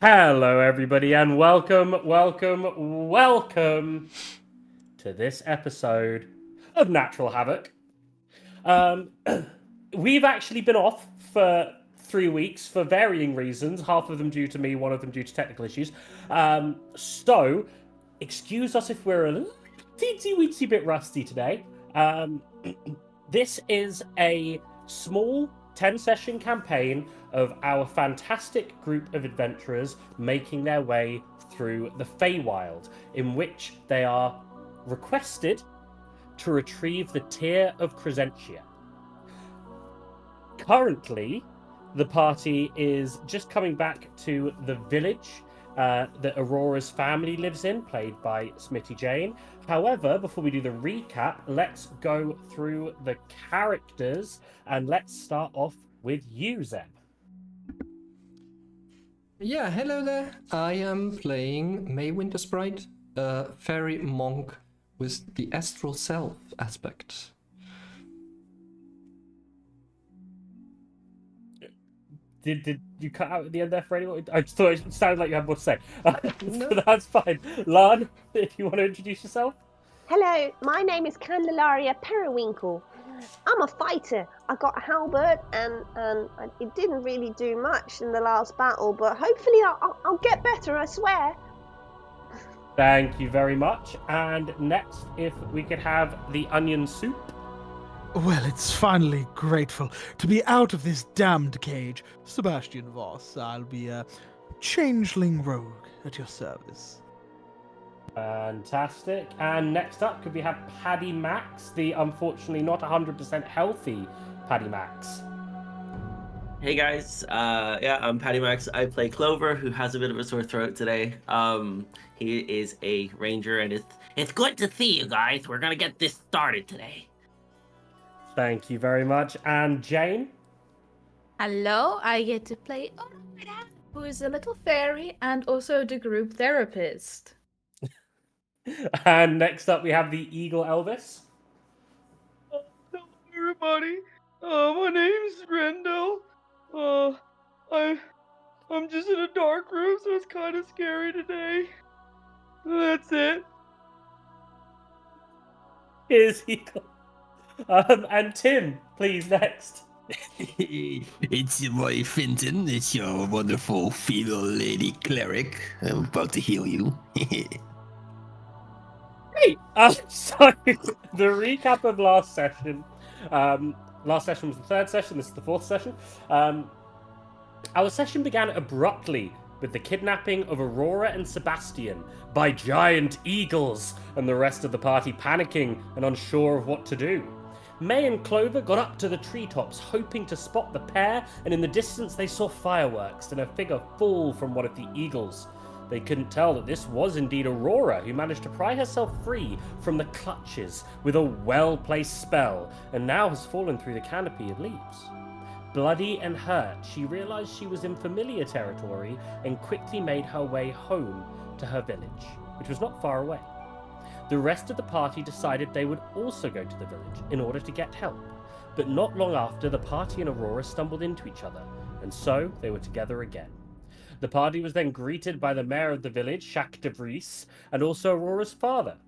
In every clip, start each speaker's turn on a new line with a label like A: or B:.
A: Hello, everybody, and welcome to this episode of Natural Havoc. Um, we've actually been off for 3 weeks for varying reasons, half of them due to me, one of them due to technical issues. So, excuse us if we're a teensy weensy bit rusty today. Um, this is a small 10-session campaign of our fantastic group of adventurers making their way through the Feywild, in which they are requested to retrieve the Tear of Crescentia. Currently, the party is just coming back to the village that Aurora's family lives in, played by Smitty Jane. However, before we do the recap, let's go through the characters and let's start off with you, Zeb.
B: Yeah, hello there. I am playing May Wintersprite, a fairy monk with the astral self aspect.
A: Did you cut out at the end there for anyone? I just thought it sounded like you had more to say.
B: No.
A: So that's fine. Lan, if you want to introduce yourself.
C: Hello, my name is Candelaria Periwinkle. I'm a fighter. I got a halberd and it didn't really do much in the last battle, but hopefully I'll get better, I swear.
A: Thank you very much. And next, if we could have the onion soup.
D: Well, it's finally grateful to be out of this damned cage. Sebastian Voss, I'll be a changeling rogue at your service.
A: Fantastic. And next up, could we have Paddy Max, the unfortunately not 100% healthy Paddy Max?
E: Hey guys, I'm Patty Max. I play Clover, who has a bit of a sore throat today. He is a ranger, and it's good to see you guys. We're gonna get this started today.
A: Thank you very much. And Jane?
F: Hello, I get to play Aurora, who is a little fairy and also the group therapist.
A: And next up, we have the Eagle Elvis.
G: Hello, everybody. My name's Rendell. I'm just in a dark room, so it's kind of scary today. That's it.
A: Here's Eagle. And Tim, please, next.
H: It's your boy Finton. It's your wonderful female lady cleric. I'm about to heal you.
A: Great. So, the recap of last session. Last session was the third session. This is the fourth session. Our session began abruptly with the kidnapping of Aurora and Sebastian by giant eagles, and the rest of the party panicking and unsure of what to do. May and Clover got up to the treetops, hoping to spot the pair, and in the distance they saw fireworks and a figure fall from one of the eagles. They couldn't tell that this was indeed Aurora, who managed to pry herself free from the clutches with a well-placed spell, and now has fallen through the canopy of leaves. Bloody and hurt, she realized she was in familiar territory and quickly made her way home to her village, which was not far away. The rest of the party decided they would also go to the village in order to get help, but not long after, the party and Aurora stumbled into each other, and so they were together again. The party was then greeted by the mayor of the village, Jacques de Vries, and also Aurora's father.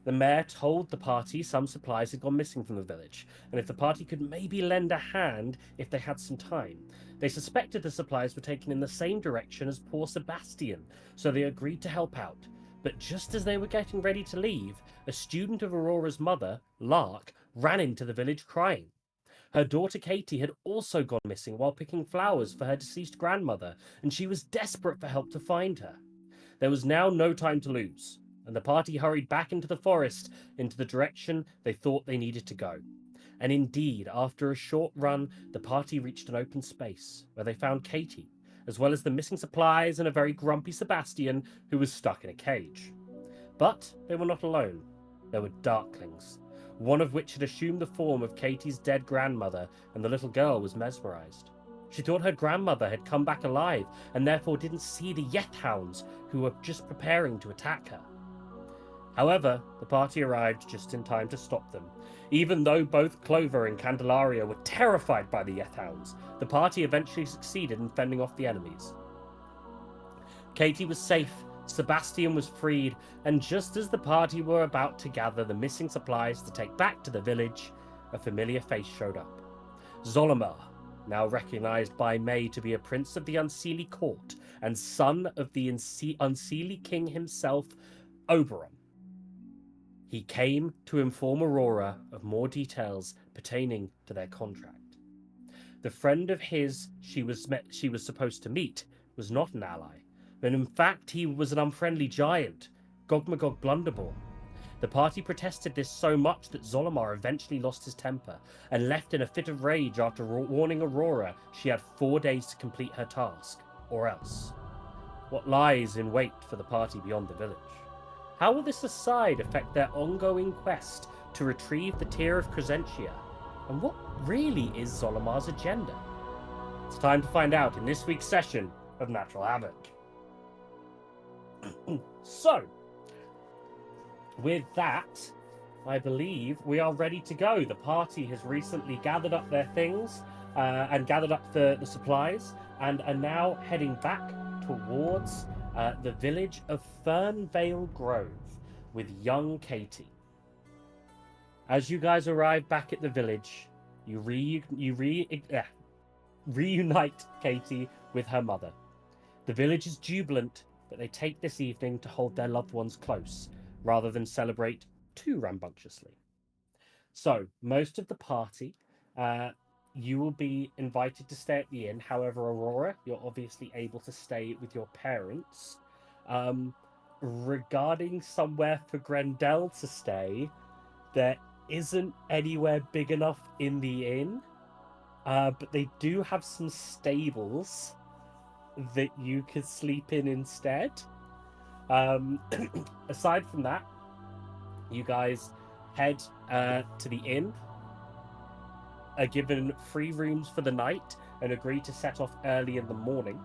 A: The mayor told the party some supplies had gone missing from the village, and if the party could maybe lend a hand if they had some time. They suspected the supplies were taken in the same direction as poor Sebastian, so they agreed to help out. But just as they were getting ready to leave, a student of Aurora's mother, Lark, ran into the village crying. Her daughter Katie had also gone missing while picking flowers for her deceased grandmother, and she was desperate for help to find her. There was now no time to lose, and the party hurried back into the forest, into the direction they thought they needed to go. And indeed, after a short run, the party reached an open space, where they found Katie, as well as the missing supplies and a very grumpy Sebastian, who was stuck in a cage. But they were not alone. There were darklings, one of which had assumed the form of Katie's dead grandmother, and the little girl was mesmerized. She thought her grandmother had come back alive, and therefore didn't see the Yethounds, who were just preparing to attack her. However, the party arrived just in time to stop them. Even though both Clover and Candelaria were terrified by the Yethounds, the party eventually succeeded in fending off the enemies. Katie was safe, Sebastian was freed, and just as the party were about to gather the missing supplies to take back to the village, a familiar face showed up. Zolomar, now recognized by May to be a prince of the Unseelie court and son of the Unseelie king himself, Oberon. He came to inform Aurora of more details pertaining to their contract. The friend of his she was supposed to meet was not an ally, but in fact he was an unfriendly giant, Gogmagog Blunderborn. The party protested this so much that Zolomar eventually lost his temper and left in a fit of rage after warning Aurora she had 4 days to complete her task, or else. What lies in wait for the party beyond the village? How will this aside affect their ongoing quest to retrieve the Tear of Crescentia? And what really is Zolomar's agenda? It's time to find out in this week's session of Natural Havoc. So, with that, I believe we are ready to go. The party has recently gathered up their things and gathered up the supplies and are now heading back towards the village of Fernvale Grove with young Katie. As you guys arrive back at the village, you reunite Katie with her mother. The village is jubilant, but they take this evening to hold their loved ones close, rather than celebrate too rambunctiously. So, most of the party, you will be invited to stay at the inn. However, Aurora, you're obviously able to stay with your parents. Regarding somewhere for Grendel to stay, there isn't anywhere big enough in the inn, but they do have some stables that you could sleep in instead. Aside from that, you guys head to the inn, are given free rooms for the night, and agree to set off early in the morning.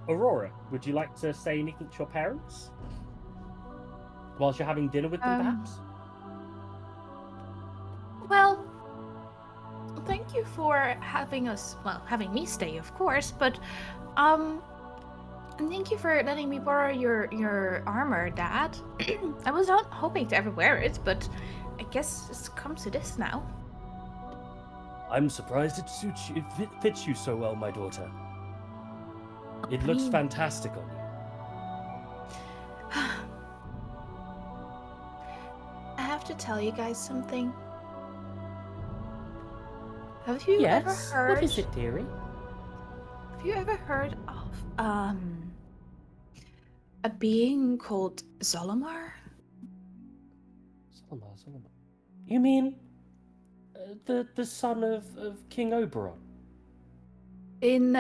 A: Aurora, would you like to say anything to your parents whilst you're having dinner with them, perhaps?
F: Well, thank you for having me stay, of course, but thank you for letting me borrow your armor, Dad. I was not hoping to ever wear it, but I guess it's come to this now.
A: I'm surprised it fits you so well, my daughter. It looks fantastic on you.
F: I have to tell you guys something. Have you ever
A: Yes?
F: heard?
A: What is it, dearie?
F: Have you ever heard of a being called Zolomar?
A: Zolomar. You mean the son of King Oberon?
F: In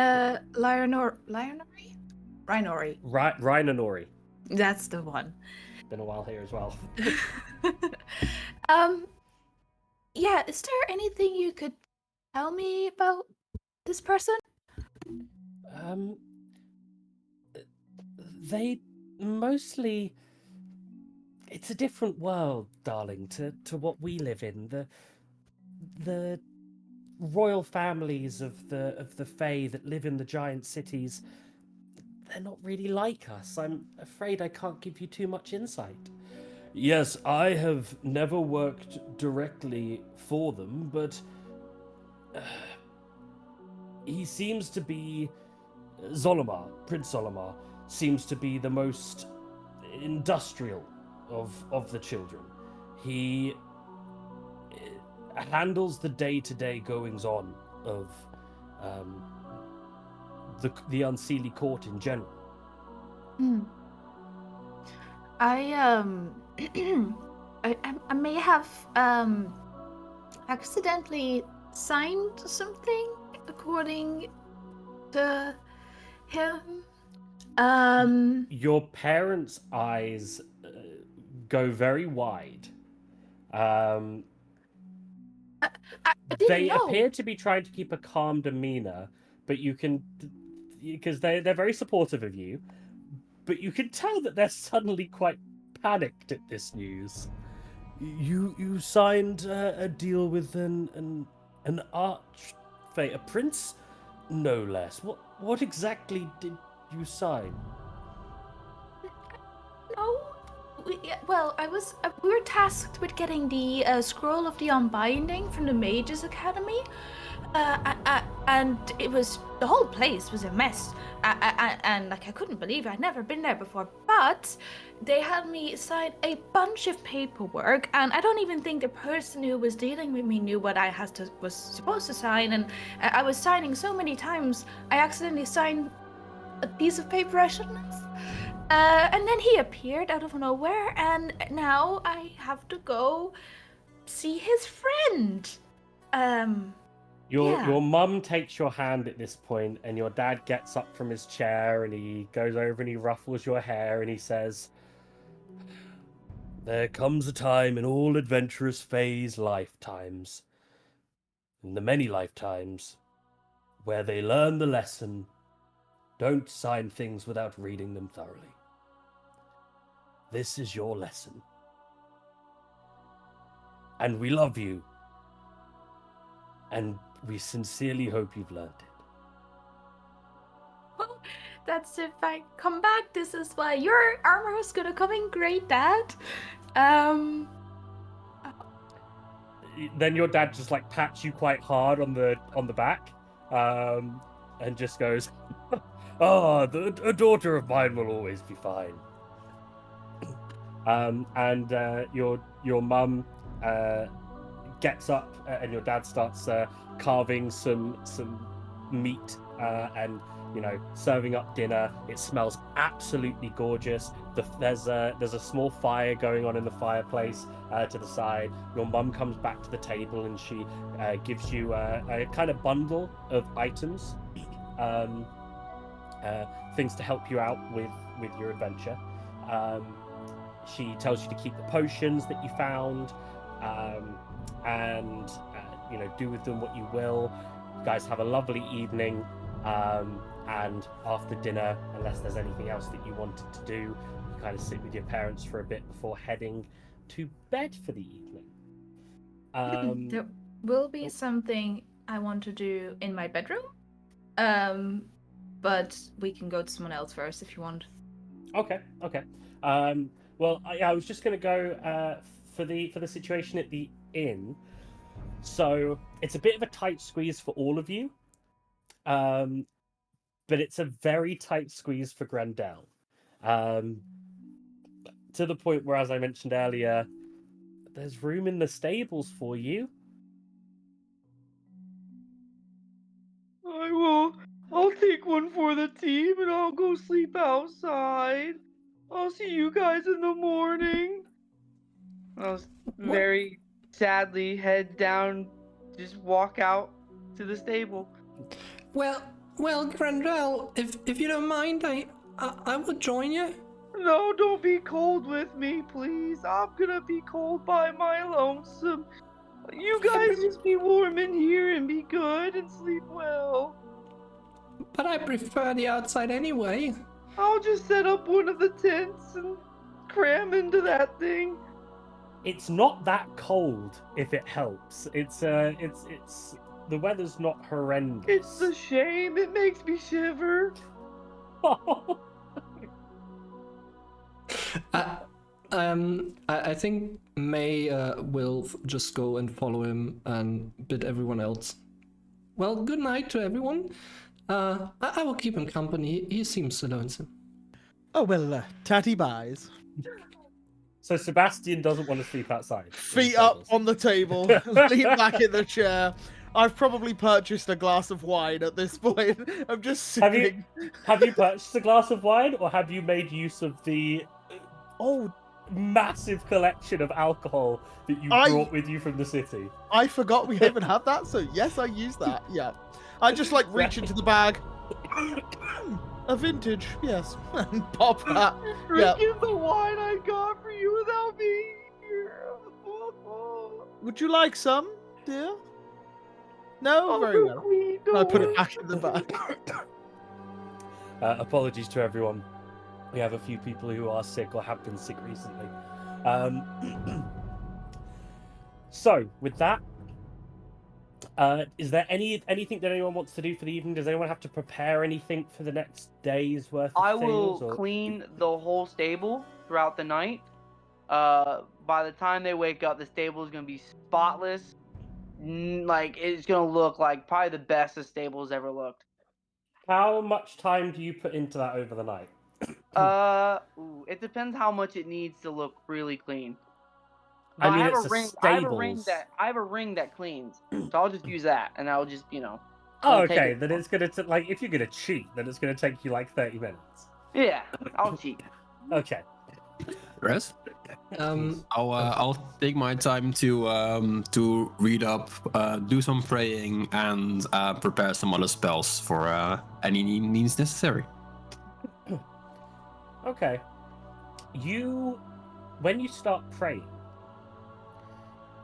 F: Rhinori?
A: Rhinanori.
F: That's the one.
A: Been a while here as well.
F: Yeah, is there anything you could tell me about this person?
A: They mostly... It's a different world, darling, to what we live in. The royal families of the Fae that live in the giant cities, they're not really like us. I'm afraid I can't give you too much insight. Yes, I have never worked directly for them, but he seems to be... Zolomar, Prince Zolomar, seems to be the most industrial of the children. He handles the day-to-day goings-on of the Unseelie court in general.
F: I may have accidentally signed something according to him.
A: Your parents' eyes go very wide.
F: I didn't
A: They
F: know.
A: appear to be trying to keep a calm demeanor, but you can, because they're very supportive of you, but you can tell that they're suddenly quite panicked at this news. You signed a deal with an archfey, a prince no less. What exactly did you sign?
F: No. Well, we were tasked with getting the scroll of the unbinding from the Mages Academy, and the whole place was a mess. And like I couldn't believe it. I'd never been there before. But they had me sign a bunch of paperwork, and I don't even think the person who was dealing with me knew what I was supposed to sign. And I was signing so many times, I accidentally signed a piece of paper I shouldn't have. And then he appeared out of nowhere, and now I have to go see his friend.
A: Your mum takes your hand at this point, and your dad gets up from his chair and he goes over and he ruffles your hair and he says, "There comes a time in all adventurous Fae's lifetimes, in the many lifetimes, where they learn the lesson, don't sign things without reading them thoroughly. This is your lesson. And we love you. And we sincerely hope you've learned it."
F: Well, that's if I come back. This is why your armor is gonna come in great, Dad.
A: Then your dad just like pats you quite hard on the back, and just goes, "Oh, a daughter of mine will always be fine." And your mum gets up, and your dad starts carving some meat and serving up dinner. It smells absolutely gorgeous. There's a small fire going on in the fireplace to the side. Your mum comes back to the table and she gives you a kind of bundle of items, things to help you out with your adventure. She tells you to keep the potions that you found, and do with them what you will. You guys have a lovely evening, and after dinner, unless there's anything else that you wanted to do, you kind of sit with your parents for a bit before heading to bed for the evening.
F: There will be something I want to do in my bedroom, but we can go to someone else first if you want.
A: Okay. Well, I was just going to go for the situation at the inn. So it's a bit of a tight squeeze for all of you, but it's a very tight squeeze for Grendel, to the point where, as I mentioned earlier, there's room in the stables for you.
G: I'll take one for the team and I'll go sleep outside. I'll see you guys in the morning. I'll very sadly head down, just walk out to the stable.
B: Well, Grendel, if you don't mind, I will join you.
G: No, don't be cold with me, please. I'm gonna be cold by my lonesome. You guys just be warm in here and be good and sleep well.
B: But I prefer the outside anyway.
G: I'll just set up one of the tents and cram into that thing.
A: It's not that cold, if it helps. It's the weather's not horrendous.
G: It's a shame. It makes me shiver.
B: I think May will just go and follow him and bid everyone else. Well, good night to everyone. I will keep him company. He seems so lonesome.
D: Oh, well, tatty buys.
A: So Sebastian doesn't want to sleep outside.
D: Feet up on the table, lean back in the chair. I've probably purchased a glass of wine at this point. I'm just sitting.
A: Have you purchased a glass of wine, or have you made use of the massive collection of alcohol that you brought with you from the city?
D: I forgot we even had that, so yes, I used that. Yeah, I just reach into the bag. A vintage, yes, and pop that.
G: Drinking the wine I got for you without me here.
D: Would you like some, dear? No, very well. I put it back in the bag.
A: Apologies to everyone. We have a few people who are sick or have been sick recently. So, with that, Is there anything that anyone wants to do for the evening? Does anyone have to prepare anything for the next day's worth of
G: I
A: things?
G: will
A: Or...
G: clean the whole stable throughout the night. By the time they wake up, the stable is gonna be spotless. Like it's gonna look like probably the best the stable's ever looked.
A: How much time do you put into that over the night?
G: It depends how much it needs to look really clean.
A: I
G: But
A: mean,
G: have
A: it's
G: a
A: a
G: ring.
A: stables.
G: I have a ring that cleans, so I'll just use that, and I'll just
A: Oh,
G: won't take
A: okay.
G: it
A: Then
G: long.
A: it's gonna like if you're gonna cheat, then it's gonna take you like 30 minutes.
G: Yeah, I'll cheat.
A: Okay.
H: Rest?
B: Um,
H: I'll take my time to read up, do some praying, and prepare some other spells for any means necessary.
A: Okay. When you start praying,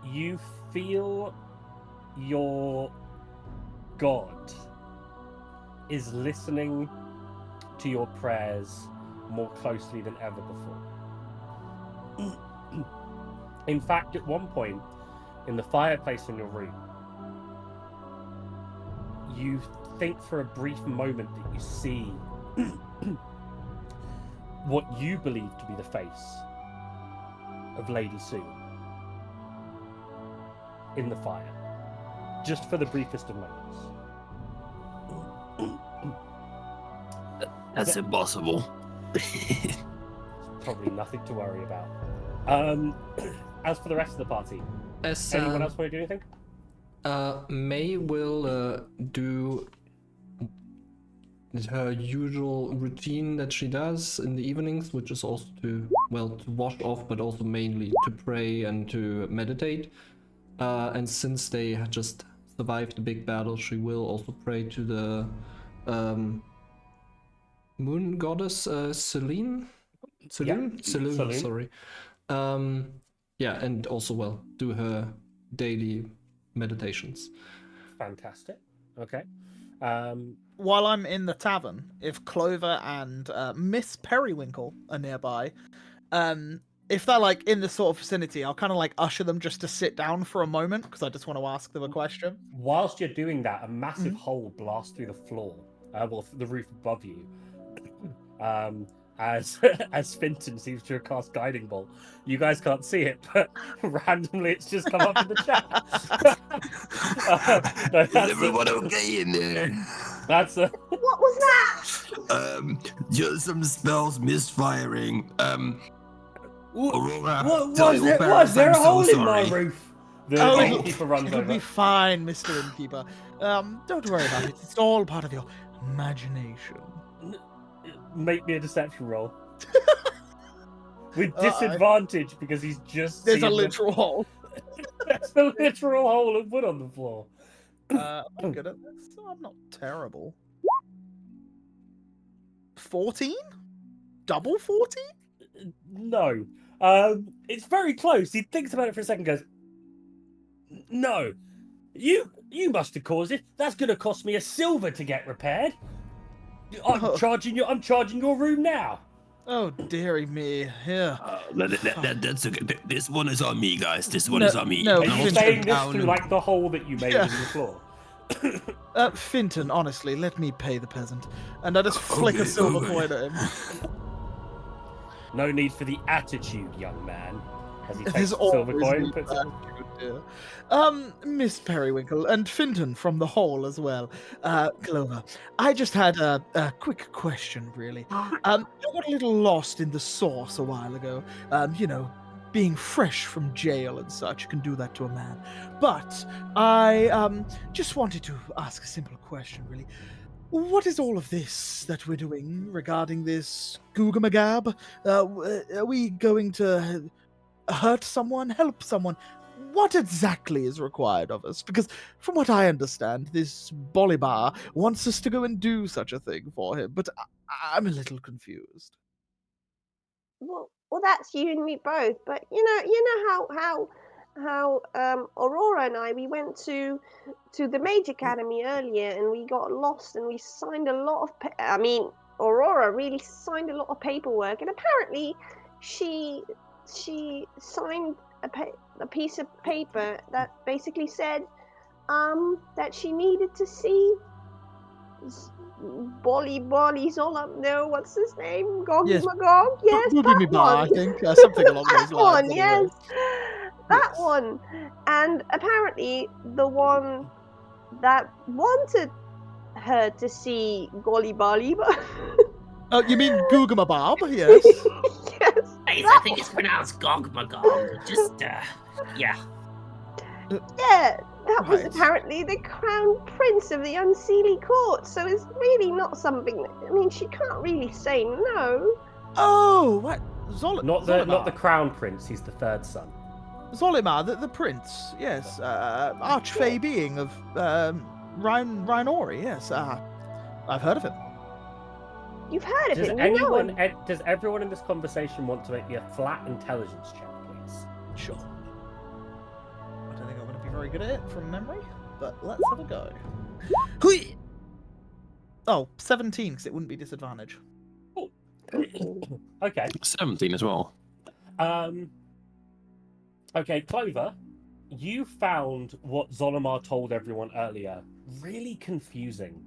A: you feel your God is listening to your prayers more closely than ever before. In fact, at one point, in the fireplace in your room, you think for a brief moment that you see what you believe to be the face of Lady Sue in the fire, just for the briefest of moments.
H: That's impossible.
A: Probably nothing to worry about. As for the rest of the party,
B: as
A: anyone else want to do anything?
B: May will do her usual routine that she does in the evenings, which is also to wash off, but also mainly to pray and to meditate. And since they had just survived the big battle, she will also pray to the moon goddess Selene. Selene,
A: Selene.
B: sorry. Yeah, and also do her daily meditations.
A: Fantastic. Okay.
D: While I'm in the tavern, if Clover and Miss Periwinkle are nearby, if they're like in the sort of vicinity, I'll kind of like usher them just to sit down for a moment because I just want to ask them a question.
A: Whilst you're doing that, a massive hole blasts through the floor, the roof above you. As Finton seems to have cast Guiding Bolt. You guys can't see it, but randomly it's just come up in the chat.
H: Is everyone okay in there?
A: That's a...
C: What was that?
H: Just some spells misfiring. Aurora,
A: Was there a hole in my roof? The innkeeper runs
D: it'll
A: over.
D: be fine, Mr. Innkeeper. Don't worry about it. It's all part of your imagination.
A: Make me a deception roll. With disadvantage because he's just
D: There's a
A: seen
D: literal hole.
A: There's a literal hole of wood on the floor.
D: I'm good at this. I'm not terrible. 14? Double 14?
A: No. It's very close. He thinks about it for a second and goes, no. You must have caused it. That's gonna cost me a silver to get repaired. I'm charging your room now.
D: Oh, dearie me. Here.
H: That's okay. This one is on me, guys. This one is on me.
D: no,
A: Are you saying this through like the hole that you made in the floor?
D: Finton, honestly, let me pay the peasant. And I just flick a silver coin at him.
A: No need for the attitude, young man. As he takes
D: There's
A: the silver
D: always
A: coin,
D: need
A: puts
D: for
A: it.
D: attitude, dear. Miss Periwinkle and Finton from the hall as well. Clover, I just had a quick question, really. I got a little lost in the source a while ago. Being fresh from jail and such can do that to a man. But I just wanted to ask a simple question, really. What is all of this that we're doing regarding this Googamagab? Are we going to hurt someone, help someone? What exactly is required of us? Because from what I understand, this Bolibar wants us to go and do such a thing for him, but I'm a little confused.
C: Well, that's you and me both. But you know how Aurora and I, we went to the Mage Academy earlier, and we got lost, and we signed a lot of. Aurora really signed a lot of paperwork, and apparently, she signed a piece of paper that basically said, that she needed to see Bolly Zolam. No, what's his name? Goggy
D: Yes,
C: Magog? Yes,
D: Booby
C: that
D: Me Bar, I
C: one.
D: think. Something along
C: That
D: those lines.
C: one,
D: anyway.
C: yes. That
D: Yes.
C: one. And apparently the one that wanted her to see Golly Bolly, but
D: Oh, you mean Googama Bob? Yes.
C: yes.
E: Guys, I think it's pronounced Gog Magog. Just, yeah.
C: Yeah, that was
D: Right.
C: apparently the crown prince of the Unseelie Court, so it's really not something that, I mean, she can't really say no.
D: Oh, what?
A: Not the
D: Zolimar.
A: crown prince. He's the third son.
D: Zolimar, the prince. Yes. Archfey being of Rhinori. Yes. I've heard of him.
C: You've heard of
A: Does
C: him, you know him.
A: does everyone in this conversation want to make me a flat intelligence check, please?
D: Sure. I don't think I'm going to be very good at it from memory, but let's have a go. Hui! Oh, 17, because it wouldn't be disadvantage.
A: Okay.
H: 17 as well.
A: Okay, Clover, you found what Zolimar told everyone earlier really confusing.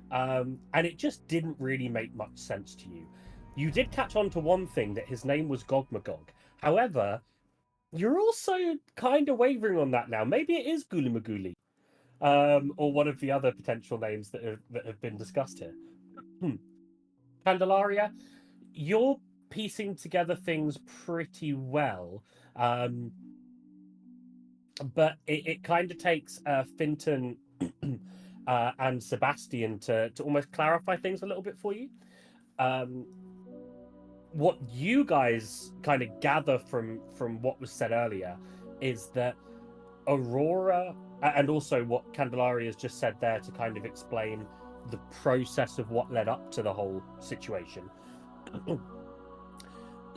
A: And it just didn't really make much sense to you. You did catch on to one thing, that his name was Gogmagog. However, you're also kind of wavering on that now. Maybe it is Gulimaguli. Or one of the other potential names that have been discussed here. Candelaria, you're piecing together things pretty well. But it kind of takes Finton and Sebastian to almost clarify things a little bit for you. What you guys kind of gather from what was said earlier is that Aurora, and also what Candelaria has just said there to kind of explain the process of what led up to the whole situation.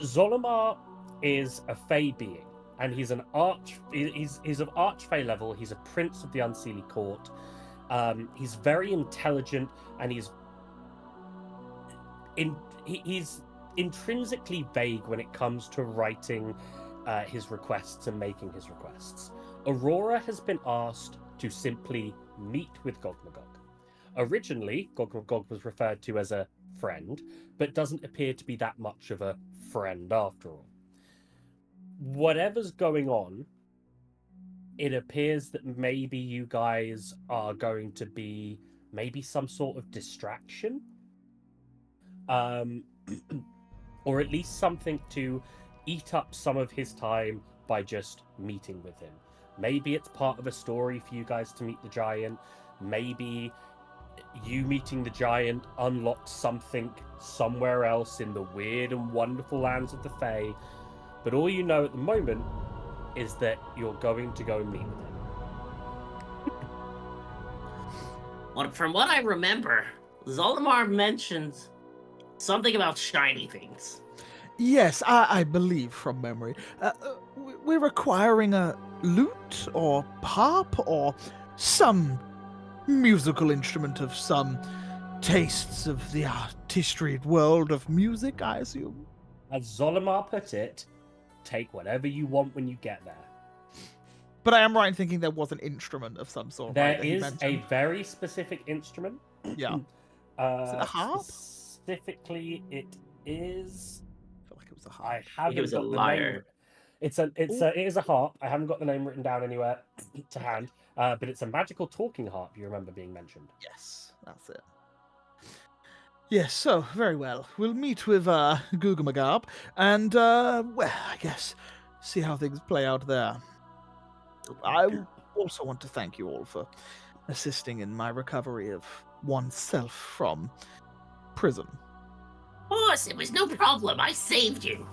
A: Zolimar is a Fey being, and he's an he's of Archfey level. He's a prince of the Unseelie Court. He's very intelligent, and he's intrinsically vague when it comes to writing his requests and making his requests. Aurora has been asked to simply meet with Gogmagog. Originally, Gogmagog was referred to as a friend, but doesn't appear to be that much of a friend after all. Whatever's going on, it appears that maybe you guys are going to be maybe some sort of distraction. Or at least something to eat up some of his time by just meeting with him. Maybe it's part of a story for you guys to meet the giant. Maybe you meeting the giant unlocks something somewhere else in the weird and wonderful lands of the Fae. But all you know at the moment is that you're going to go and meet with him.
E: Well, from what I remember, Zolimar mentioned something about shiny things.
D: Yes, I believe from memory. We're requiring a lute or harp or some musical instrument of some tastes of the artistry world of music, I assume.
A: As Zolimar put it, take whatever you want when you get there.
D: But I am right in thinking there was an instrument of some sort.
A: There
D: right, that he
A: is a
D: mentioned.
A: very specific instrument.
D: Yeah. Is it a harp?
A: Specifically, it is.
D: I feel like it was a harp.
A: I haven't
E: He was a
A: got the
E: liar.
A: name. It is a harp. I haven't got the name written down anywhere to hand. But it's a magical talking harp. You remember being mentioned.
D: Yes, that's it. Yes, so, very well. We'll meet with Gugamagab and, well, I guess, see how things play out there. I also want to thank you all for assisting in my recovery of oneself from prison.
E: Of course, it was no problem. I saved you.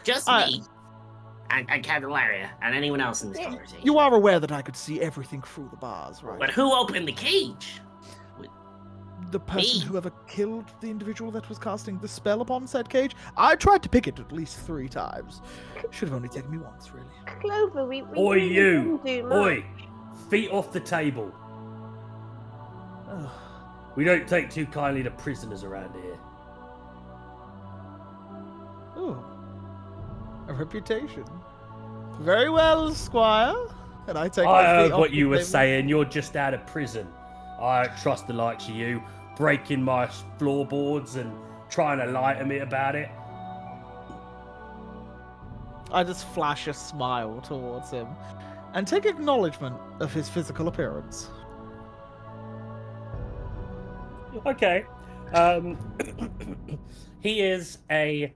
E: Just me. And Candelaria, and anyone else in this conversation.
D: You are aware that I could see everything through the bars, right?
E: But who opened the cage?
D: The person
E: Me.
D: whoever killed the individual that was casting the spell upon said cage. I tried to pick it at least 3 times. Should have only taken me once, really.
C: Clover, we
A: Oi,
C: really
A: you!
C: didn't do much.
A: Oi! Feet off the table.
D: Ugh.
A: We don't take too kindly to prisoners around here.
D: Ooh. A reputation. Very well, Squire. And I take
A: I
D: my feet
A: heard
D: off
A: what
D: the
A: you were
D: table.
A: saying. You're just out of prison. I don't trust the likes of you, breaking my floorboards and trying to lie to me about it.
D: I just flash a smile towards him and take acknowledgement of his physical appearance.
A: Okay. He is a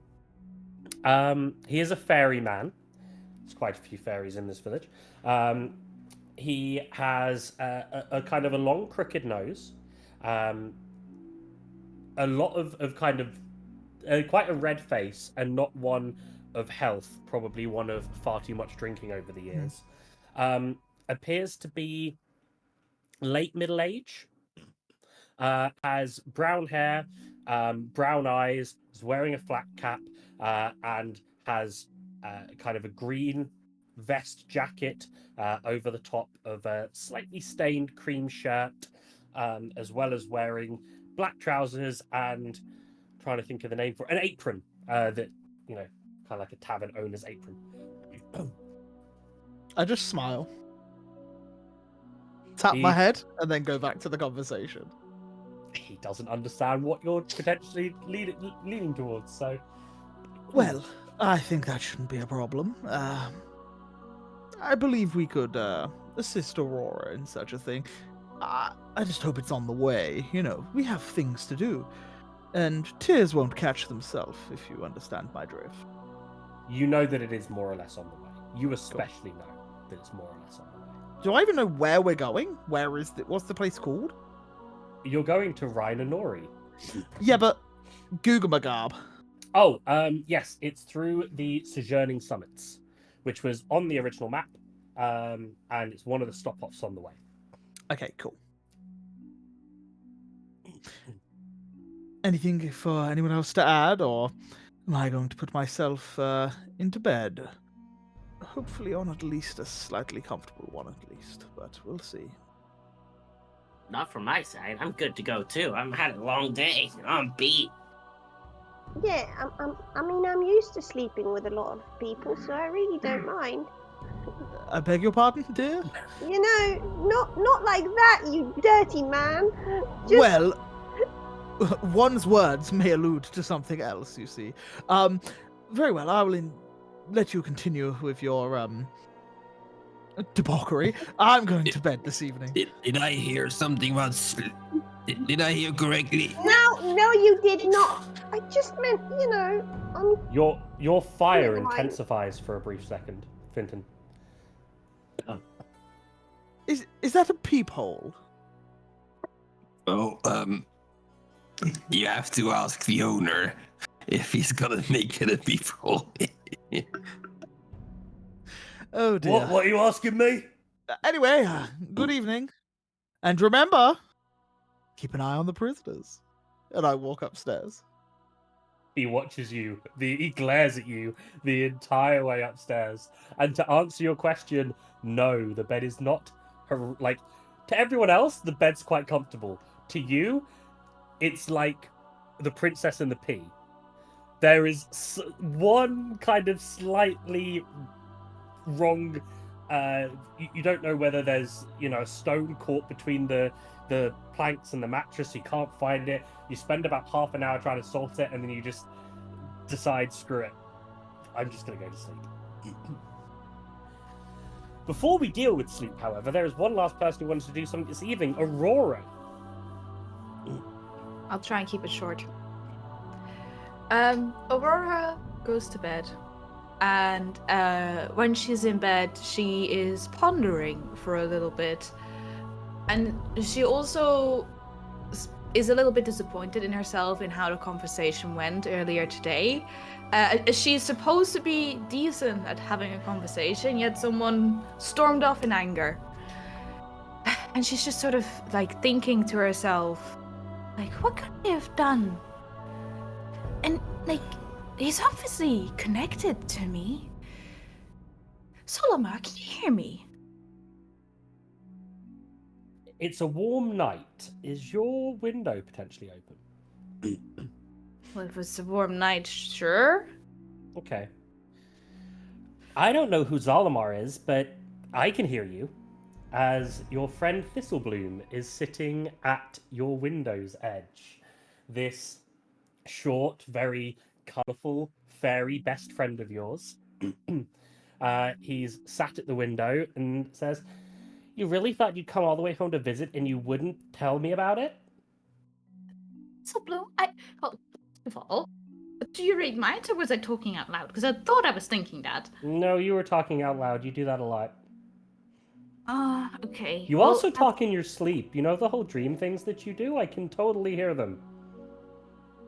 A: fairy man. There's quite a few fairies in this village. He has a kind of a long, crooked nose, a lot of kind of quite a red face, and not one of health. Probably one of far too much drinking over the years. Appears to be late middle age. Has brown hair, brown eyes, is wearing a flat cap, and has kind of a green vest jacket over the top of a slightly stained cream shirt, as well as wearing black trousers and trying to think of the name for an apron that, kind of like a tavern owner's apron.
D: I just smile, tap my head, and then go back to the conversation.
A: He doesn't understand what you're potentially leaning towards, so...
D: Well, I think that shouldn't be a problem. I believe we could assist Aurora in such a thing. I just hope it's on the way. We have things to do. And tears won't catch themselves, if you understand my drift.
A: You know that it is more or less on the way. You especially know that it's more or less on the way.
D: Do I even know where we're going? What's the place called?
A: You're going to Rhinanori.
D: Yeah, but Googamagab.
A: Oh, yes, it's through the Sojourning Summits, which was on the original map, and it's one of the stop-offs on the way.
D: Okay, cool. Anything for anyone else to add, or am I going to put myself into bed? Hopefully on at least a slightly comfortable one at least, but we'll see.
E: Not from my side. I'm good to go too. I've had a long day. I'm beat.
C: Yeah, I'm used to sleeping with a lot of people, so I really don't mind.
D: I beg your pardon, dear?
C: Not like that, you dirty man.
D: Well, one's words may allude to something else, you see. Very well, I will let you continue with your, debauchery. I'm going to bed this evening.
H: Did I hear something about Did I hear correctly?
C: No, you did not. I just meant,
A: Your fire
C: Never mind.
H: intensifies
A: for a brief second, Finton.
D: Is that a peephole?
H: Oh, you have to ask the owner if he's gonna make it a peephole.
D: Oh dear.
A: What are you asking me?
D: Anyway, good evening. And remember, keep an eye on the prisoners. And I walk upstairs.
A: He watches you. He glares at you the entire way upstairs. And to answer your question, no, the bed is not like to everyone else. The bed's quite comfortable. To you, it's like the Princess and the Pea. There is one kind of slightly wrong. You don't know whether there's a stone caught between the planks and the mattress. You can't find it. You spend about half an hour trying to sort it, and then you just decide, screw it, I'm just gonna go to sleep. Before we deal with sleep, however, there is one last person who wants to do something this evening. Aurora.
F: I'll try and keep it short. Aurora goes to bed, and when she's in bed, she is pondering for a little bit, and she also is a little bit disappointed in herself in how the conversation went earlier today. She's supposed to be decent at having a conversation, yet someone stormed off in anger. And she's just sort of like thinking to herself, like, what could I have done? And like, he's obviously connected to me. Solomar, can you hear me?
A: It's a warm night. Is your window potentially open?
F: Well, if it's a warm night, sure.
A: Okay. I don't know who Zalamar is, but I can hear you as your friend Thistlebloom is sitting at your window's edge. This short, very colourful fairy best friend of yours. He's sat at the window and says, "You really thought you'd come all the way home to visit and you wouldn't tell me about it?"
F: So, Blue, well, first of all, do you read minds or was I talking out loud? Because I thought I was thinking that.
A: No, you were talking out loud. You do that a lot.
F: Okay.
A: You
F: well,
A: also talk in your sleep. You know the whole dream things that you do? I can totally hear them.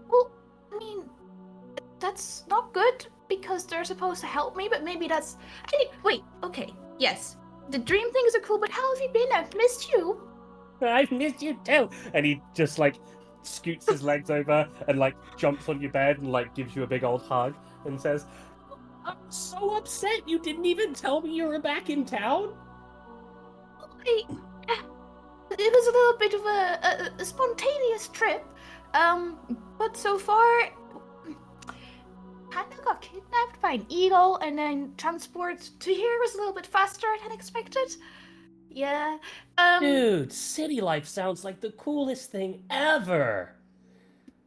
F: Well, I mean, that's not good because they're supposed to help me, but maybe that's. Wait, okay, yes. The dream things are cool, but how have you been? I've missed you.
A: I've missed you too. And he just like scoots his legs over and like jumps on your bed and like gives you a big old hug and says, "I'm so upset you didn't even tell me you were back in town."
F: It was a little bit of a spontaneous trip, but so far, kinda got kidnapped by an eagle and then transport to here was a little bit faster than expected. Yeah,
A: Dude, city life sounds like the coolest thing ever.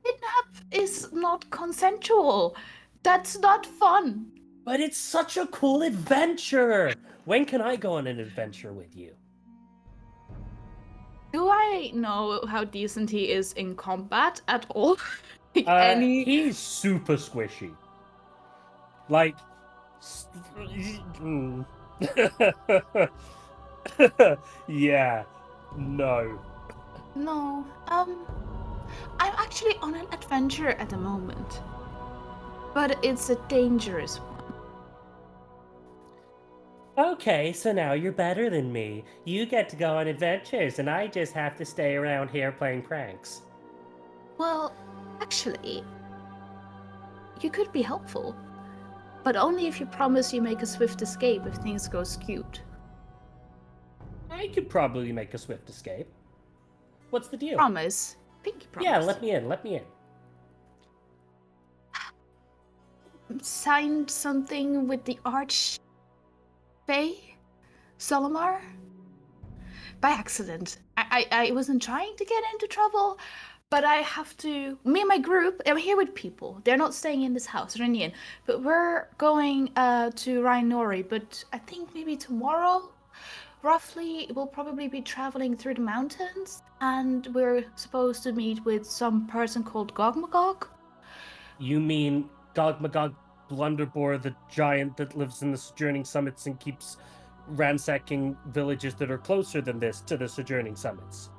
F: kidnap is not consensual. That's not fun.
A: But it's such a cool adventure. When can I go on an adventure with you?
F: Do I know how decent he is in combat at all? Any?
A: He's super squishy. Like, yeah, no.
F: No. I'm actually on an adventure at the moment, but it's a dangerous one.
A: Okay, so now you're better than me. You get to go on adventures, and I just have to stay around here playing pranks.
F: Well, actually, you could be helpful, but only if you promise you make a swift escape if things go skewed.
A: I could probably make a swift escape. What's the deal?
F: Promise. Pinky promise.
A: Yeah, let me in, let me in.
F: Signed something with the Archfey Solomar? By accident. I wasn't trying to get into trouble, but I have to. Me and my group, I'm here with people. They're not staying in this house, they're in the inn. But we're going to Rhinori, but I think maybe tomorrow, roughly, we'll probably be traveling through the mountains, and we're supposed to meet with some person called Gogmagog.
A: You mean Gogmagog Blunderbore, the giant that lives in the Sojourning Summits and keeps ransacking villages that are closer than this to the Sojourning Summits?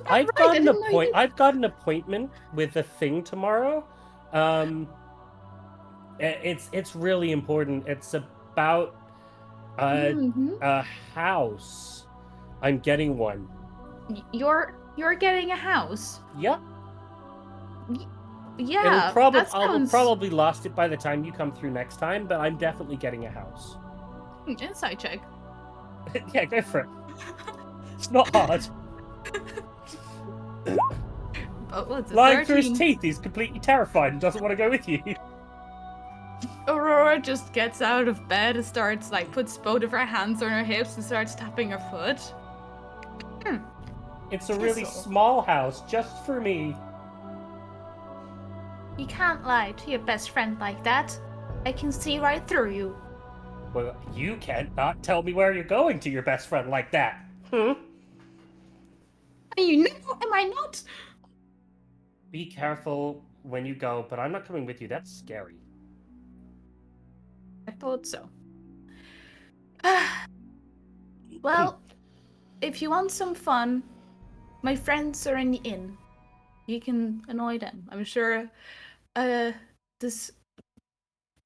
A: I've got an appointment with a thing tomorrow. It's really important. It's about a house. I'm getting one.
F: You're getting a house?
A: Yep.
F: Yeah,
A: I will probably lost it by the time you come through next time, but I'm definitely getting a house.
F: Insight check.
A: Yeah, go for it. It's not hard. Lying through his teeth, he's completely terrified and doesn't want to go with you.
F: Aurora just gets out of bed and starts, puts both of her hands on her hips and starts tapping her foot.
A: It's a really small house, just for me.
F: You can't lie to your best friend like that. I can see right through you.
A: Well, you can't not tell me where you're going to your best friend like that.
F: You know, am I not?
A: Be careful when you go, but I'm not coming with you. That's scary.
F: I thought so. Well, if you want some fun, my friends are in the inn. You can annoy them. I'm sure this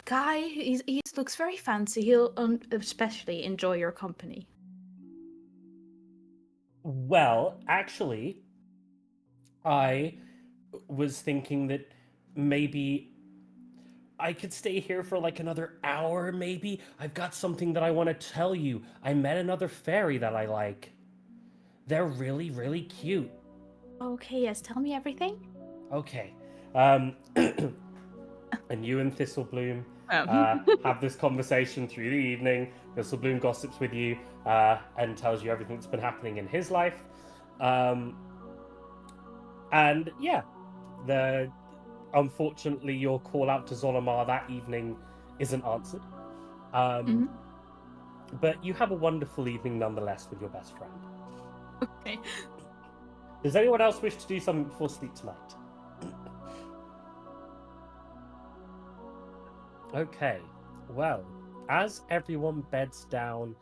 F: guy, he looks very fancy. He'll especially enjoy your company.
A: Well, actually, I was thinking that maybe I could stay here for another hour, maybe. I've got something that I want to tell you. I met another fairy that I like. They're really, really cute.
F: Okay, yes, tell me everything.
A: Okay. And you and Thistlebloom have this conversation through the evening. Bloom gossips with you and tells you everything that's been happening in his life. And yeah, unfortunately, your call out to Zolamar that evening isn't answered. But you have a wonderful evening nonetheless with your best friend.
F: Okay.
A: Does anyone else wish to do something before sleep tonight? Okay, well, as everyone beds down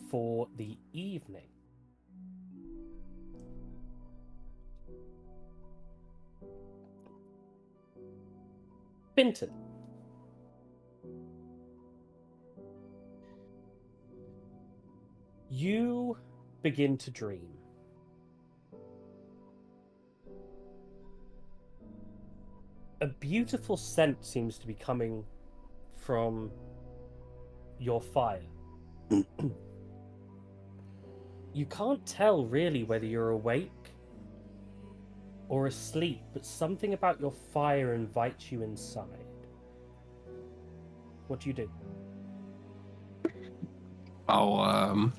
A: for the evening, Binton, you begin to dream. A beautiful scent seems to be coming from your fire. You can't tell really whether you're awake or asleep, but something about your fire invites you inside. What do you do?
H: I'll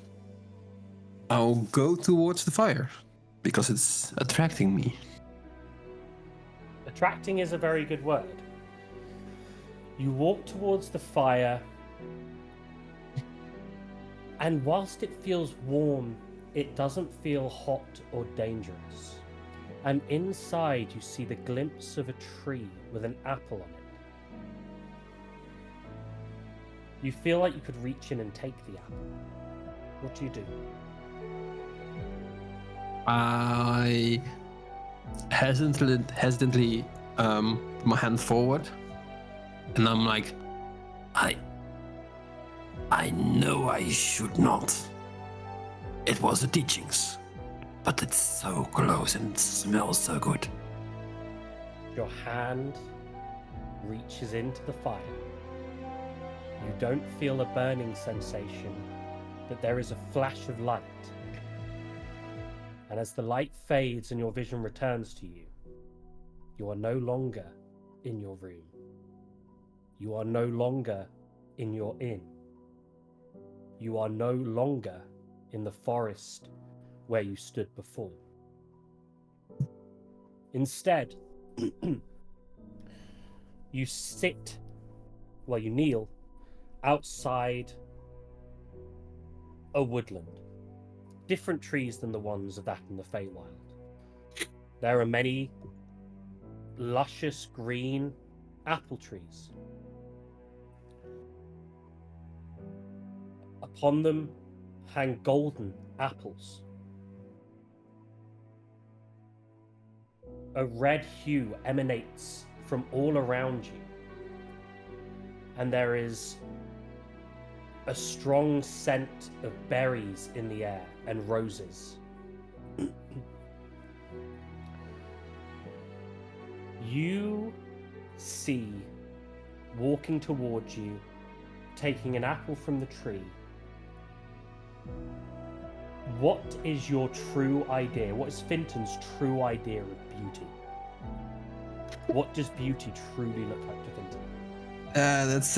H: go towards the fire because it's attracting me.
A: Attracting is a very good word. You walk towards the fire, and whilst it feels warm, it doesn't feel hot or dangerous. And inside you see the glimpse of a tree with an apple on it. You feel like you could reach in and take the apple. What do you do?
H: I hesitantly put my hand forward, and I'm like, I know I should not. It was the teachings, but it's so close and it smells so good.
A: Your hand reaches into the fire. You don't feel a burning sensation, but there is a flash of light. And as the light fades and your vision returns to you, you are no longer in your room. You are no longer in your inn. You are no longer in the forest where you stood before. Instead, you kneel outside a woodland. Different trees than the ones of that in the Feywild. There are many luscious green apple trees. Upon them hang golden apples. A red hue emanates from all around you. And there is a strong scent of berries in the air and roses. You see, walking towards you, taking an apple from the tree. What is your true idea? What is Finton's true idea of beauty? What does beauty truly look like to Finton?
H: That's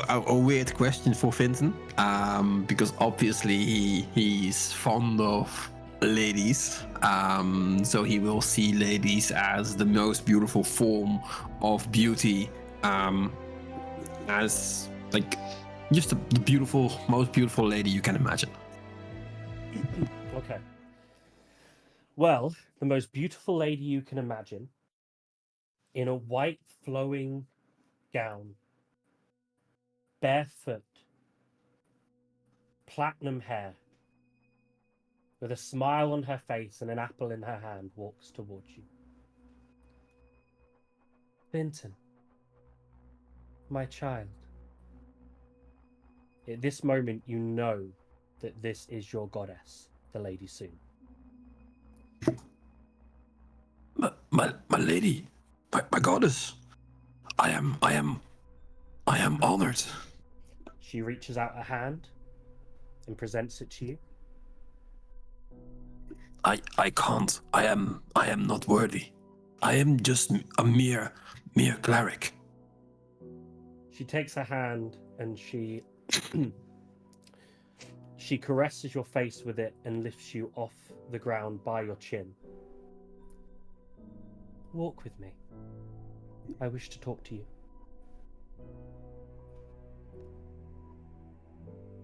H: a weird question for Finton, because obviously he's fond of ladies, so he will see ladies as the most beautiful form of beauty, as like just the most beautiful lady you can imagine.
A: Okay. Well, the most beautiful lady you can imagine, in a white flowing gown, barefoot, platinum hair, with a smile on her face and an apple in her hand, walks towards you. Finton, my child. At this moment, you know that this is your goddess, the Lady Soon.
H: My lady, my goddess, I am honored.
A: She reaches out a hand and presents it to you.
H: I can't. I am not worthy. I am just a mere cleric.
A: She takes her hand and she she caresses your face with it and lifts you off the ground by your chin. Walk with me. I wish to talk to you.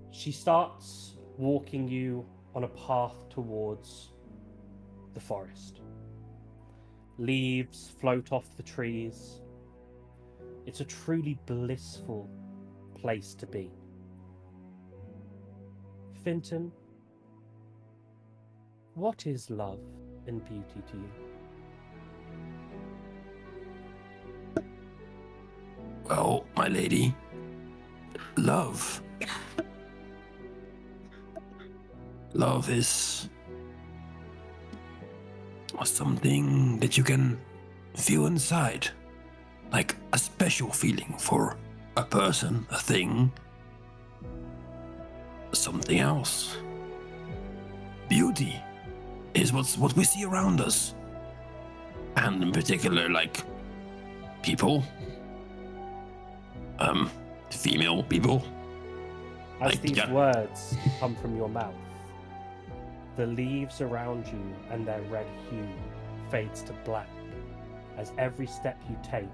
A: She starts walking you on a path towards the forest. Leaves float off the trees. It's a truly blissful place to be. Finton, what is love and beauty to you?
H: Well, my lady, love. Love is something that you can feel inside, like a special feeling for a person, a thing, something else. Beauty is what we see around us, and in particular, like people, female people.
A: As
H: Like,
A: these
H: yeah.
A: words come from your mouth, the leaves around you and their red hue fades to black as every step you take,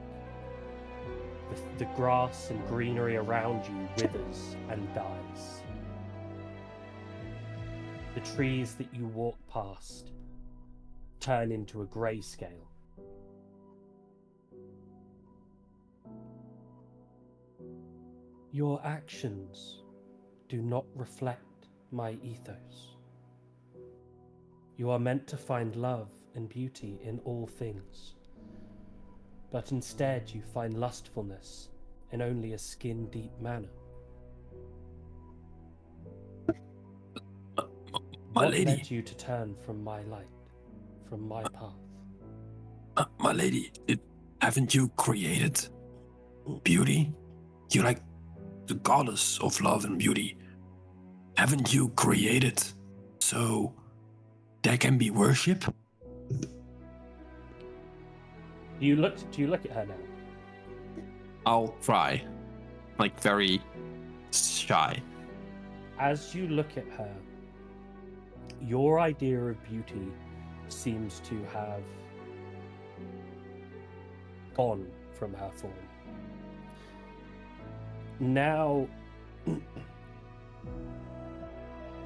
A: the grass and greenery around you withers and dies. The trees that you walk past turn into a grayscale. Your actions do not reflect my ethos. You are meant to find love and beauty in all things, but instead you find lustfulness in only a skin-deep manner.
H: My
A: What
H: lady,
A: led you to turn from my light, from my path?
H: my lady, haven't you created beauty? You're like the goddess of love and beauty. Haven't you created so there can be worship?
A: Do you look at her now?
H: I'll try, like very shy.
A: As you look at her, your idea of beauty seems to have gone from her form. Now,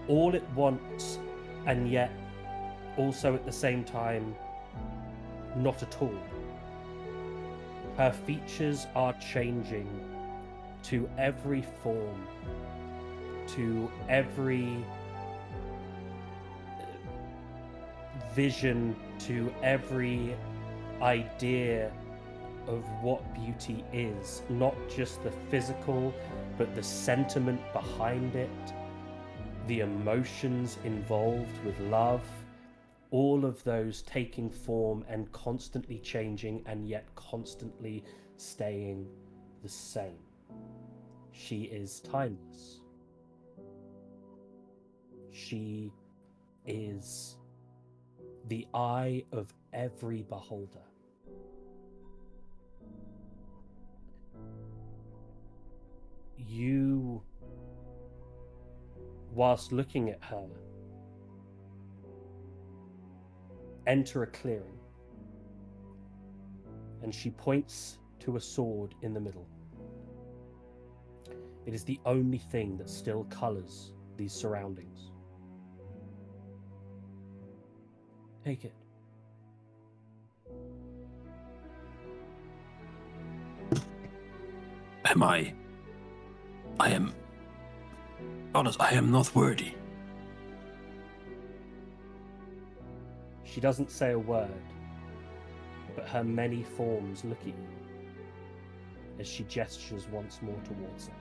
A: all at once, and yet also at the same time, not at all. Her features are changing to every form, to every vision, to every idea of what beauty is, not just the physical, but the sentiment behind it, the emotions involved with love, all of those taking form and constantly changing and yet constantly staying the same. She is timeless. She is the eye of every beholder. You, whilst looking at her, enter a clearing, and she points to a sword in the middle. It is the only thing that still colours these surroundings. Take it.
H: I am honest, I am not worthy.
A: She doesn't say a word, but her many forms look at you as she gestures once more towards it.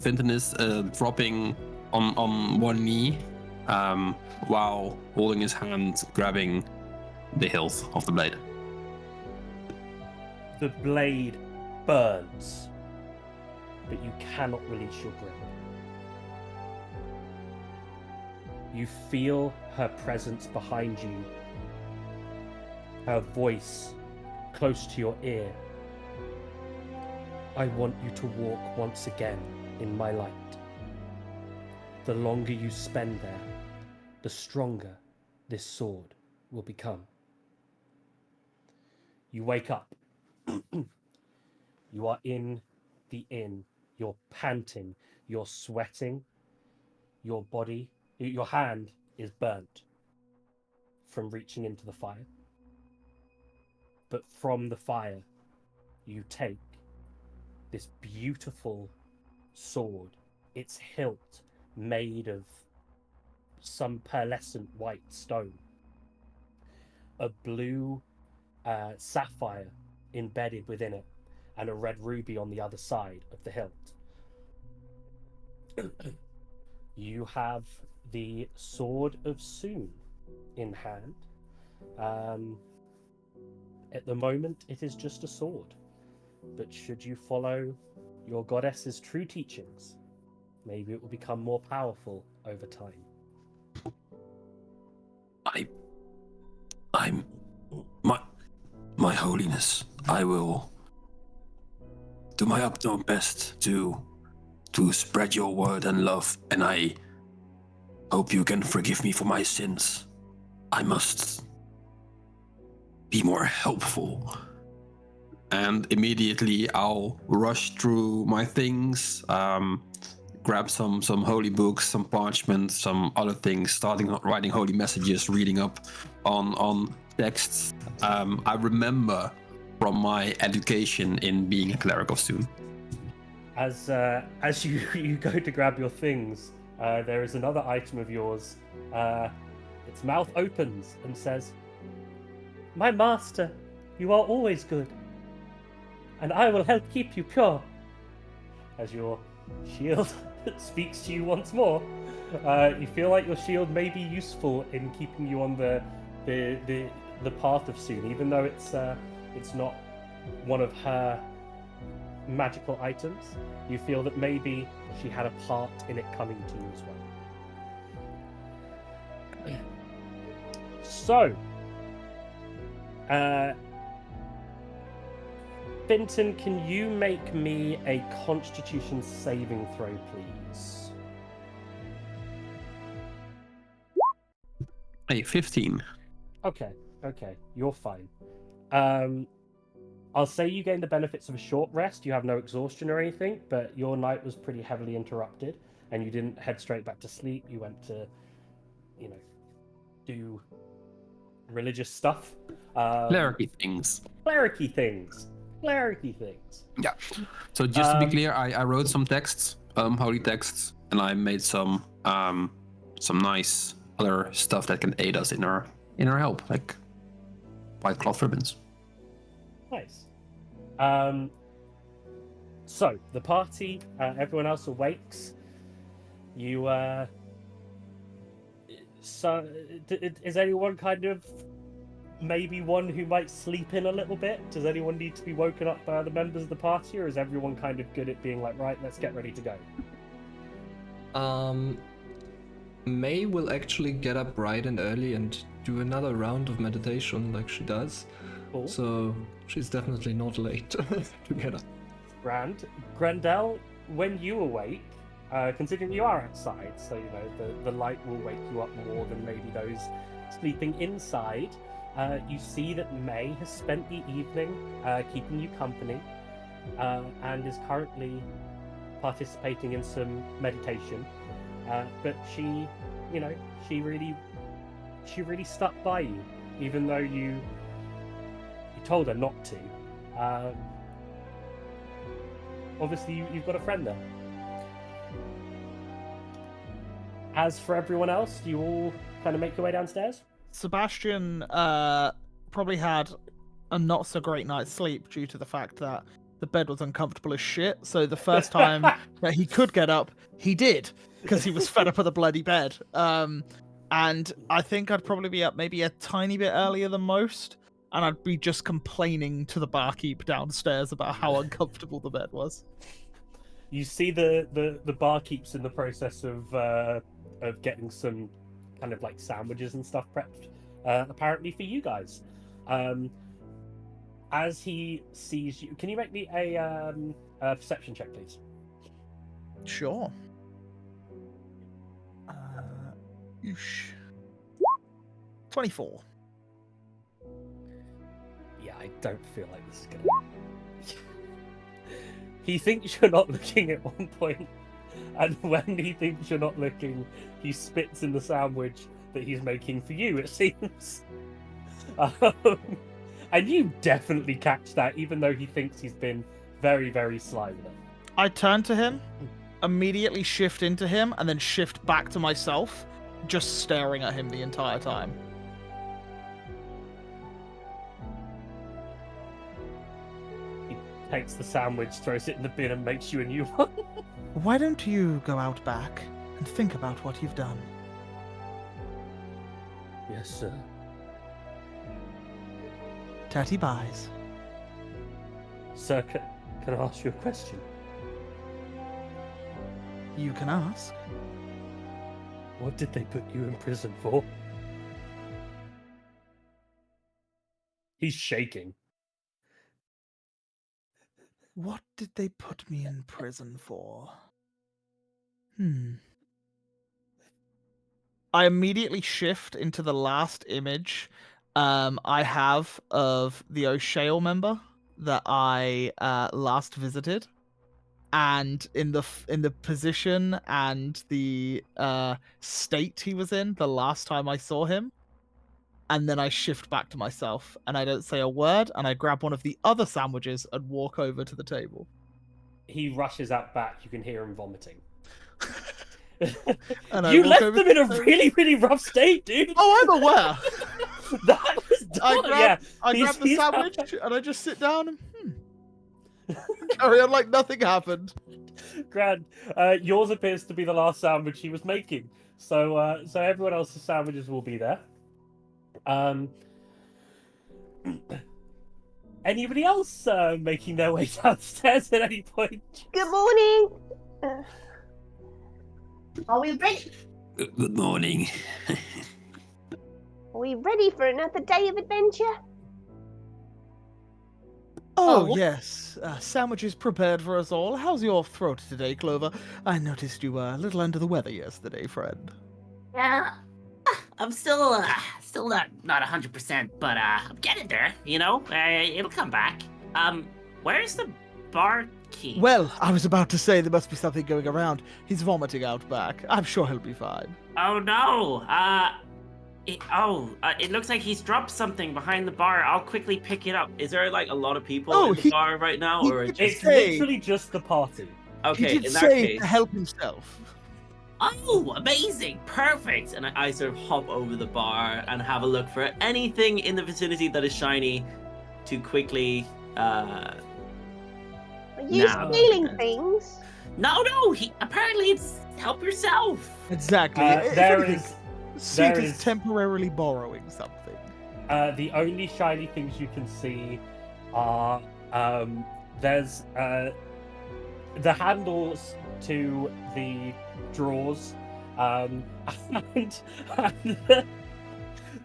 H: Finton is dropping on one knee while holding his hand, grabbing the hilt of the blade.
A: The blade burns, but you cannot release your grip. You feel her presence behind you, her voice close to your ear. I want you to walk once again in my light. The longer you spend there, the stronger this sword will become. You wake up. You are in the inn. You're panting. You're sweating. Your body, your hand is burnt from reaching into the fire. But from the fire, you take this beautiful sword, its hilt made of some pearlescent white stone, a blue sapphire embedded within it, and a red ruby on the other side of the hilt. You have the Sword of Soon in hand. At the moment, it is just a sword. But should you follow your goddess's true teachings, maybe it will become more powerful over time.
H: My holiness, I will do my utmost best to spread your word and love, and I hope you can forgive me for my sins. I must be more helpful. And immediately I'll rush through my things, grab some holy books, some parchment, some other things, starting writing holy messages, reading up on texts. I remember from my education in being a cleric of Soon.
A: As you go to grab your things, there is another item of yours. Its mouth opens and says, "My master, you are always good, and I will help keep you pure." As your shield speaks to you once more, you feel like your shield may be useful in keeping you on the path of Soon, even though it's not one of her magical items. You feel that maybe she had a part in it coming to you as well. So, Finton, can you make me a Constitution saving throw, please?
H: Hey, 15.
A: Okay, you're fine. I'll say you gain the benefits of a short rest. You have no exhaustion or anything, but your night was pretty heavily interrupted, and you didn't head straight back to sleep. You went to, do religious stuff.
H: Clericy things.
A: Clericy things.
H: Yeah. So just to be clear, I wrote some texts, holy texts, and I made some nice other stuff that can aid us in our help, like white cloth ribbons.
A: Nice. So the party, everyone else awakes. You, so is anyone kind of maybe one who might sleep in a little bit? Does anyone need to be woken up by other members of the party, or is everyone kind of good at being like, right, let's get ready to go?
B: May will actually get up bright and early and do another round of meditation like she does.
A: Cool.
B: So she's definitely not late to get up.
A: Grand. Grandel, when you awake, considering you are outside, so the light will wake you up more than maybe those sleeping inside. You see that May has spent the evening keeping you company, and is currently participating in some meditation. But she really stuck by you, even though you told her not to. Obviously, you've got a friend there. As for everyone else, do you all kind of make your way downstairs?
D: Sebastian probably had a not so great night's sleep due to the fact that the bed was uncomfortable as shit. So the first time that he could get up, he did, because he was fed up with the bloody bed. And I think I'd probably be up maybe a tiny bit earlier than most, and I'd be just complaining to the barkeep downstairs about how uncomfortable the bed was.
A: You see the barkeep's in the process of getting some kind of like sandwiches and stuff prepped, apparently for you guys. as he sees you, can you make me a perception check, please?
D: Sure. Oosh. 24.
A: Yeah, I don't feel like this is gonna. He thinks you're not looking at one point, and when he thinks you're not looking, he spits in the sandwich that he's making for you, it seems. And you definitely catch that, even though he thinks he's been very, very sly with it.
D: I turn to him, immediately shift into him, and then shift back to myself, just staring at him the entire time.
A: He takes the sandwich, throws it in the bin, and makes you a new one.
D: Why don't you go out back and think about what you've done?
A: Yes, sir.
D: Tatty buys.
A: Sir, can I ask you a question?
D: You can ask.
A: What did they put you in prison for? He's shaking.
D: What did they put me in prison for? I immediately shift into the last image I have of the O'Shale member that I last visited, and in the position and the state he was in the last time I saw him. And then I shift back to myself, and I don't say a word, and I grab one of the other sandwiches and walk over to the table.
A: He rushes out back. You can hear him vomiting.
D: And I
A: You
D: walk
A: left
D: over
A: them
D: to
A: in a
D: the table.
A: really, really rough state, dude.
D: Oh, I'm aware.
A: That was done.
D: I grab the sandwich and I just sit down and carry on like nothing happened.
A: Grand. Yours appears to be the last sandwich he was making. So everyone else's sandwiches will be there. Anybody else making their way downstairs at any point?
C: Good morning. Are we ready?
H: Good morning.
C: Are we ready for another day of adventure?
D: Oh, yes. Sandwiches prepared for us all. How's your throat today, Clover? I noticed you were a little under the weather yesterday, friend.
E: Yeah, I'm still not 100%, but I'm getting there. You know, it'll come back. Where's the barkeep?
D: Well, I was about to say there must be something going around. He's vomiting out back. I'm sure he'll be fine.
E: Oh no. It looks like he's dropped something behind the bar. I'll quickly pick it up. Is there like a lot of people in the bar right now, or
A: It's
E: just...
A: literally just the party.
E: Okay,
D: he did
E: in that
D: say
E: case.
D: to help himself.
E: Oh, amazing! Perfect! And I sort of hop over the bar and have a look for anything in the vicinity that is shiny to quickly
C: Are you
E: No.
C: stealing things?
E: No, apparently it's help yourself.
D: Exactly. If
A: There
D: anything,
A: is
D: see it
A: there
D: as
A: is-
D: temporarily borrowing something.
A: the only shiny things you can see are there's the handles to the drawers, and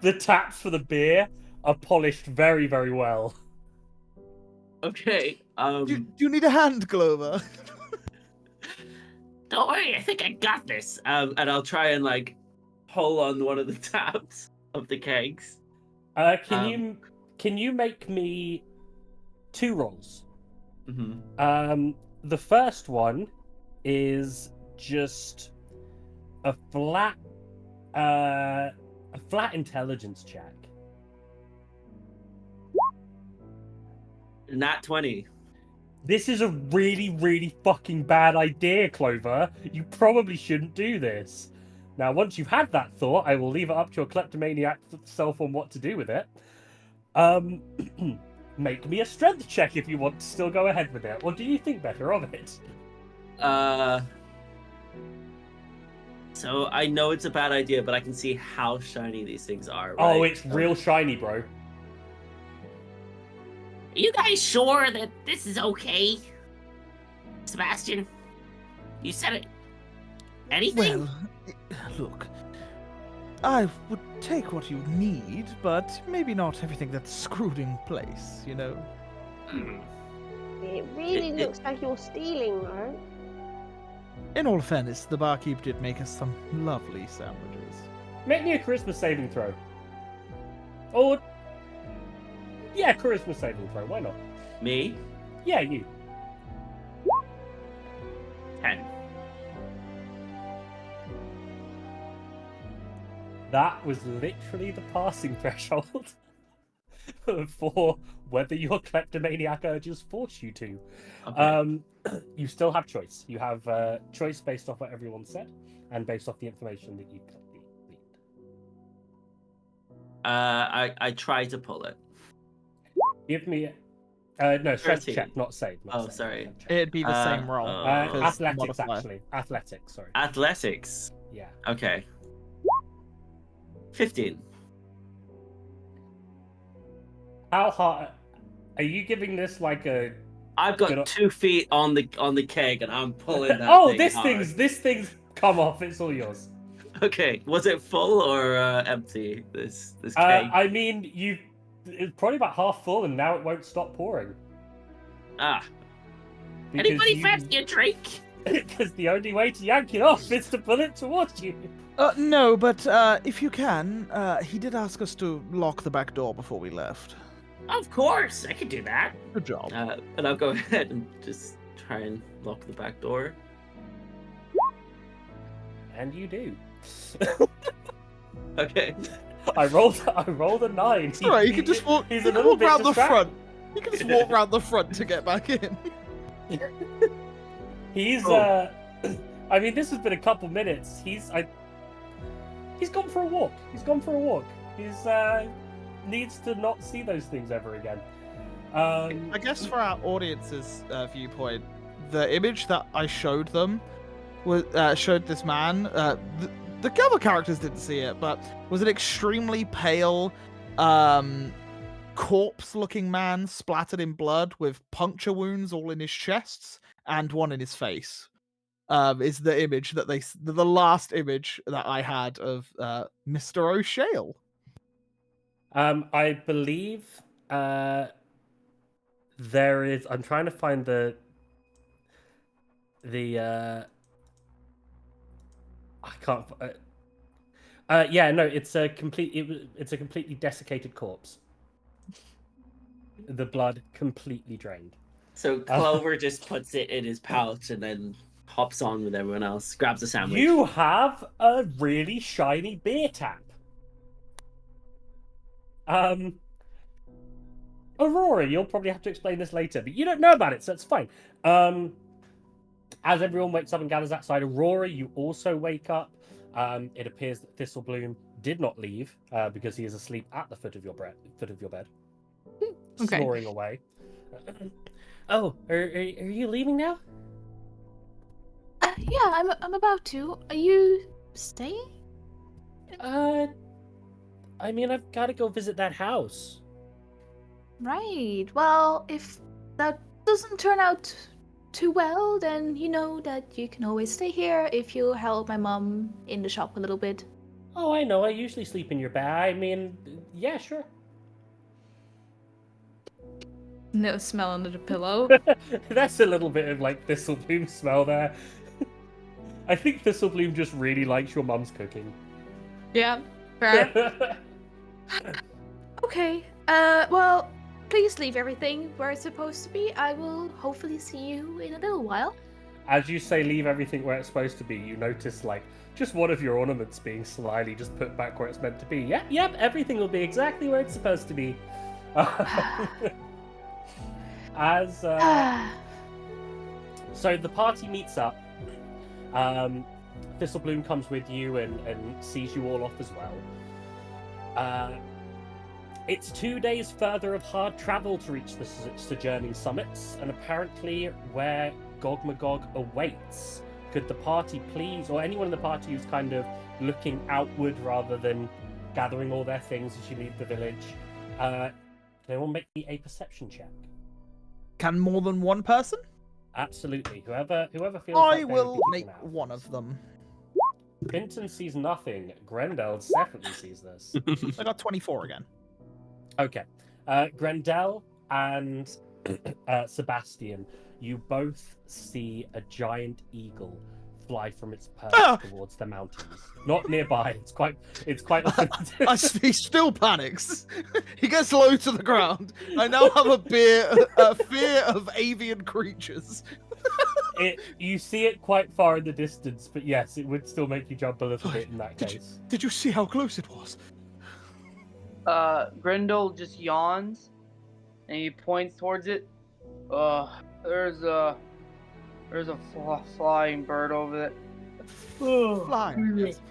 A: the taps for the beer are polished very, very well.
E: Okay.
D: Do you need a hand, Clover?
E: Don't worry, I think I got this. And I'll try and like pull on one of the tabs of the kegs.
A: Can you make me 2 rolls?
E: Mm-hmm.
A: The first one is just a flat intelligence check.
E: Nat 20.
A: This is a really, really fucking bad idea, Clover. You probably shouldn't do this. Now, once you've had that thought, I will leave it up to your kleptomaniac self on what to do with it. Make me a strength check if you want to still go ahead with it. Or do you think better of it?
E: So I know it's a bad idea, but I can see how shiny these things are. Right?
A: Oh, it's real shiny, bro.
E: Are you guys sure that this is okay? Sebastian? You said it. Anything?
D: Well, look, I would take what you need, but maybe not everything that's screwed in place, you know?
C: It really looks like you're stealing, though.
D: In all fairness, the barkeep did make us some lovely sandwiches.
A: Make me a charisma saving throw. Or yeah, charisma saving throw. Why not?
E: Me?
A: Yeah, you.
E: 10.
A: That was literally the passing threshold for whether your kleptomaniac urges force you to.
E: Okay.
A: You still have choice. You have choice based off what everyone said and based off the information that you gleaned.
E: I try to pull it.
A: Give me no strength
E: 13.
A: check, not save. Not
E: Oh,
A: save.
E: sorry.
A: Strength check.
D: It'd be the same roll. 'cause
A: Athletics,
D: modifier.
A: actually. Athletics, sorry.
E: Athletics.
A: Yeah.
E: Okay. 15.
A: How hard are you giving this like a?
E: I've got
A: Good-
E: 2 feet on the keg, and I'm pulling that.
A: Oh,
E: thing
A: this
E: hard.
A: thing's come off. It's all yours.
E: Okay. Was it full or empty? This keg.
A: I mean, it's probably about half full, and now it won't stop pouring.
E: Ah.
A: Because
E: Anybody fancy a drink?
A: Because the only way to yank it off is to pull it towards you.
D: No, but if you can, he did ask us to lock the back door before we left.
E: Of course, I could do that.
D: Good job.
E: And I'll go ahead and just try and lock the back door.
A: And you do.
E: Okay.
A: I rolled a 9.
D: It's alright, you can just walk.
A: He's
D: You
A: a
D: can
A: little
D: walk
A: bit
D: round the
A: distracted.
D: front. You can just walk round the front to get back in.
A: He's
E: Oh.
A: I mean, this has been a couple minutes. He's gone for a walk. He's needs to not see those things ever again.
D: I guess for our audience's viewpoint, the image that I showed them was showed this man. The other characters didn't see it, but was an extremely pale, corpse-looking man splattered in blood with puncture wounds all in his chests and one in his face. Is the image that the last image that I had of Mr. O'Shale.
A: I believe there is. I'm trying to find the. I can't. Yeah, no, it's a completely desiccated corpse. The blood completely drained.
E: So Clover just puts it in his pouch and then hops on with everyone else, grabs a sandwich.
A: You have a really shiny beer tap. Aurora, you'll probably have to explain this later, but you don't know about it, so it's fine. As everyone wakes up and gathers outside, Aurora, you also wake up. It appears that Thistlebloom did not leave because he is asleep at the foot of your bed,
F: Okay.
A: snoring away. Oh, are you leaving now?
F: Yeah, I'm about to. Are you staying?
A: I mean, I've got to go visit that house.
F: Right. Well, if that doesn't turn out too well, then you know that you can always stay here if you help my mom in the shop a little bit.
A: Oh, I know. I usually sleep in your bed. I mean, yeah, sure.
F: No smell under the pillow.
A: That's a little bit of like Thistlebloom smell there. I think Thistlebloom just really likes your mum's cooking.
F: Yeah. Fair. Okay. Well, please leave everything where it's supposed to be. I will hopefully see you in a little while.
A: As you say, leave everything where it's supposed to be, you notice like just one of your ornaments being slyly just put back where it's meant to be. Yep, everything will be exactly where it's supposed to be. As so the party meets up. Thistlebloom comes with you and sees you all off as well. It's 2 days further of hard travel to reach the sojourning summits, and apparently where Gogmagog awaits. Could the party please, or anyone in the party who's kind of looking outward rather than gathering all their things as you leave the village, can anyone make me a perception check?
D: Can more than one person?
A: Absolutely. Whoever feels
D: I
A: like they would
D: will
A: be
D: make
A: looking out.
D: one of them.
A: Vinton sees nothing. Grendel definitely sees this.
D: I got 24 again.
A: Okay. Grendel and Sebastian, you both see a giant eagle fly from its perch towards the mountains. Not nearby. It's quite
D: He still panics. He gets low to the ground. I now have a fear of avian creatures.
A: You see it quite far in the distance, but yes, it would still make you jump a little bit in that case.
D: Did you see how close it was?
G: Grendel just yawns, and he points towards it. There's a flying bird over there.
D: Flying. Yes.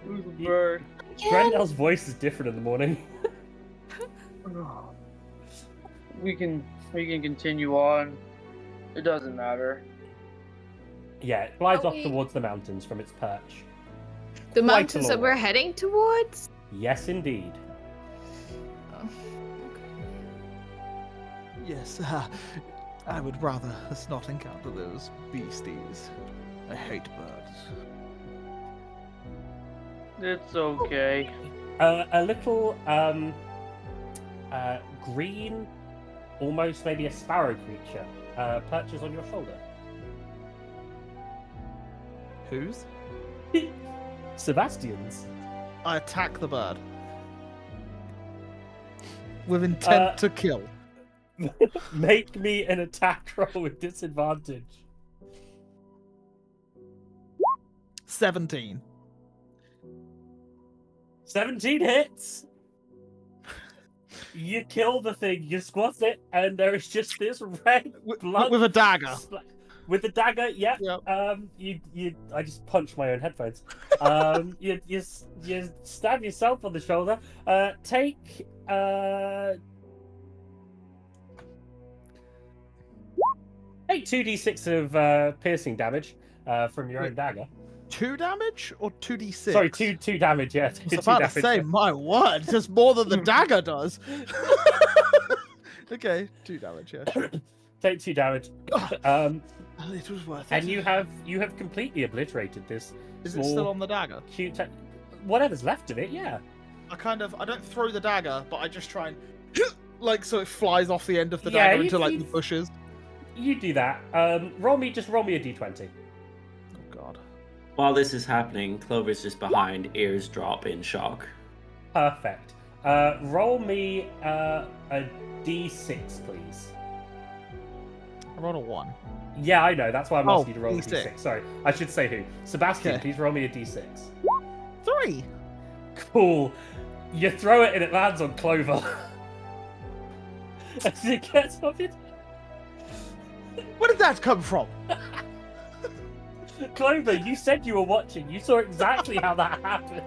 G: There's a bird.
A: Grendel's voice is different in the morning.
G: We can continue on. It doesn't matter.
A: Yeah, it flies off towards the mountains from its perch.
I: The
A: Quite
I: mountains that
A: along.
I: we're heading towards?
A: Yes, indeed.
I: Oh.
D: Yes, I would rather us not encounter those beasties. I hate birds.
G: It's okay.
A: A little green, almost maybe a sparrow creature, perches on your shoulder.
D: Whose?
A: Sebastian's.
D: I attack the bird. With intent to kill.
A: Make me an attack roll with disadvantage.
D: 17.
A: 17 hits. You kill the thing, you squat it, and there is just this red blood
D: With a dagger.
A: With the dagger, yep.
D: Yep.
A: I just punched my own headphones. You stab yourself on the shoulder. Take 2d6 of piercing damage from your own dagger.
D: 2 damage or 2d6?
A: Sorry, two damage. Yeah,
D: I was about to say, my word, just more than the dagger does. Okay, 2 damage. Yeah, sure.
A: Take 2 damage.
D: It was worth it.
A: And you have completely obliterated this.
D: Is it still on the dagger?
A: Cute whatever's left of it, yeah.
D: I don't throw the dagger, but I just try and so it flies off the end of the dagger into the bushes.
A: You do that. Roll me a d20.
D: Oh god.
E: While this is happening, Clover's just behind, ears drop in shock.
A: Perfect. Roll me a d6, please.
D: I rolled a 1.
A: Yeah, I know. That's why I'm asking you to roll
D: D6.
A: a d6. Sorry, I should say who. Sebastian,
D: Okay.
A: please roll me a d6.
D: 3.
A: Cool. You throw it and it lands on Clover. As it gets off it.
D: Where did that come from?
A: Clover, you said you were watching. You saw exactly how that happened.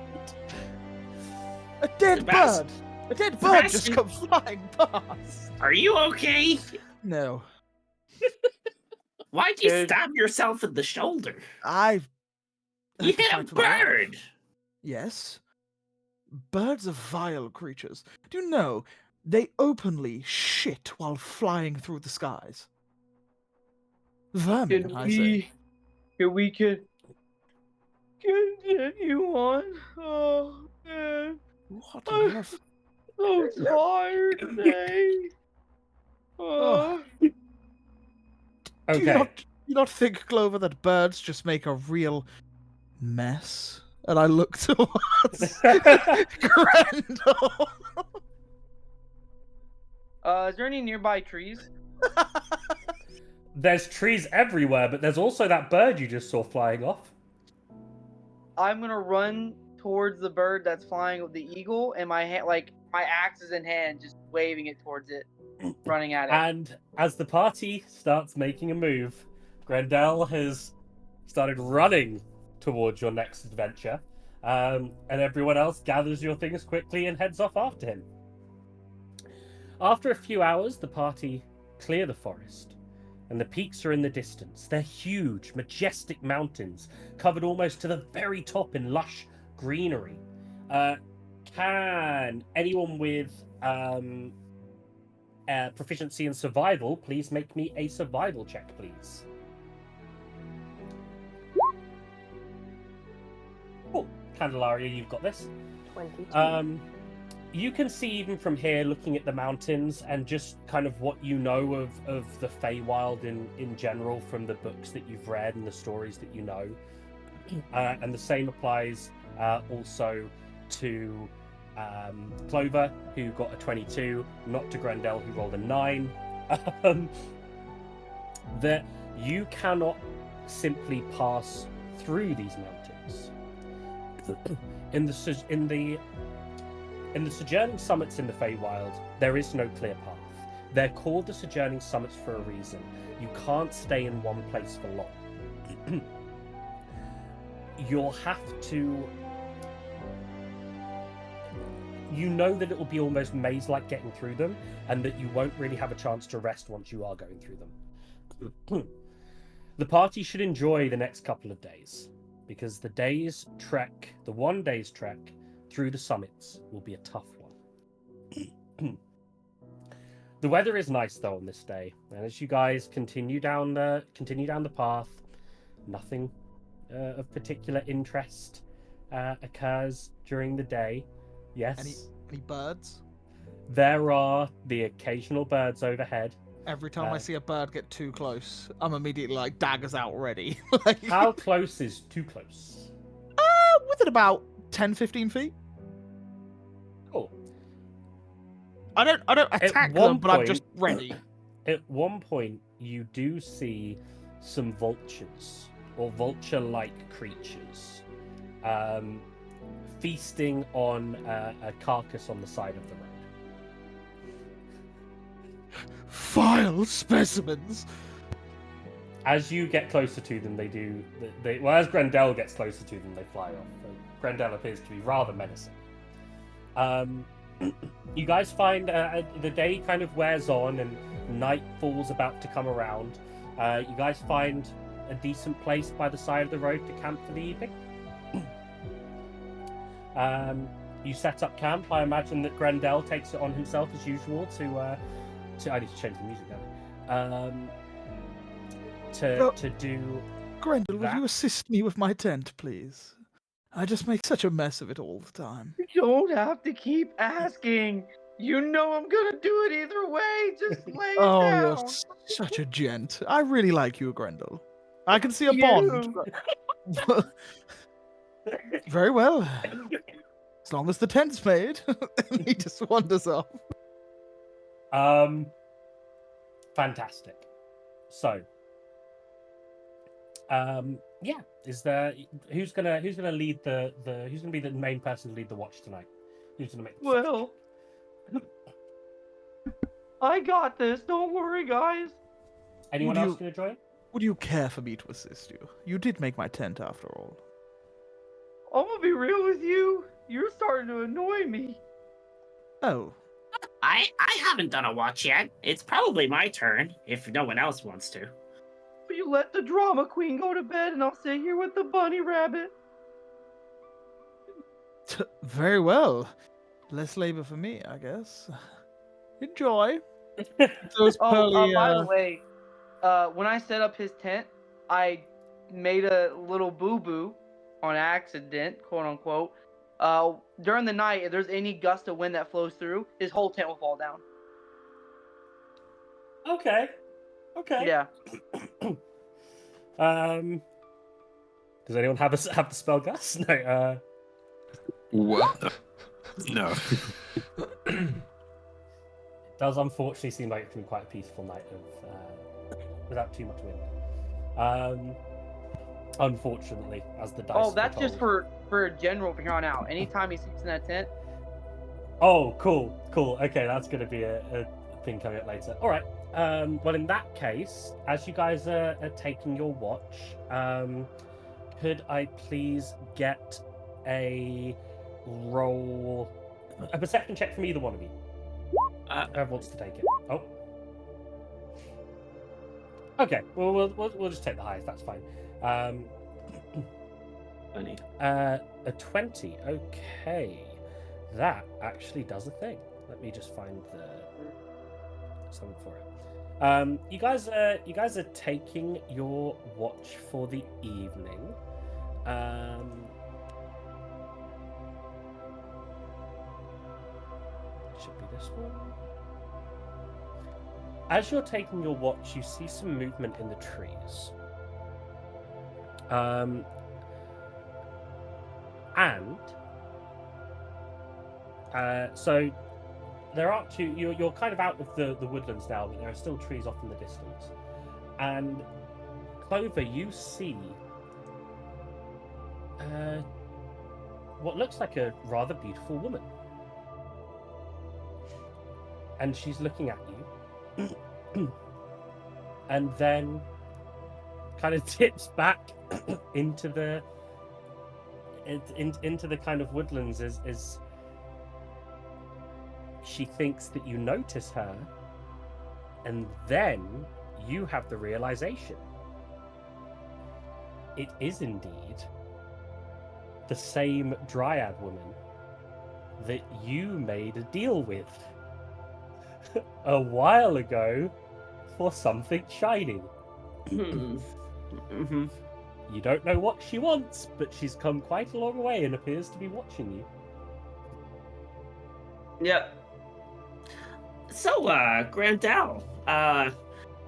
D: A dead bird. A dead bird just
E: Sebastian.
D: come flying past.
E: Are you okay?
D: No,
E: Why'd you
G: Dude.
E: stab yourself in the shoulder?
D: I
E: You
D: had to
E: hit a
D: fight for my life.
E: bird!
D: Yes. Birds are vile creatures. Do you know they openly shit while flying through the skies? Vermin, I say.
G: Can we continue on? Oh man,
D: What on earth?
G: so tired today.
D: Oh. Do
A: Okay.
D: you not think, Clover, that birds just make a real mess? And I look towards Grendel.
G: Is there any nearby trees?
A: There's trees everywhere, but there's also that bird you just saw flying off.
G: I'm gonna run towards the bird that's flying with the eagle, and my hand, my axe is in hand, just waving it towards it, running at it.
A: And as the party starts making a move, Grendel has started running towards your next adventure, and everyone else gathers your things quickly and heads off after him. After a few hours, the party clear the forest, and the peaks are in the distance. They're huge, majestic mountains, covered almost to the very top in lush greenery. Can anyone with proficiency in survival please make me a survival check, please? Oh, Candelaria, you've got this.
C: 22.
A: you can see even from here, looking at the mountains and just kind of what you know of the Feywild in general from the books that you've read and the stories that you know. And the same applies also to Clover, who got a 22, not to Grendel, who rolled a 9. That you cannot simply pass through these mountains. In the sojourning summits in the Feywild, there is no clear path. They're called the sojourning summits for a reason. You can't stay in one place for long. You'll have to... You know that it will be almost maze-like getting through them, and that you won't really have a chance to rest once you are going through them. The party should enjoy the next couple of days, because the one day's trek through the summits will be a tough one. The weather is nice though on this day, and as you guys continue down the path, nothing of particular interest occurs during the day. Yes.
D: Any birds?
A: There are the occasional birds overhead.
D: Every time I see a bird get too close, I'm immediately like daggers out ready. Like,
A: How close is too close?
D: within about 10-15 feet.
A: Cool.
D: I don't attack
A: one
D: them, but I'm
A: point-
D: just ready.
A: At one point, you do see some vultures or vulture-like creatures feasting on a carcass on the side of the road.
D: Vile specimens.
A: As you get closer to them, as Grendel gets closer to them, they fly off. Grendel appears to be rather menacing. You guys find the day kind of wears on and night falls about to come around. You guys find a decent place by the side of the road to camp for the evening. You set up camp. I imagine that Grendel takes it on himself as usual to I need to change the music now. To do
D: Grendel, will
A: that.
D: you assist me with my tent, please? I just make such a mess of it all the time.
G: You don't have to keep asking. You know I'm gonna do it either way. Just lay it
D: Oh,
G: down.
D: you're such a gent. I really like you, Grendel. I can see a
G: You.
D: bond. Very well. As long as the tent's made. And he just wanders off.
A: Fantastic. So, yeah. Is there who's gonna lead who's gonna be the main person to lead the watch tonight? Who's gonna make the
G: Well, I got this. Don't worry, guys.
A: Anyone
D: Would
A: else
D: you-
A: gonna join?
D: Would you care for me to assist you? You did make my tent after all.
G: I'm gonna be real with you. You're starting to annoy me.
D: Oh,
E: I haven't done a watch yet. It's probably my turn, if no one else wants to.
G: Will you let the drama queen go to bed and I'll sit here with the bunny rabbit?
D: very well. Less labor for me, I guess. Enjoy. Those pearly,
G: By the way, when I set up his tent, I made a little boo-boo on accident, quote unquote. During the night, if there's any gust of wind that flows through, his whole tent will fall down.
A: Okay.
G: Yeah.
A: Does anyone have the spell gust? No.
H: What? No.
A: It does unfortunately seem like it can be quite a peaceful night of without too much wind. Unfortunately, as the dice.
G: Oh, that's
A: were
G: just
A: told.
G: for a general from here on out. Anytime he sleeps in that tent,
A: Oh, cool. Okay, that's going to be a thing coming up later. All right. Well, in that case, as you guys are taking your watch, could I please get a perception check from either one of you? Whoever wants to take it. Oh. Okay. Well, we'll just take the highest. That's fine.
E: Funny.
A: A 20. Okay. That actually does a thing. Let me just find something for it. You guys are taking your watch for the evening. should be this one. As you're taking your watch, you see some movement in the trees. So there are two. You're kind of out of the woodlands now, but there are still trees off in the distance. And Clover, you see what looks like a rather beautiful woman, and she's looking at you, and then kind of tips back into the into the kind of woodlands as she thinks that you notice her, and then you have the realization. It is indeed the same dryad woman that you made a deal with a while ago for something shiny.
E: Mm-hmm.
A: You don't know what she wants, but she's come quite a long way and appears to be watching you.
E: Yep. So, Grandel,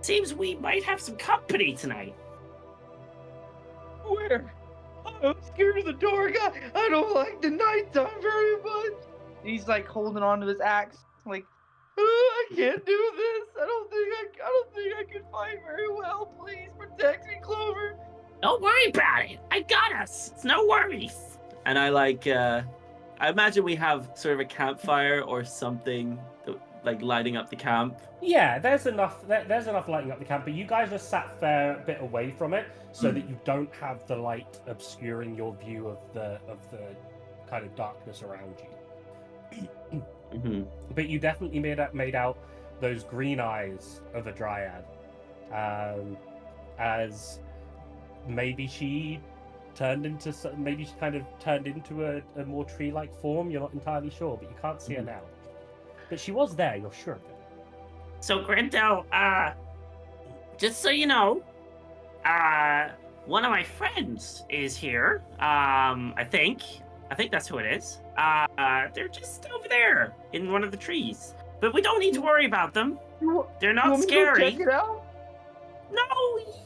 E: seems we might have some company tonight.
G: Where? I'm scared of the dark. I don't like the nighttime very much. He's like holding on to his axe, like, I can't do this. I don't think I can fight very well. Please protect me, Clover.
E: Don't worry about it. I got us. It's no worries. And I imagine we have sort of a campfire or something, like lighting up the camp.
A: Yeah, there's enough. There's enough lighting up the camp, but you guys are sat a fair bit away from it, so that you don't have the light obscuring your view of the kind of darkness around you.
E: Mm-hmm.
A: But you definitely made out those green eyes of a dryad, as maybe she kind of turned into a more tree-like form. You're not entirely sure, but you can't see her now. But she was there. You're sure of it.
E: So, Grandel, just so you know, one of my friends is here. I think that's who it is. They're just over there in one of the trees. But we don't need to worry about them. They're not scary.
G: Check it out.
E: No,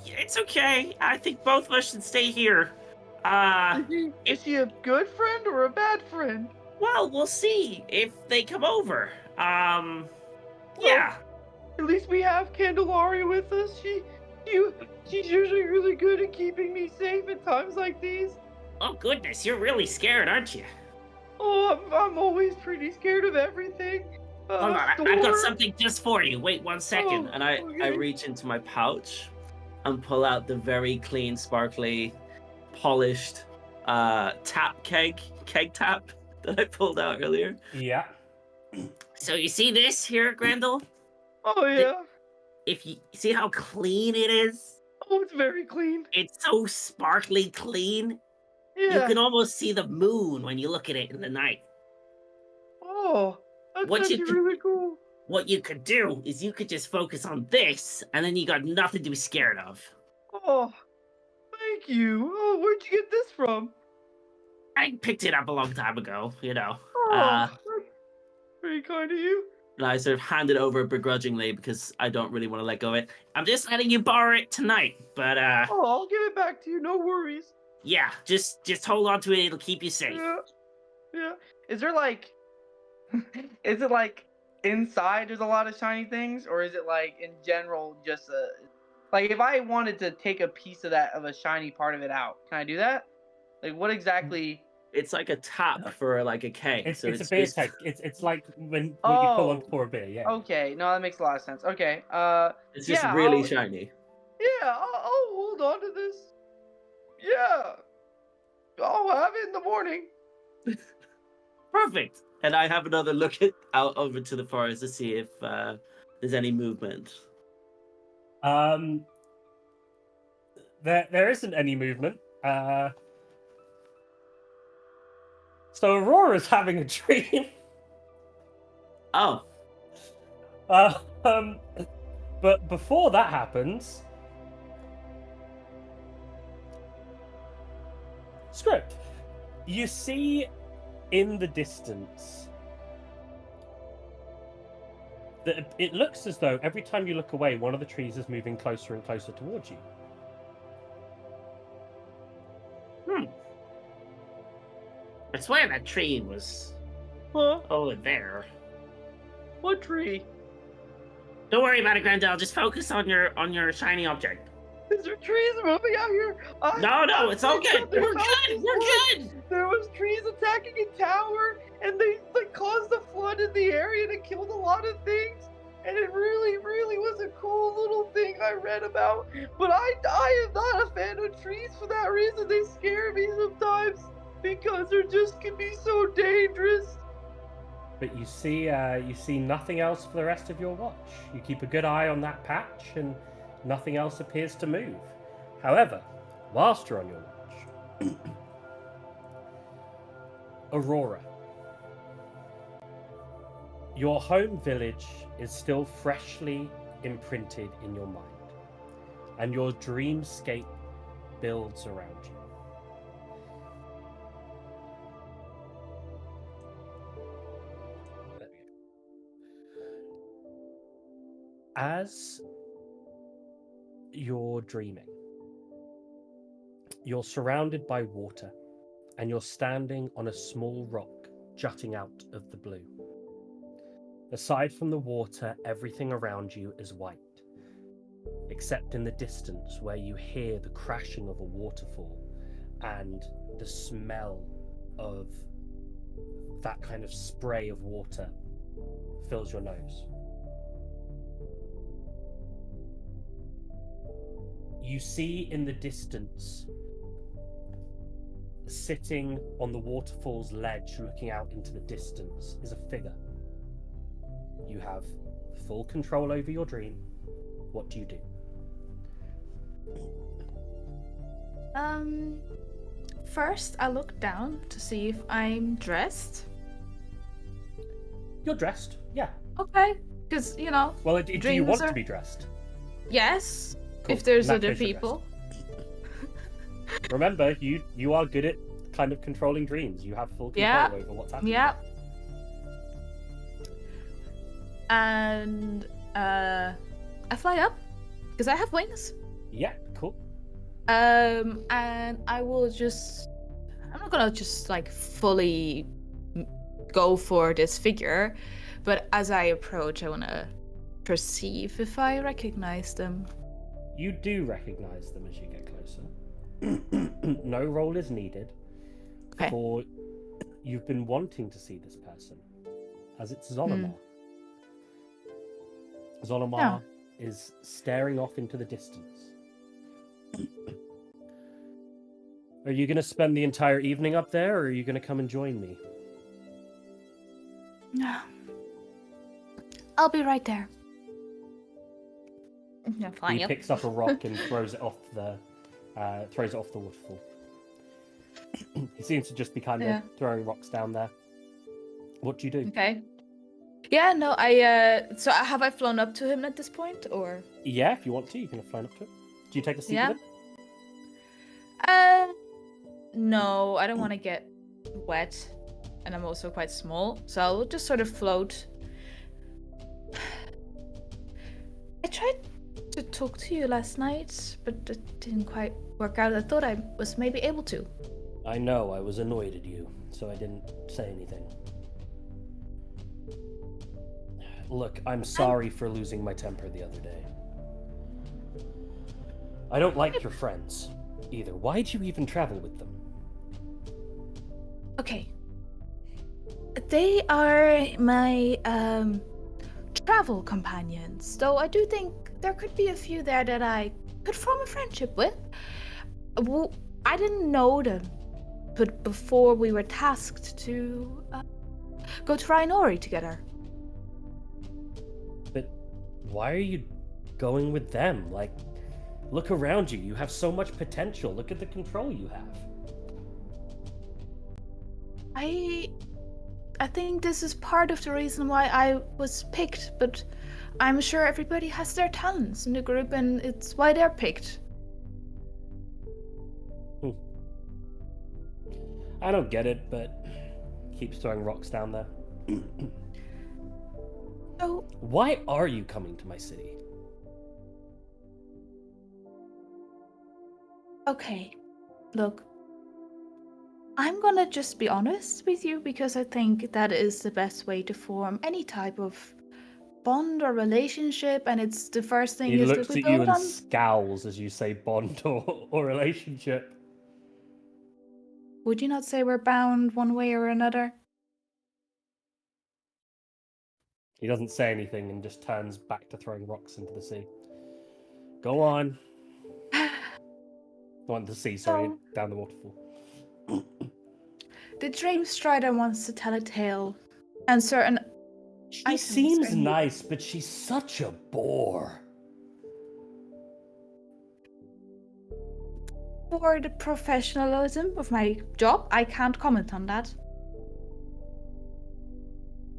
E: it's okay. I think both of us should stay here.
G: Is she a good friend or a bad friend?
E: Well, we'll see if they come over. Yeah.
G: At least we have Candelaria with us. She's usually really good at keeping me safe at times like these.
E: Oh goodness, you're really scared, aren't you?
G: Oh, I'm always pretty scared of everything.
E: Hold on, I've got something just for you. Wait 1 second.
G: Oh,
E: And I
G: okay.
E: reach into my pouch and pull out the very clean, sparkly, polished keg tap that I pulled out earlier.
A: Yeah.
E: So you see this here, Grendel?
G: Oh yeah.
E: If you see how clean it is?
G: Oh, it's very clean.
E: It's so sparkly clean.
G: Yeah.
E: You can almost see the moon when you look at it in the night.
G: Oh, that's
E: What you
G: actually
E: could-
G: really cool.
E: What you could do is you could just focus on this, and then you got nothing to be scared of.
G: Oh, thank you. Oh, where'd you get this from?
E: I picked it up a long time ago, you know.
G: Oh, that's very kind of you.
E: And I sort of hand it over begrudgingly because I don't really want to let go of it. I'm just letting you borrow it tonight, but
G: Oh, I'll give it back to you. No worries.
E: yeah, just hold on to it. It'll keep you safe.
G: Yeah. Is there like, is it like inside there's a lot of shiny things, or is it like in general just like if I wanted to take a piece of a shiny part of it out, can I do that? Like what exactly?
E: It's like a tap for like a keg.
A: It's
E: so
A: a beer
E: just-
A: keg. It's like when you pull on
G: Oh.
A: pour a beer. Yeah.
G: Okay, no, that makes a lot of sense. Okay,
E: It's just
G: yeah,
E: really
G: I'll-
E: shiny.
G: yeah, I'll hold on to this. Yeah, I'll have it in the morning.
E: Perfect. And I have another look out over to the forest to see if there's any movement.
A: There isn't any movement. So Aurora's having a dream.
E: Oh,
A: But before that happens, script. You see in the distance It looks as though every time you look away, one of the trees is moving closer and closer towards you.
E: I swear that tree was
G: Huh?
E: over there.
G: What tree?
E: Don't worry about it, Grandel. Just focus on your shiny object.
G: Is there trees moving out here?
E: No, it's all good.
G: There's
E: We're
G: not
E: good. We're good.
G: There was trees attacking a tower, and they caused a flood in the area, and it killed a lot of things. And it really, really was a cool little thing I read about. But I am not a fan of trees for that reason. They scare me sometimes because they just can be so dangerous.
A: But you see nothing else for the rest of your watch. You keep a good eye on that patch, and nothing else appears to move. However, whilst you're on your watch, Aurora, your home village is still freshly imprinted in your mind, and your dreamscape builds around you. There we go. As you're dreaming, you're surrounded by water, and you're standing on a small rock jutting out of the blue. Aside from the water, everything around you is white, except in the distance where you hear the crashing of a waterfall and the smell of that kind of spray of water fills your nose. You see in the distance, sitting on the waterfall's ledge, looking out into the distance, is a figure. You have full control over your dream. What do you do?
F: First I look down to see if I'm dressed.
A: You're dressed, yeah.
F: Okay, because,
A: Well, do you
F: dreams
A: want
F: are-
A: to be dressed?
F: yes,
A: Cool.
F: if there's
A: In that
F: other
A: case, you're
F: people.
A: Remember, you are good at kind of controlling dreams. You have full control
F: Yeah.
A: over what's happening.
F: Yeah. And I fly up because I have wings.
A: Yeah, cool.
F: And I will just I'm not gonna just like fully go for this figure, but as I approach I wanna perceive if I recognize them.
A: You do recognize them as you get closer. No roll is needed.
F: Okay.
A: For you've been wanting to see this person, as it's Zolomar. Zolomar is staring off into the distance. Are you going to spend the entire evening up there, or are you going to come and join me?
F: I'll be right there. Yeah, flying
A: He
F: up.
A: picks up a rock and throws it off the waterfall. He seems to just be kind of throwing rocks down there. What do you do?
F: Okay. Yeah, no, so have I flown up to him at this point, or?
A: Yeah, if you want to, you can fly up to it. Do you take a seat
F: Yeah.
A: with him?
F: No, I don't want to get wet, and I'm also quite small, so I'll just sort of float. I tried to talk to you last night, but it didn't quite work out. I thought I was maybe able to.
A: I know, I was annoyed at you, so I didn't say anything. Look, I'm sorry for losing my temper the other day. I don't like your friends, either. Why'd you even travel with them?
F: Okay. They are my travel companions, though I do think there could be a few there that I could form a friendship with. Well, I didn't know them, but before we were tasked to go to Rhinori together.
A: But why are you going with them? Like, look around you. You have so much potential. Look at the control you have.
F: I think this is part of the reason why I was picked, but I'm sure everybody has their talents in the group and it's why they're picked.
A: I don't get it, but keeps throwing rocks down there.
F: So,
A: Why are you coming to my city?
F: okay, look, I'm gonna just be honest with you because I think that is the best way to form any type of bond or relationship, and it's the first thing
A: He
F: is that
A: looks
F: we
A: at you
F: build
A: and
F: on.
A: scowls as you say bond or relationship.
F: Would you not say we're bound one way or another?
A: He doesn't say anything and just turns back to throwing rocks into the sea. Go on. Not into the sea, sorry,
F: So,
A: down the waterfall.
F: the Dream Strider wants to tell a tale, and certain
A: She
F: items
A: seems
F: are
A: nice, but she's such a bore.
F: for the professionalism of my job. I can't comment on that.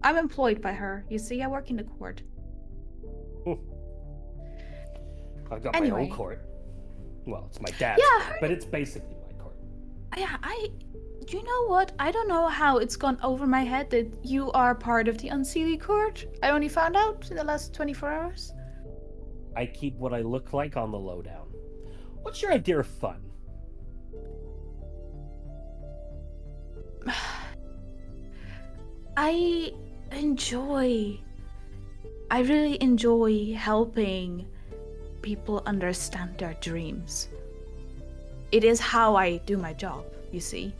F: I'm employed by her. You see, I work in the court.
A: I've got my own
F: Anyway.
A: court. Well, it's my dad's
F: Yeah,
A: court, but it's basically my court.
F: Yeah, you know what? I don't know how it's gone over my head that you are part of the Unseelie Court. I only found out in the last 24 hours.
A: I keep what I look like on the lowdown. What's your idea of fun?
F: I really enjoy helping people understand their dreams. It is how I do my job, you see.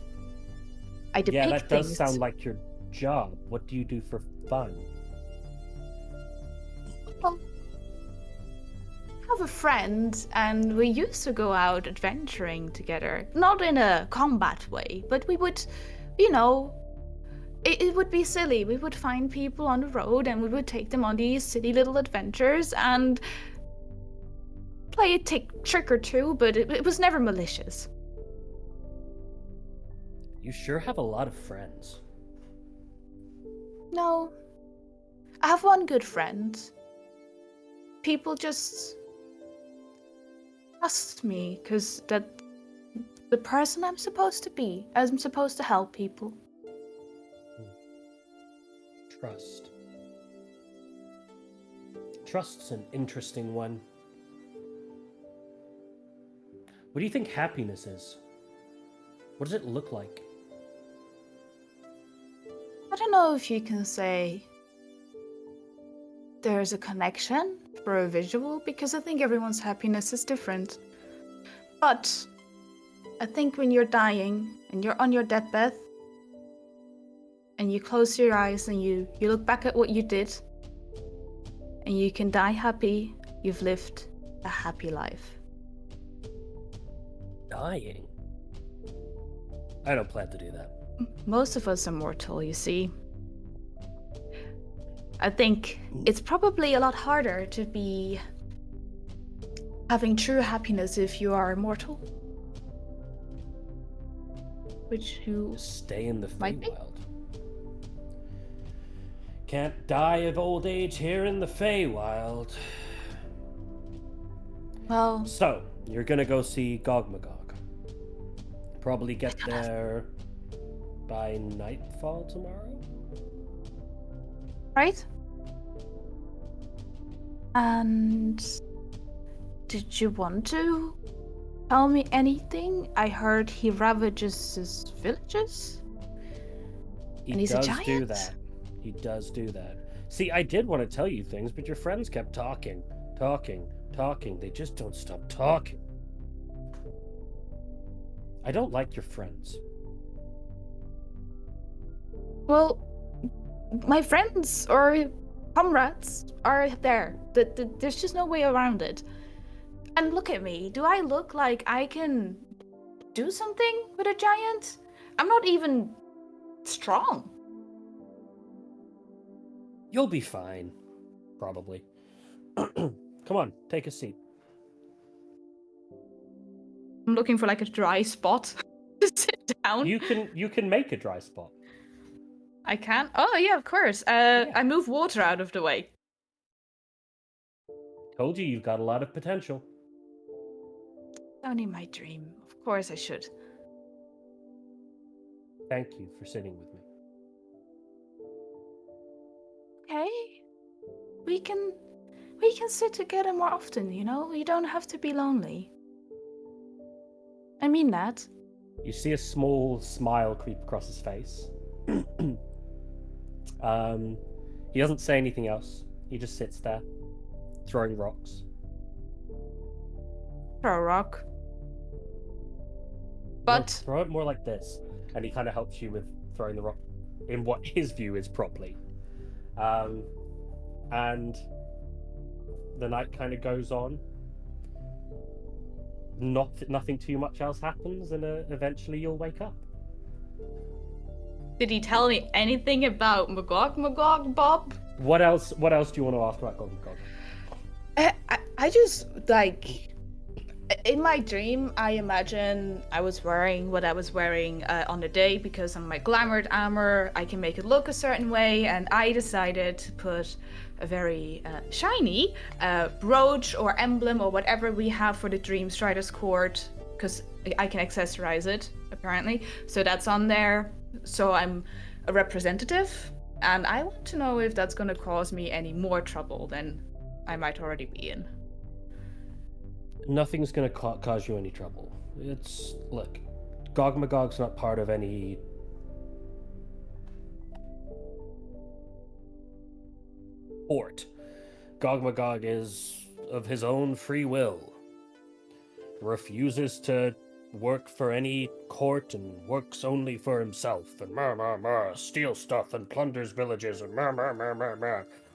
F: I depict
A: Yeah, that does
F: things.
A: sound like your job. What do you do for fun?
F: Well, I have a friend, and we used to go out adventuring together. Not in a combat way, but we would, you know, it would be silly. We would find people on the road and we would take them on these silly little adventures and play a trick or two, but it was never malicious.
A: You sure have a lot of friends.
F: No. I have one good friend. People just trust me because that the person I'm supposed to be. I'm supposed to help people.
A: Trust. Trust's an interesting one. What do you think happiness is? What does it look like?
F: I don't know if you can say there's a connection for a visual, because I think everyone's happiness is different. But I think when you're dying and you're on your deathbed and you close your eyes and you look back at what you did and you can die happy, you've lived a happy life.
A: Dying? I don't plan to do that.
F: Most of us are mortal, you see. I think it's probably a lot harder to be having true happiness if you are immortal. Which you
A: Just stay in the
F: might be.
A: Feywild. Can't die of old age here in the Feywild.
F: Well,
A: So, you're gonna go see Gogmagog. Probably get there by nightfall tomorrow?
F: right? And did you want to tell me anything? I heard he ravages his villages.
A: He
F: And he's a
A: does do
F: giant?
A: that. He does do that. See, I did want to tell you things, but your friends kept talking. They just don't stop talking. I don't like your friends.
F: Well, my friends or comrades are there. There's just no way around it. And look at me. Do I look like I can do something with a giant? I'm not even strong.
A: You'll be fine. Probably. Come on, take a seat.
F: I'm looking for like a dry spot to sit down.
A: You can make a dry spot.
F: I can? Oh, yeah, of course. I move water out of the way.
A: Told you you've got a lot of potential.
F: Only my dream. Of course I should.
A: Thank you for sitting with me.
F: Okay. we can sit together more often, you know? You don't have to be lonely. I mean that.
A: You see a small smile creep across his face. He doesn't say anything else. He just sits there, throwing rocks.
F: Throw a rock.
A: No,
F: But
A: throw it more like this, and he kind of helps you with throwing the rock in what his view is properly. And the night kind of goes on. Nothing too much else happens, and eventually you'll wake up.
F: did he tell me anything about Magog, Bob?
A: What else? What else do you want to ask about Golden God?
F: I just, like, in my dream, I imagine I was wearing what I was wearing on the day because on my glamored armor, I can make it look a certain way, and I decided to put a very shiny brooch or emblem or whatever we have for the Dream Strider's Court, because I can accessorize it, apparently. So that's on there, so I'm a representative, and I want to know if that's going to cause me any more trouble than I might already be in.
A: Nothing's going to cause you any trouble. Look, Gog Magog's not part of any court. Gog Magog is of his own free will. Refuses to work for any court and works only for himself and steals stuff and plunders villages and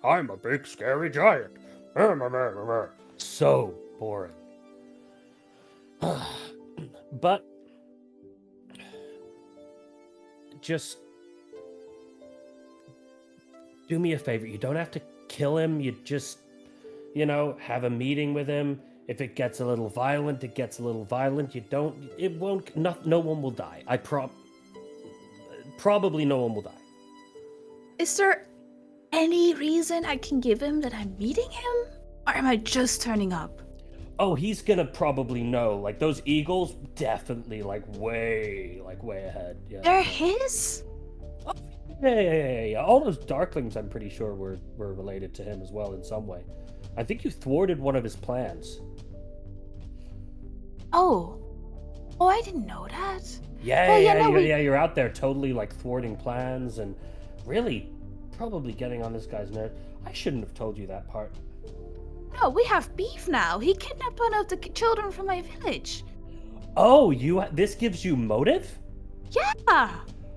A: I'm a big scary giant. So boring. But just do me a favor. You don't have to kill him. You just, have a meeting with him. If it gets a little violent, it gets a little violent. No one will die. Probably no one will die.
F: Is there any reason I can give him that I'm meeting him? Or am I just turning up?
A: Oh, he's gonna probably know. Like, those eagles, definitely, way ahead. Yeah.
F: They're his?
A: Oh, yeah. All those darklings, I'm pretty sure, were related to him as well in some way. I think you thwarted one of his plans.
F: Oh, I didn't know that.
A: Yeah, you're out there totally, thwarting plans and really probably getting on this guy's nerves. I shouldn't have told you that part.
F: No, we have beef now. He kidnapped one of the children from my village.
A: Oh, this gives you motive?
F: Yeah.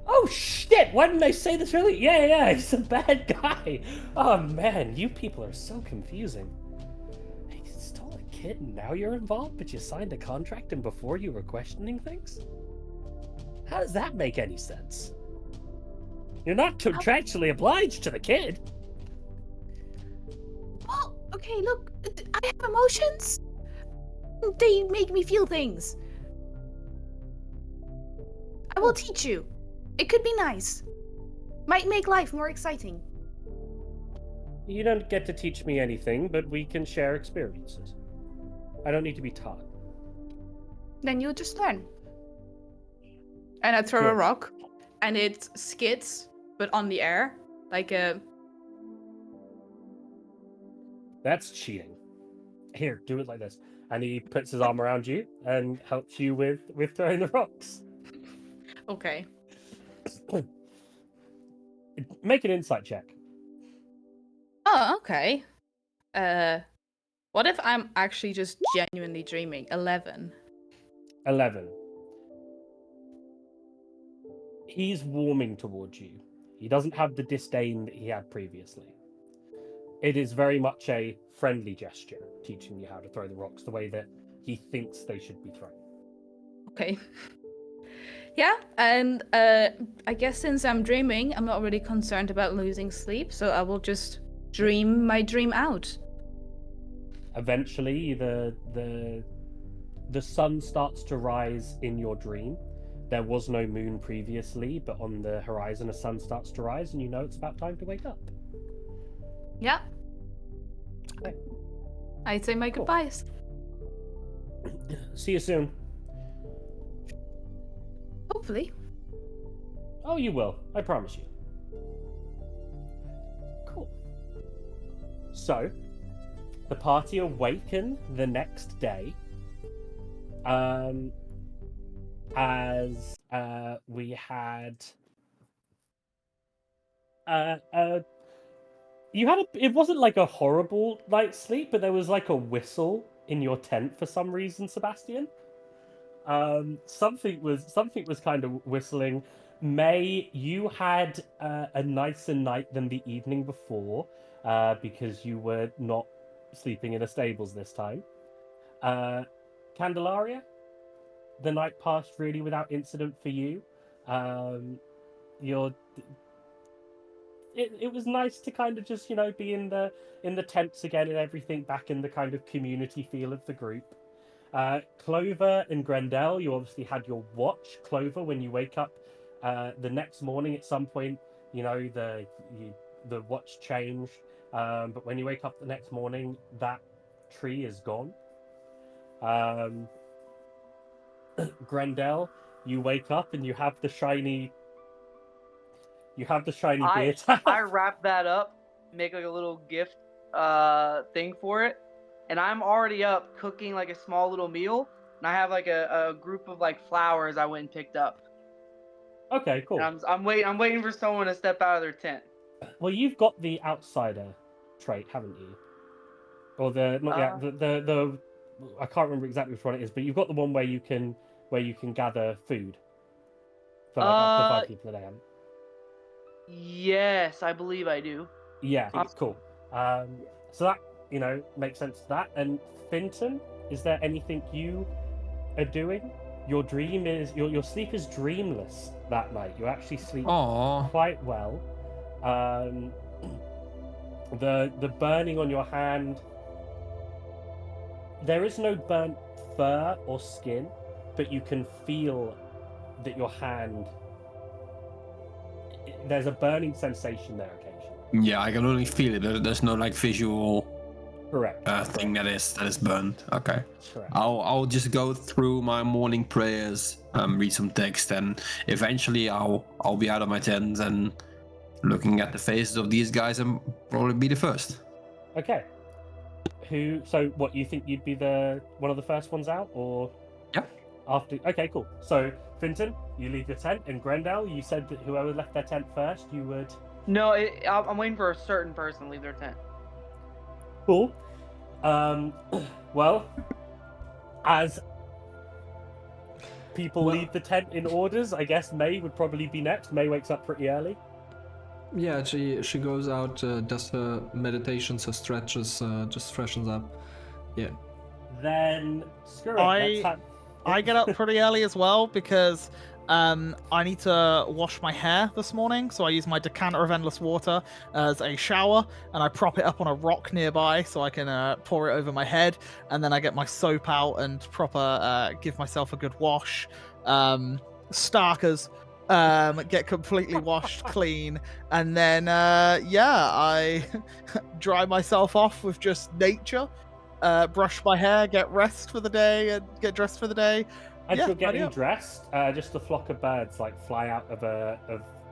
A: Oh, shit! Why didn't I say this earlier? Yeah, he's a bad guy. Oh, man, you people are so confusing. He stole a kid and now you're involved, but you signed a contract and before you were questioning things? How does that make any sense? You're not contractually obliged to the kid.
F: Well, okay, look, I have emotions. They make me feel things. I will teach you. It could be nice. Might make life more exciting.
A: You don't get to teach me anything, but we can share experiences. I don't need to be taught.
F: Then you'll just learn. And I throw a rock, and it skids, but on the air, like a...
A: That's cheating. Here, do it like this. And he puts his arm around you and helps you with throwing the rocks.
F: Okay.
A: Make an insight check.
F: Oh, okay. What if I'm actually just genuinely dreaming? 11.
A: 11. He's warming towards you. He doesn't have the disdain that he had previously. It is very much a friendly gesture, teaching you how to throw the rocks the way that he thinks they should be thrown.
F: Okay. Yeah, and I guess since I'm dreaming, I'm not really concerned about losing sleep, so I will just dream my dream out.
A: Eventually, the sun starts to rise in your dream. There was no moon previously, but on the horizon, a sun starts to rise, and you know it's about time to wake up.
F: Yeah.
A: Okay.
F: I'd say my goodbyes.
A: See you soon.
F: Hopefully.
A: Oh, you will. I promise you. Cool. So, the party awaken the next day, as we had you had it wasn't like a horrible night's sleep, but there was like a whistle in your tent for some reason, Sebastian. Something was kind of whistling. May, you had a nicer night than the evening before, because you were not sleeping in a stables this time. Candelaria, the night passed really without incident for you. It was nice to kind of just, be in the tents again and everything, back in the kind of community feel of the group. Clover and Grendel, you obviously had your watch. Clover, when you wake up the next morning at some point, the watch changed. But when you wake up the next morning, that tree is gone. Grendel, you wake up and you have the shiny beer tap.
G: I wrap that up, make like a little gift thing for it, and I'm already up cooking like a small little meal, and I have like a group of like flowers I went and picked up.
A: Okay, cool.
G: And I'm waiting for someone to step out of their tent.
A: Well, you've got the outsider trait, haven't you? Or the I can't remember exactly which one it is, but you've got the one where you can gather food for like up to 5 people a day. Haven't you?
G: Yes, I believe I do.
A: Yeah, cool. So that makes sense to that. And Finton, is there anything you are doing? Your dream is your sleep is dreamless that night. You actually sleep quite well. The burning on your hand. There is no burnt fur or skin, but you can feel that your hand. There's a burning sensation there occasionally.
H: Yeah, I can only feel it. There's no like visual
A: Correct.
H: thing that is burned. Okay.
A: Correct.
H: I'll just go through my morning prayers, read some text, and eventually I'll be out of my tent and looking at the faces of these guys and probably be the first.
A: Okay. So what, you think you'd be one of the first ones out, or?
H: Yeah.
A: After. Okay, cool. So Finton, you leave your tent, and Grendel, you said that whoever left their tent first, you would.
G: No, I'm waiting for a certain person to leave their tent.
A: Cool. Well, as people leave the tent in orders, I guess May would probably be next. May wakes up pretty early.
B: Yeah, she goes out, does her meditations, her stretches, just freshens up. Yeah.
A: Then screw it.
D: I get up pretty early as well because I need to wash my hair this morning, so I use my decanter of endless water as a shower, and I prop it up on a rock nearby so I can pour it over my head, and then I get my soap out and give myself a good wash. Starkers, get completely washed clean, and then I dry myself off with just nature, brush my hair, get rest for the day, and get dressed for the day.
A: As you're getting dressed, just a flock of birds fly out of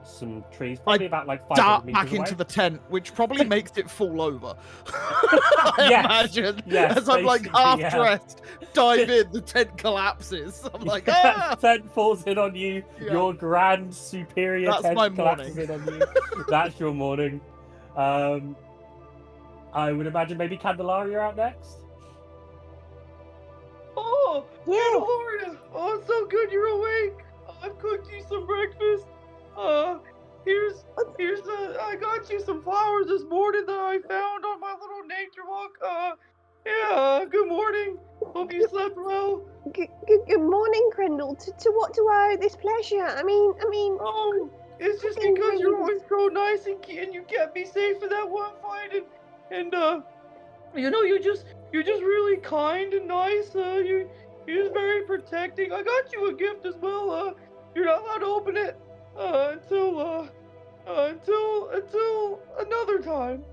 A: some trees, probably about 500
D: dart
A: meters
D: back
A: away.
D: into the tent, which probably makes it fall over. I imagine.
A: Yes,
D: as I'm half dressed, dive in, the tent collapses. I'm like, ah!
A: Tent falls in on you.
D: Yeah.
A: Your grand superior
D: That's
A: tent
D: my
A: collapses
D: morning.
A: in on you. That's your morning. I would imagine maybe Candelaria out next.
G: Oh,
C: Yeah.
G: Gloria! Oh, it's so good you're awake. I've cooked you some breakfast. I got you some flowers this morning that I found on my little nature walk. Good morning. Hope you slept well.
C: Good morning, Grendel. To what do I owe this pleasure? I mean.
G: Oh, it's just
C: I've been
G: because you're
C: really-
G: always so nice and you kept me safe in that one fight, and you're just really kind and nice. You're just very protecting. I got you a gift as well. You're not allowed to open it until another time.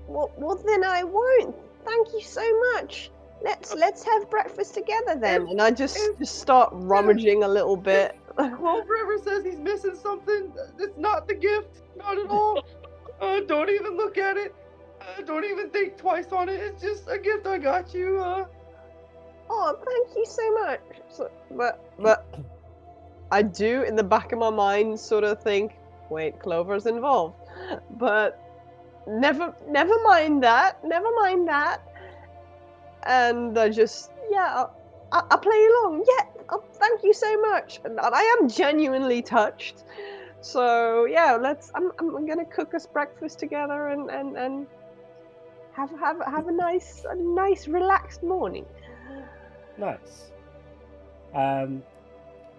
C: Well, then I won't. Thank you so much. Let's have breakfast together then. And I just start rummaging a little bit.
G: Clover ever says he's missing something, it's not the gift. Not at all. Don't even look at it. Don't even think twice on it. It's just a gift I got you.
C: Oh, thank you so much. But I do, in the back of my mind, sort of think, wait, Clover's involved. But never mind that. Never mind that. And I just, yeah, I'll play along. Yeah, oh, thank you so much. And I am genuinely touched. So yeah, I'm gonna cook us breakfast together and have a nice relaxed morning.
A: Nice.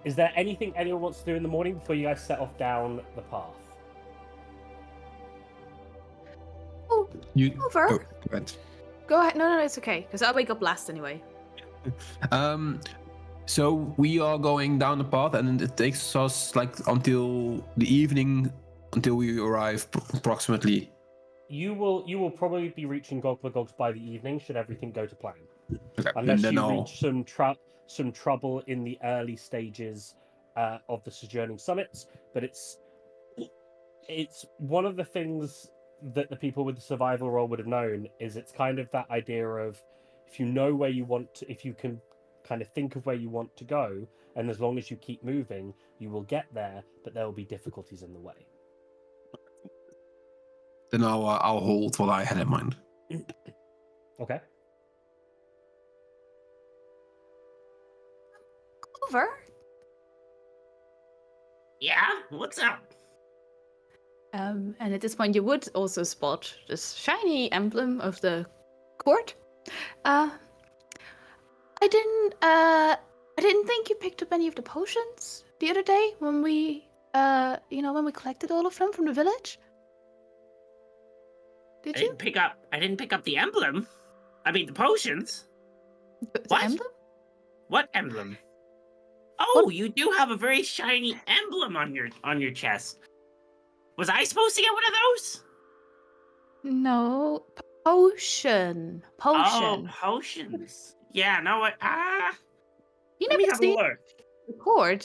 A: Is there anything anyone wants to do in the morning before you guys set off down the path?
F: Oh,
H: You
F: Over.
H: Oh, go ahead.
F: Go ahead. No, it's okay, because I'll wake up last anyway.
H: So we are going down the path, and it takes us like until the evening until we arrive approximately.
A: You will probably be reaching Gogmagogs by the evening, should everything go to plan.
H: Okay,
A: Unless
H: then
A: you
H: I'll-
A: reach some trouble in the early stages of the Sojourning Summits, but it's one of the things that the people with the survival role would have known is it's kind of that idea of if you know where you want to, if you can kind of think of where you want to go, and as long as you keep moving, you will get there, but there will be difficulties in the way.
H: Then I'll hold what I had in mind.
A: Okay.
F: Over.
E: Yeah, what's up?
F: And at this point, you would also spot this shiny emblem of the court. I didn't think you picked up any of the potions the other day when we, when we collected all of them from the village. Did
E: I
F: you?
E: didn't pick up the emblem. I mean the potions.
F: The
E: What?
F: emblem?
E: What emblem? Oh, you do have a very shiny emblem on your chest. Was I supposed to get one of those?
F: No, potion.
E: Oh, potions. Yeah, no,
F: You
E: let me
F: never
E: have a
F: seen
E: look.
F: the cord.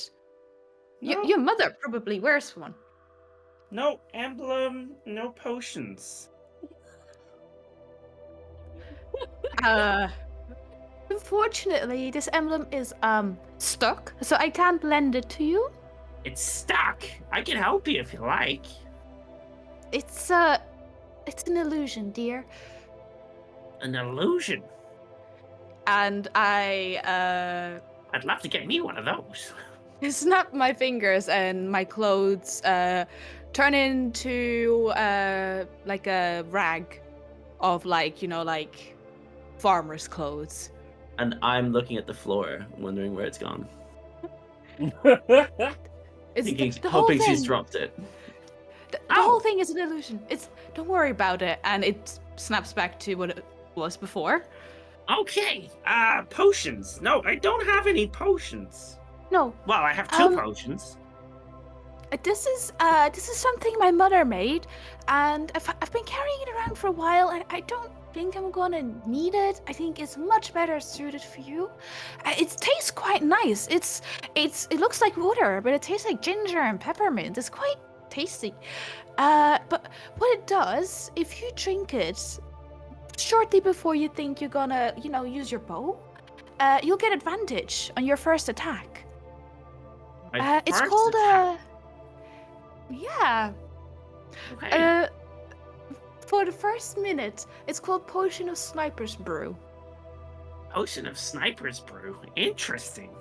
E: No.
F: Your mother probably wears one.
E: No emblem, no potions.
F: Unfortunately, this emblem is stuck, so I can't lend it to you.
E: It's stuck. I can help you if you like.
F: It's an illusion, dear.
E: An illusion.
F: And I
E: I'd love to get me one of those.
F: snap my fingers and my clothes turn into like a rag of like farmer's clothes.
E: And I'm looking at the floor, wondering where it's gone.
F: It's
E: Thinking,
F: the whole
E: hoping
F: thing.
E: she's dropped it.
F: The whole thing is an illusion. Don't worry about it, and it snaps back to what it was before.
E: Okay, potions. No, I don't have any potions.
F: No,
E: Well, I have two potions.
F: this is something my mother made, and I've been carrying it around for a while, and I don't think I'm gonna need it. I think it's much better suited for you. It tastes quite nice. It looks like water, but it tastes like ginger and peppermint. It's quite tasty. But what it does, if you drink it shortly before you think you're gonna, use your bow, you'll get advantage on your first attack.
E: My
F: It's
E: first
F: called
E: attack.
F: yeah.
E: Okay.
F: For the first minute, it's called Potion of Sniper's Brew.
E: Potion of Sniper's Brew. Interesting.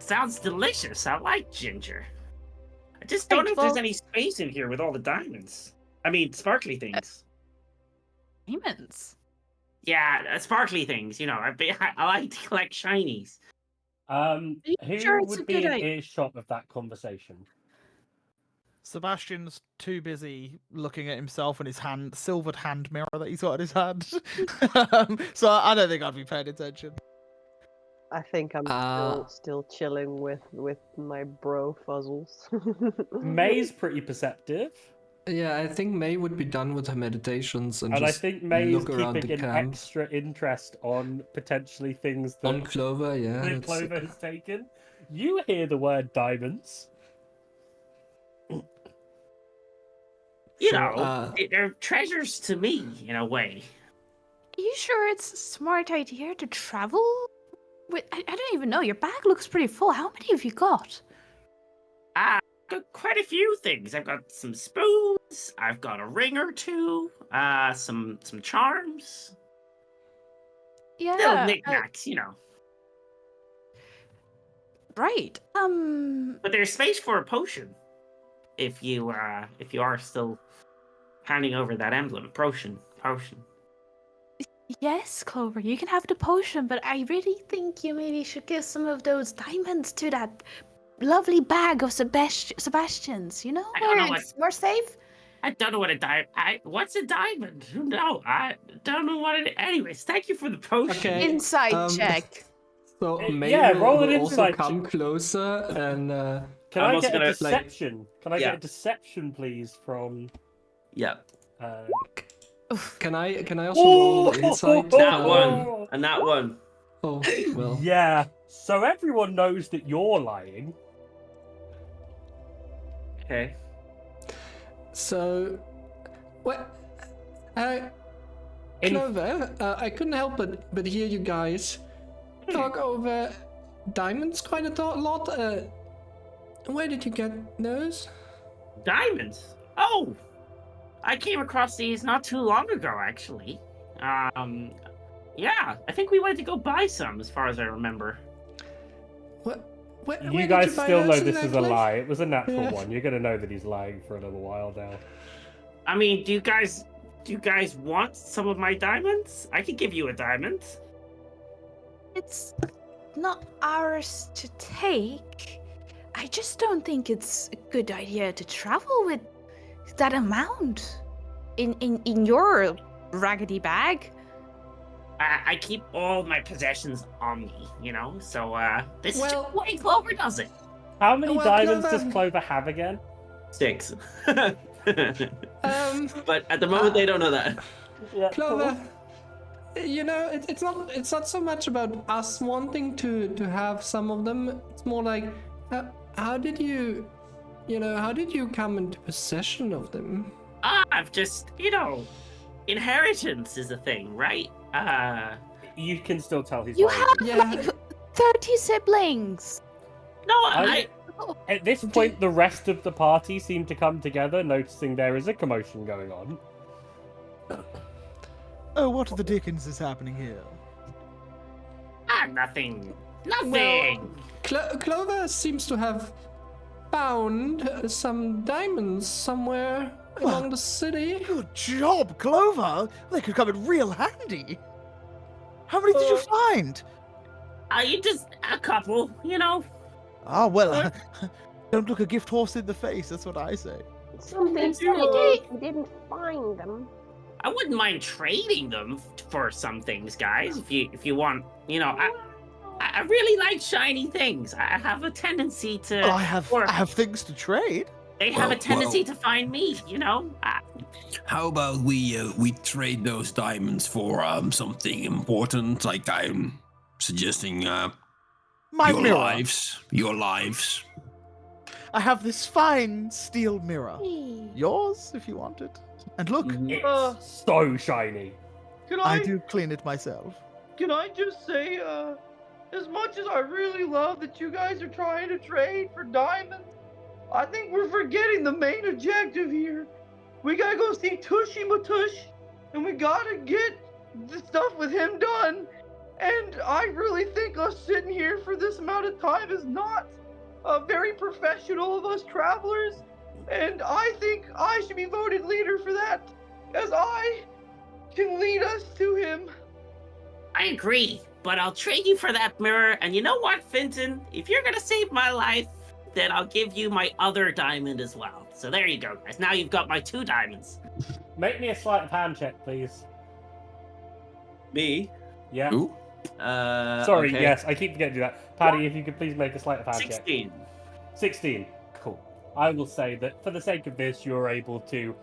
E: Sounds delicious. I like ginger. I just don't know if there's any space in here with all the diamonds. I mean, sparkly things.
F: Diamonds?
E: Yeah, sparkly things. I like to collect shinies.
A: Who
F: sure it's a
A: would be
F: good
A: in
F: idea?
A: earshot of that conversation?
D: Sebastian's too busy looking at himself and his silvered hand mirror that he's got in his hand. So I don't think I'd be paying attention.
C: I think I'm still chilling with my bro fuzzles.
A: May's pretty perceptive,
B: Yeah, I think May would be done with her meditations and
A: and I
B: just
A: think May is
B: look around
A: keeping
B: the
A: an
B: camp.
A: extra interest on potentially things that,
B: On Clover, yeah.
A: that Clover has taken. You hear the word diamonds.
E: You
B: Sure,
E: know, they're treasures to me in a way.
F: Are you sure it's a smart idea to travel? I don't even know. Your bag looks pretty full. How many have you got?
E: I've got quite a few things. I've got some spoons. I've got a ring or two. Some charms.
F: Yeah.
E: Little knickknacks, you know.
F: Right.
E: But there's space for a potion. If you are still handing over that emblem, potion.
F: Yes, Clover, you can have the potion, but I really think you maybe should give some of those diamonds to that lovely bag of Sebastian's. You know,
E: I don't know
F: where it's more safe.
E: I don't know what a diamond. What's a diamond? No, I don't know what it. Anyways, thank you for the potion.
B: Okay.
I: Inside check.
B: So May
A: yeah,
B: will,
A: roll an
B: will also
A: insight
B: come
A: check.
B: closer and
A: Can
E: I'm
A: I
E: also
A: get a
E: gonna,
A: deception? Can I
E: yeah.
A: get a deception, please, from?
E: Yeah.
B: can I also roll the insight?
E: That one. And that one.
B: Oh well.
A: Yeah. So everyone knows that you're lying.
E: Okay.
B: So, what? Clover, I couldn't help but hear you guys talk over diamonds quite a lot. Where did you get those?
E: Diamonds. Oh, I came across these not too long ago, actually. Yeah, I think we went to go buy some, as far as I remember.
B: What? Where
A: You
B: did
A: guys
B: buy
A: still know
B: those
A: this is a
B: exactly?
A: lie. It was a natural
B: Yeah.
A: one. You're gonna know that he's lying for a little while now.
E: I mean, do you guys want some of my diamonds? I could give you a diamond.
F: It's not ours to take. I just don't think it's a good idea to travel with that amount in your raggedy bag.
E: I keep all my possessions on me, you know. So this is
B: Well-
E: just the way Clover does it.
A: How many
B: Well,
A: diamonds
B: Clover-
A: does Clover have again?
E: 6.
B: Um,
E: But at the moment, they don't know that.
A: Yeah,
B: Clover, you know, it's not so much about us wanting to have some of them. It's more like, how did you come into possession of them?
E: I've just, inheritance is a thing, right?
A: You can still tell he's
F: You
A: lying.
F: have
B: Yeah.
F: like 30 siblings.
E: No,
A: At this point, the rest of the party seem to come together, noticing there is a commotion going on.
D: Oh, what the dickens is happening here?
E: Nothing. Nothing.
B: Clover seems to have found some diamonds somewhere along the city.
D: Good job, Clover. They could come in real handy. How many did you find?
E: You just a couple,
D: Ah, well, don't look a gift horse in the face. That's what I say.
C: Something
E: you,
C: said you didn't find them.
E: I wouldn't mind trading them for some things, guys. If you want, I really like shiny things. I have a tendency to.
D: I have things to trade.
E: They have a
H: Well,
E: tendency to find me,
H: How about we trade those diamonds for something important? Like I'm suggesting
D: My
H: your
D: mirror.
H: lives.
D: I have this fine steel mirror. Yours, if you want it. And look,
A: It's so shiny.
G: Can
D: I
G: I
D: do clean it myself.
G: Can I just say, as much as I really love that you guys are trying to trade for diamonds, I think we're forgetting the main objective here. We gotta go see Tushy Matush, and we gotta get the stuff with him done. And I really think us sitting here for this amount of time is not very professional of us travelers. And I think I should be voted leader for that, as I can lead us to him.
E: I agree, but I'll trade you for that mirror. And you know what, Finton? If you're gonna save my life, then I'll give you my other diamond as well. So there you go, guys. Now you've got my 2 diamonds.
A: Make me a sleight of hand check, please.
E: Me?
A: Yeah.
H: Ooh.
A: Sorry,
E: okay.
A: yes, I keep forgetting to do that. Paddy, if you could please make a sleight of hand check.
E: 16.
A: 16. Cool. I will say that for the sake of this, you're able to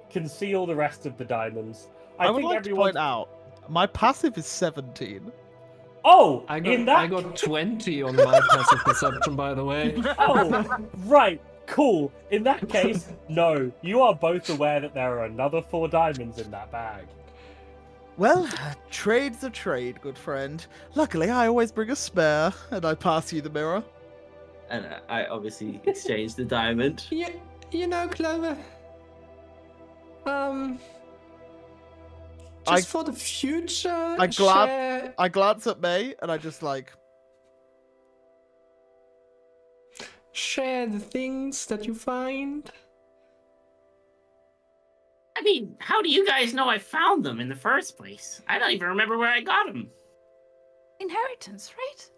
A: conceal the rest of the diamonds.
D: I would
A: think
D: like
A: everyone.
D: to point out, my passive is 17.
A: Oh,
B: I
A: in that.
B: got 20 on my passive perception, by the way.
A: Oh, right. Cool. In that case, no. You are both aware that there are another 4 diamonds in that bag.
D: Well, trade's a trade, good friend. Luckily, I always bring a spare, and I pass you the mirror.
E: And I obviously exchanged the diamond.
B: You know, Clover.
D: I-
B: Just for the future,
D: I
B: share
D: glance at May, and I just like,
B: share the things that you find.
J: I mean, how do you guys know I found them in the first place? I don't even remember where I got them.
F: Inheritance, right?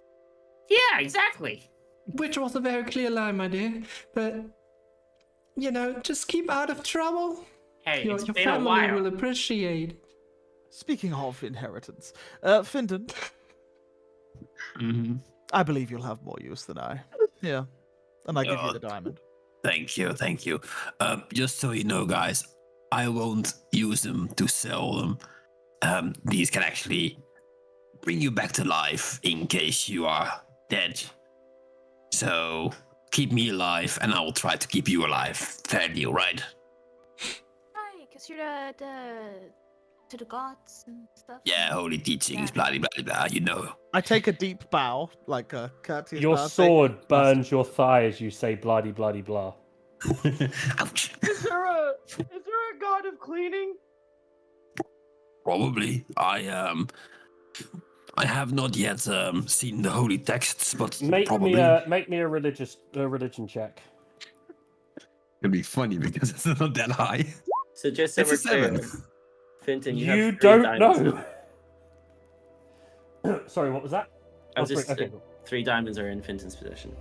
J: Yeah, exactly.
B: Which was a very clear line, my dear. But, you know, just keep out of trouble.
J: Hey,
B: Your
J: it's been a
B: family
J: while.
B: will appreciate it.
D: speaking of inheritance, Finton,
H: Mm-hmm.
D: I believe you'll have more use than I. Yeah. And I give you the diamond.
H: Thank you, thank you. Just so you know, guys, I won't use them to sell them. These can actually bring you back to life in case you are dead. So keep me alive, and I will try to keep you alive. Fair deal, right?
F: Hi, because you're to the gods and stuff.
H: Yeah, holy teachings, blah blah blah blah. You know.
D: I take a deep bow, like a courteous
A: Your
D: bow, saying,
A: sword burns your thigh as you say bloody bloody blah.
H: Ouch.
G: Is there a god of cleaning?
H: Probably. I have not yet seen the holy texts, but
A: Make
H: probably.
A: me a religion check.
H: It'd be funny because it's not that high.
E: So just so
H: It's
E: we're
H: a 7.
E: clear, Finton, you,
A: You
E: have 3
A: don't
E: diamonds.
A: know. Sorry, what was that?
E: I was
A: Oh,
E: just,
A: 3. Okay, cool.
E: 3 diamonds are in Finton's possession.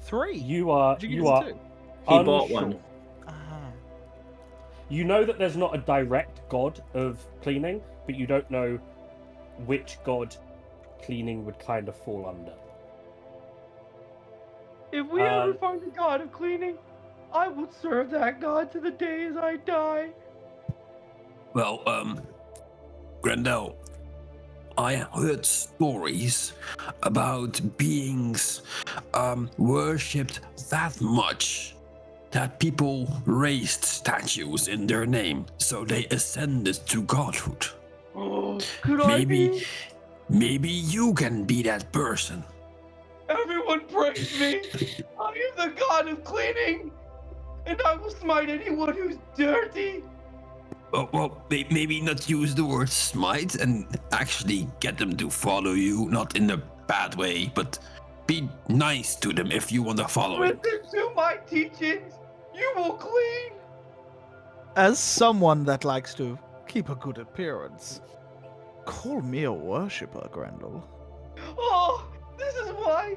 D: 3.
A: You are
D: Did you
A: you
D: get
A: are
D: us 2?
E: He bought
A: unsure.
E: one.
D: Ah.
A: You know that there's not a direct god of cleaning, but you don't know which god cleaning would kind of fall under.
G: If we ever find a god of cleaning, I will serve that god to the day as I die.
H: Well, Grendel, I heard stories about beings worshipped that much that people raised statues in their name, so they ascended to godhood.
G: Oh, could I be?
H: Maybe you can be that person.
G: Everyone praise me. I am the god of cleaning, and I will smite anyone who's dirty.
H: Well, maybe not use the word smite and actually get them to follow you, not in a bad way, but be nice to them if you want to follow it.
G: Listen to my teachings. You will clean.
D: As someone that likes to keep a good appearance, call me a worshipper, Grendel.
G: Oh, this is why.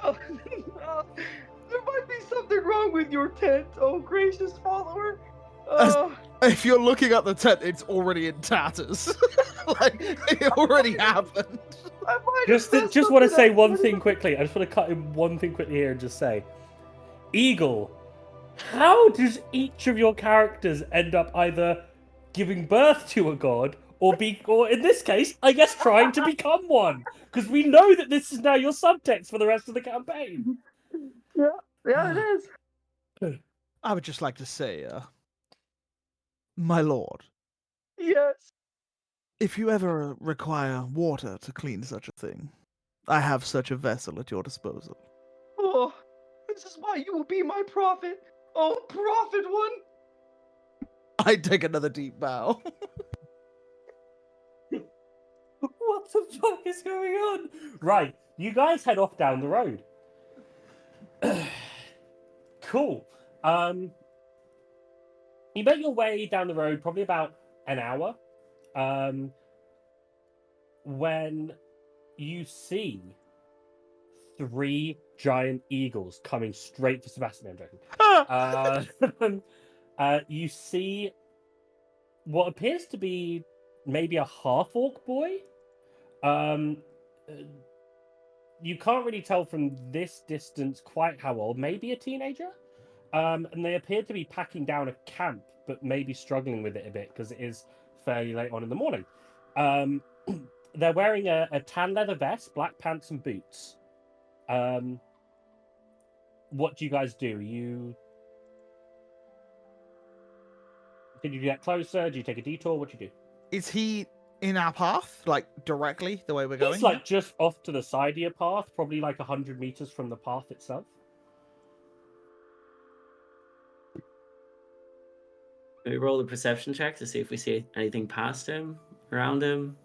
G: There might be something wrong with your tent, oh gracious follower.
D: If you're looking at the tent, it's already in tatters. Like, it already happened.
G: I might have
A: Just
G: messed
A: want to
G: something
A: say
G: up.
A: one thing quickly. I just want to cut in one thing quickly here and just say, Eagle, how does each of your characters end up either giving birth to a god or in this case, I guess, trying to become one? Because we know that this is now your subtext for the rest of the campaign.
G: Yeah, it is.
D: I would just like to say, my lord,
G: Yes.
D: if you ever require water to clean such a thing, I have such a vessel at your disposal.
G: Oh, this is why you will be my prophet. Oh, prophet one.
D: I take another deep bow.
A: What the fuck is going on? Right, you guys head off down the road. Cool. You make your way down the road probably about an hour. When you see 3 giant eagles coming straight for Sebastian. I'm joking. You see what appears to be maybe a half-orc boy. You can't really tell from this distance quite how old. Maybe a teenager. And they appear to be packing down a camp, but maybe struggling with it a bit because it is fairly late on in the morning. They're wearing a tan leather vest, black pants, and boots. what do you guys do? Did you get closer? Do you take a detour? What do you do?
D: Is he in our path, like directly the way we're going?
A: He's like just off to the side of your path, probably like 100 meters from the path itself.
E: Can we roll a perception check to see if we see anything past him, around him?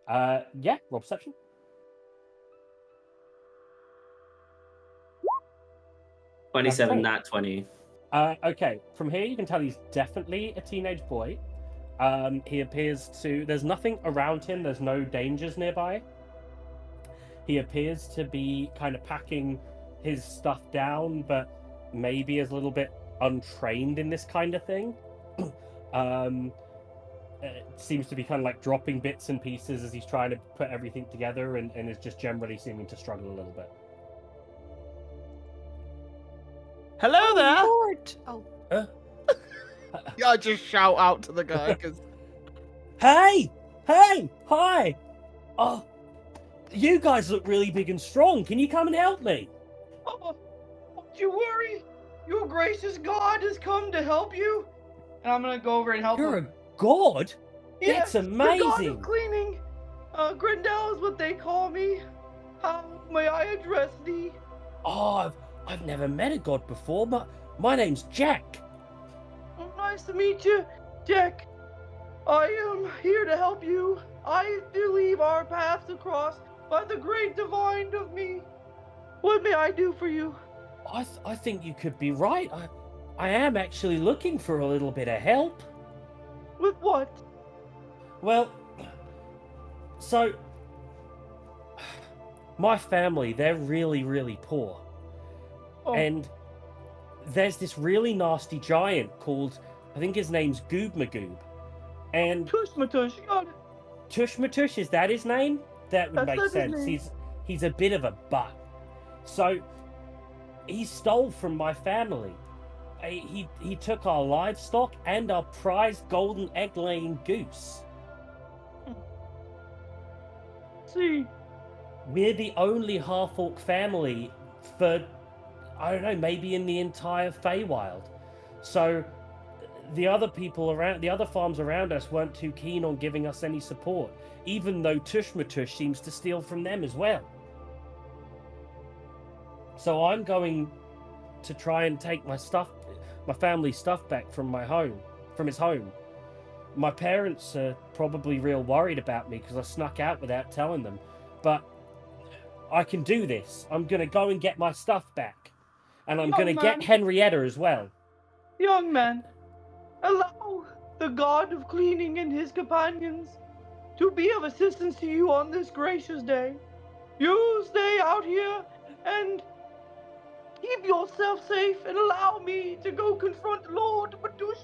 A: Yeah, roll perception.
E: — 27,
A: Okay.
E: not 20.
A: Okay, from here you can tell he's definitely a teenage boy. He appears to... There's nothing around him. There's no dangers nearby. He appears to be kind of packing his stuff down, but maybe is a little bit untrained in this kind of thing. It seems to be kind of like dropping bits and pieces as he's trying to put everything together, and is just generally seeming to struggle a little bit.
D: Hello there.
I: Lord. Oh,
D: Yeah, I just shout out to the guy because
A: Hey! Hey! Hi! Oh, you guys look really big and strong. Can you come and help me?
G: Oh, don't you worry. Your gracious God has come to help you. And I'm gonna go over and help
A: You're
G: him.
A: a god?
G: Yes,
A: That's
G: the God
A: amazing.
G: of cleaning. Grindel is what they call me. How may I address thee?
A: Oh, I've never met a god before, but my name's Jack.
G: Oh, nice to meet you, Jack. I am here to help you. I believe our paths cross by the great divine of me. What may I do for you?
A: I think you could be right. I am actually looking for a little bit of help.
G: With what?
A: Well, so my family, they're really, really poor.
G: Oh,
A: And there's this really nasty giant called, I think his name's Goob Magoob. And
G: tush matush, got it.
A: Tushmatush, is that his name? That would
G: That's
A: make
G: his
A: sense.
G: name.
A: He's a bit of a butt. So he stole from my family. He took our livestock and our prized golden egg-laying goose.
G: See,
A: We're the only half-orc family for, I don't know, maybe in the entire Feywild. So the other people around, the other farms around us weren't too keen on giving us any support, even though Tushmatush seems to steal from them as well. So I'm going to try and take my family's stuff back from his home. My parents are probably real worried about me because I snuck out without telling them, but I can do this. I'm gonna go and get my stuff back, and I'm
G: Young
A: gonna get
G: man.
A: Henrietta as well.
G: young man, allow the God of cleaning and his companions to be of assistance to you on this gracious day. You stay out here and keep yourself safe and allow me to go confront Lord Badush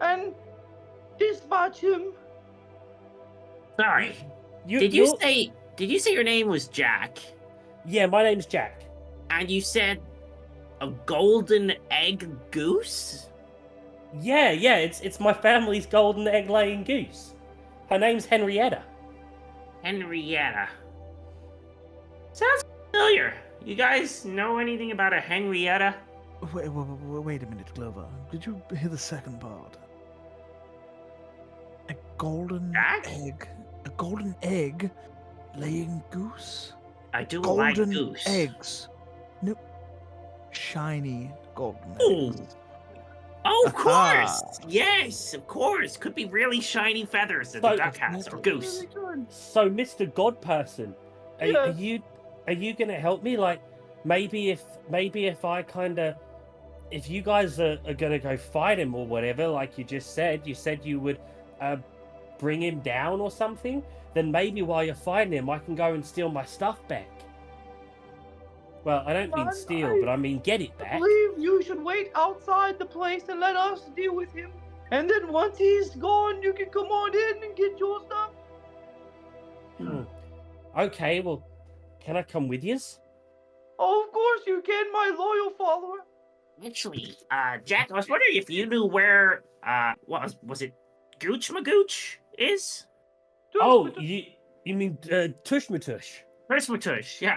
G: and dispatch him.
J: Sorry.
A: You-
J: Did you
A: you're-
J: say your name was Jack?
A: Yeah, my name's Jack.
J: And you said a golden egg goose?
A: Yeah, it's my family's golden egg-laying goose. Her name's Henrietta.
J: Henrietta. Sounds familiar. You guys know anything about a Henrietta?
D: wait a minute, Clover. Did you hear the second part? A golden
J: Jack?
D: egg. A golden egg laying goose.
J: I do
D: Golden
J: like goose.
D: eggs. No, shiny golden
J: Ooh.
D: eggs.
J: Oh, of
D: Aha.
J: course! Yes, of course. Could be really shiny feathers that
A: So-
J: the duck has, or goose.
G: Really good.
A: So, Mr. Godperson, are
G: Yes.
A: you gonna help me? Like, maybe if I if you guys are gonna go fight him or whatever, like you said you would bring him down or something, then maybe while you're fighting him, I can go and steal my stuff back. Well, I don't mean
G: Man,
A: steal, but I mean get it
G: I
A: back.
G: believe you should wait outside the place and let us deal with him. And then once he's gone, you can come on in and get your stuff.
A: Okay, well, can I come with yous?
G: Oh, of course you can, my loyal follower.
J: Actually, Jack, I was wondering if you knew where, what was it Gooch Magooch is?
A: Oh, you mean Tushmatush?
J: Tush, yeah.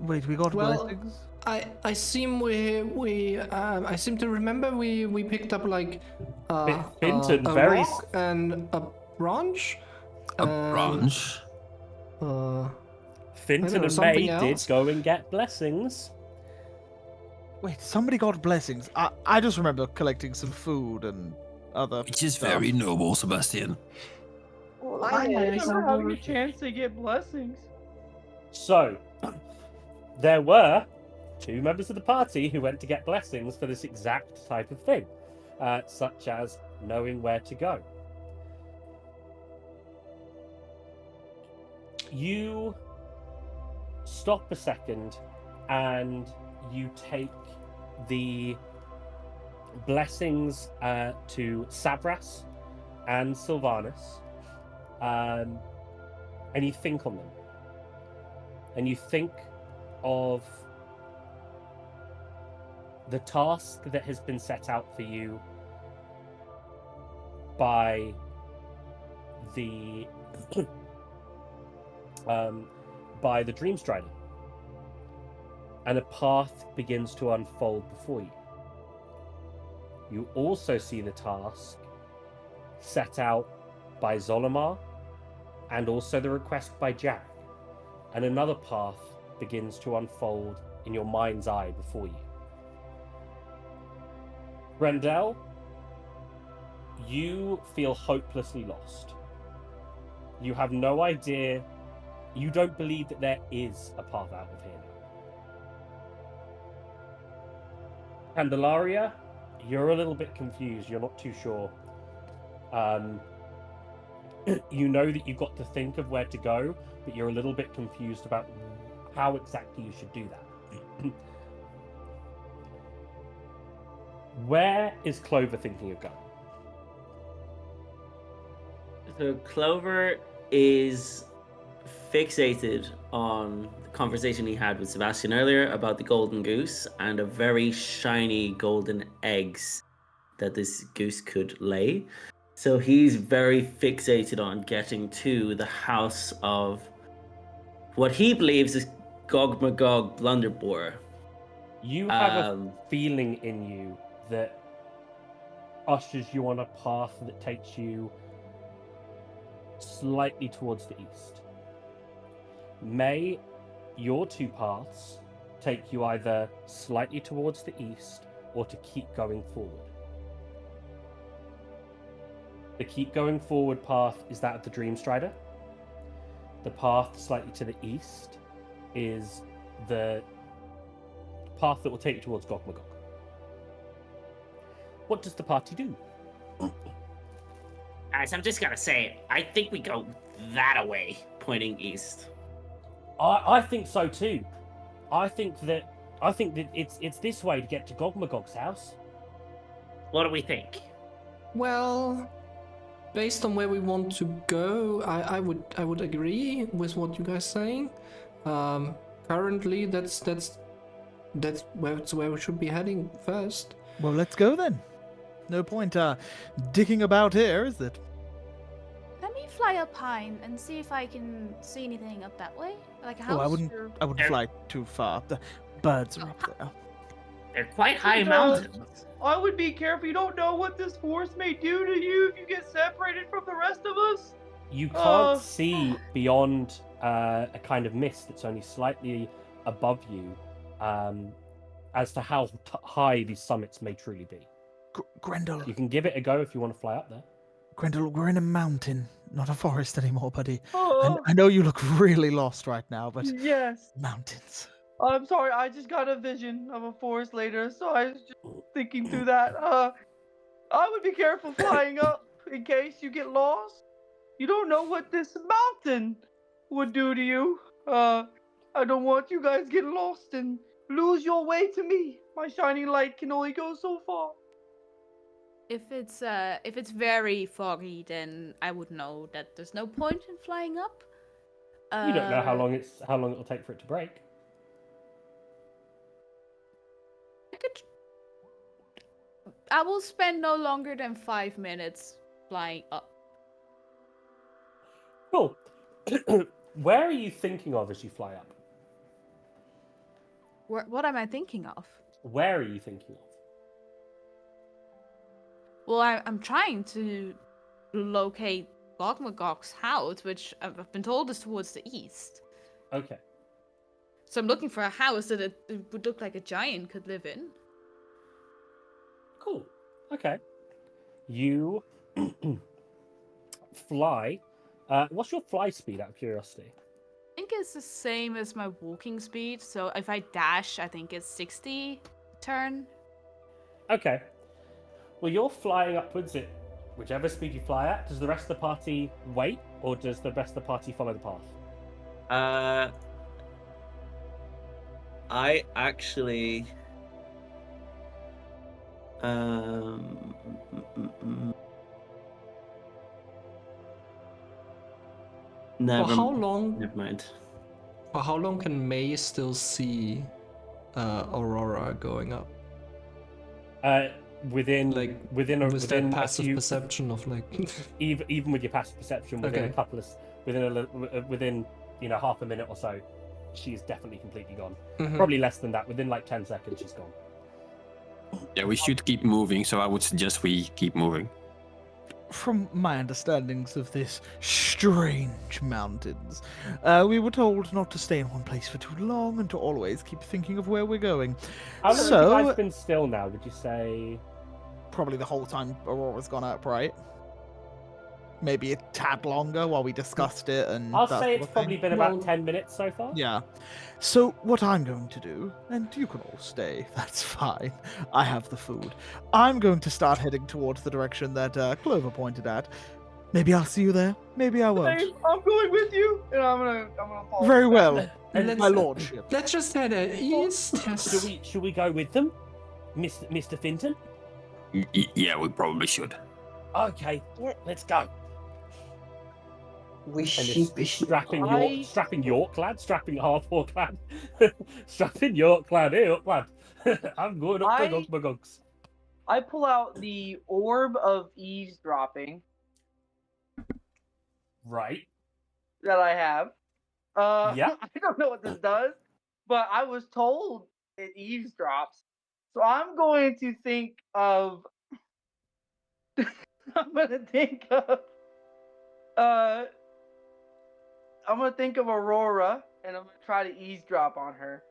D: Wait, we got
B: Well,
D: blessings?
B: I seem I seem to remember we picked up like
A: Finton,
B: a
A: very
B: rock and a branch.
H: A
B: and,
H: branch.
B: I don't
A: Finton
B: know,
A: and
B: something
A: May
B: else?
A: did go and get blessings.
D: Wait, somebody got blessings. I just remember collecting some food and other
H: Which is
D: stuff.
H: very noble, Sebastian.
C: All
G: I
C: I know is
G: remember having a chance to get blessings.
A: So, there were 2 members of the party who went to get blessings for this exact type of thing, such as knowing where to go. You stop a second and you take the blessings to Sabras and Sylvanus, and you think on them. And you think of the task that has been set out for you by the by the Dream Strider, and a path begins to unfold before you. You also see the task set out by Zolimar, and also the request by Jack, and another path begins to unfold in your mind's eye before you. Grendel, you feel hopelessly lost. You have no idea. You don't believe that there is a path out of here now. Candelaria, you're a little bit confused. You're not too sure. You know that you've got to think of where to go, but you're a little bit confused about how exactly you should do that. Where is Clover thinking of going?
E: So Clover is fixated on the conversation he had with Sebastian earlier about the golden goose and a very shiny golden eggs that this goose could lay. So he's very fixated on getting to the house of what he believes is Gog Magog Blunderbore.
A: You have a feeling in you that ushers you on a path that takes you slightly towards the east. May your 2 paths take you either slightly towards the east or to keep going forward. The keep going forward path is that of the Dream Strider. The path slightly to the east is the path that will take you towards Gog Magog. What does the party do?
J: Guys, I'm just gonna say, I think we go that way,
E: Pointing east.
A: I think so too. I think that it's this way to get to Gog Magog's house.
J: What do we think?
B: Well, based on where we want to go, I would agree with what you guys saying. Currently, that's where we should be heading first.
D: Well, let's go then. No point dicking about here, is it?
F: Let me fly up high and see if I can see anything up that way, like a house.
D: Oh, I wouldn't
J: There-
D: fly too far. The birds are up there.
J: They're quite high
G: It does.
J: mountains.
G: I would be careful. You don't know what this force may do to you if you get separated from the rest of us.
A: You can't see beyond a kind of mist that's only slightly above you, as to how high these summits may truly be.
D: Grendel,
A: You can give it a go if you want to fly up there.
D: Grendel, we're in a mountain, not a forest anymore, buddy.
G: Oh,
D: I know you look really lost right now, but
G: yes.
D: mountains.
G: I'm sorry. I just got a vision of a forest later, so I was just thinking through that. I would be careful flying up in case you get lost. You don't know what this mountain would do to you. I don't want you guys get lost and lose your way to me. My shining light can only go so far.
I: If it's very foggy, then I would know that there's no point in flying up.
A: You don't know how long it'll take for it to break.
I: I will spend no longer than 5 minutes flying up.
A: Cool. Where are you thinking of as you fly up?
I: What am I thinking of?
A: Where are you thinking of?
I: Well, I'm trying to locate Gogmagog's house, which I've been told is towards the east.
A: Okay.
I: So I'm looking for a house that it would look like a giant could live in.
A: Cool. Okay. You fly. What's your fly speed, out of curiosity?
I: I think it's the same as my walking speed. So if I dash, I think it's 60 turn.
A: Okay. Well, you're flying upwards at whichever speed you fly at. Does the rest of the party wait, or does the rest of the party follow the path?
E: I actually never
B: For how long?
E: never mind.
B: For how long can May still see Aurora going up?
A: Within within
B: With that
A: a
B: passive
A: few,
B: perception of like.
A: even with your passive perception, within a
B: Okay.
A: couple of within half a minute or so, she's definitely completely gone.
B: Mhm.
A: Probably less than that. Within like 10 seconds, she's gone.
H: Yeah, we should keep moving, so I would suggest we keep moving.
D: From my understandings of this strange mountains, we were told not to stay in one place for too long and to always keep thinking of where we're going.
A: How long have
D: So-
A: you guys been still now? Would you say?
D: Probably the whole time Aurora's gone up, right? Maybe a tad longer while we discussed it and
A: I'll
D: that
A: say
D: sort
A: it's
D: of
A: probably
D: thing.
A: been about
B: Well-
A: 10 minutes so far.
D: Yeah. So what I'm going to do, and you can all stay, that's fine. I have the food. I'm going to start heading towards the direction that Clover pointed at. Maybe I'll see you there. Maybe I won't.
G: Hey, I'm going with you, and I'm gonna follow.
D: Very
G: you.
D: well,
B: Let's-
D: my lordship.
B: Let's just head east. Yes.
A: Should we go with them, Mr. Finton?
H: Yeah, we probably should.
A: Okay,
C: Yeah.
A: let's go.
K: We
A: And
K: sheep.
A: this strapping
G: I-
A: York lad, strapping half-orc lad, strapping York lad. Hey, up lad, I'm going up to
G: I-
A: Gogmagogs.
G: I pull out the orb of eavesdropping
A: Right.
G: that I have.
A: Yeah.
G: I don't know what this does, but I was told it eavesdrops. So I'm going to think of. I'm gonna think of. I'm gonna think of Aurora, and I'm gonna try to eavesdrop on her.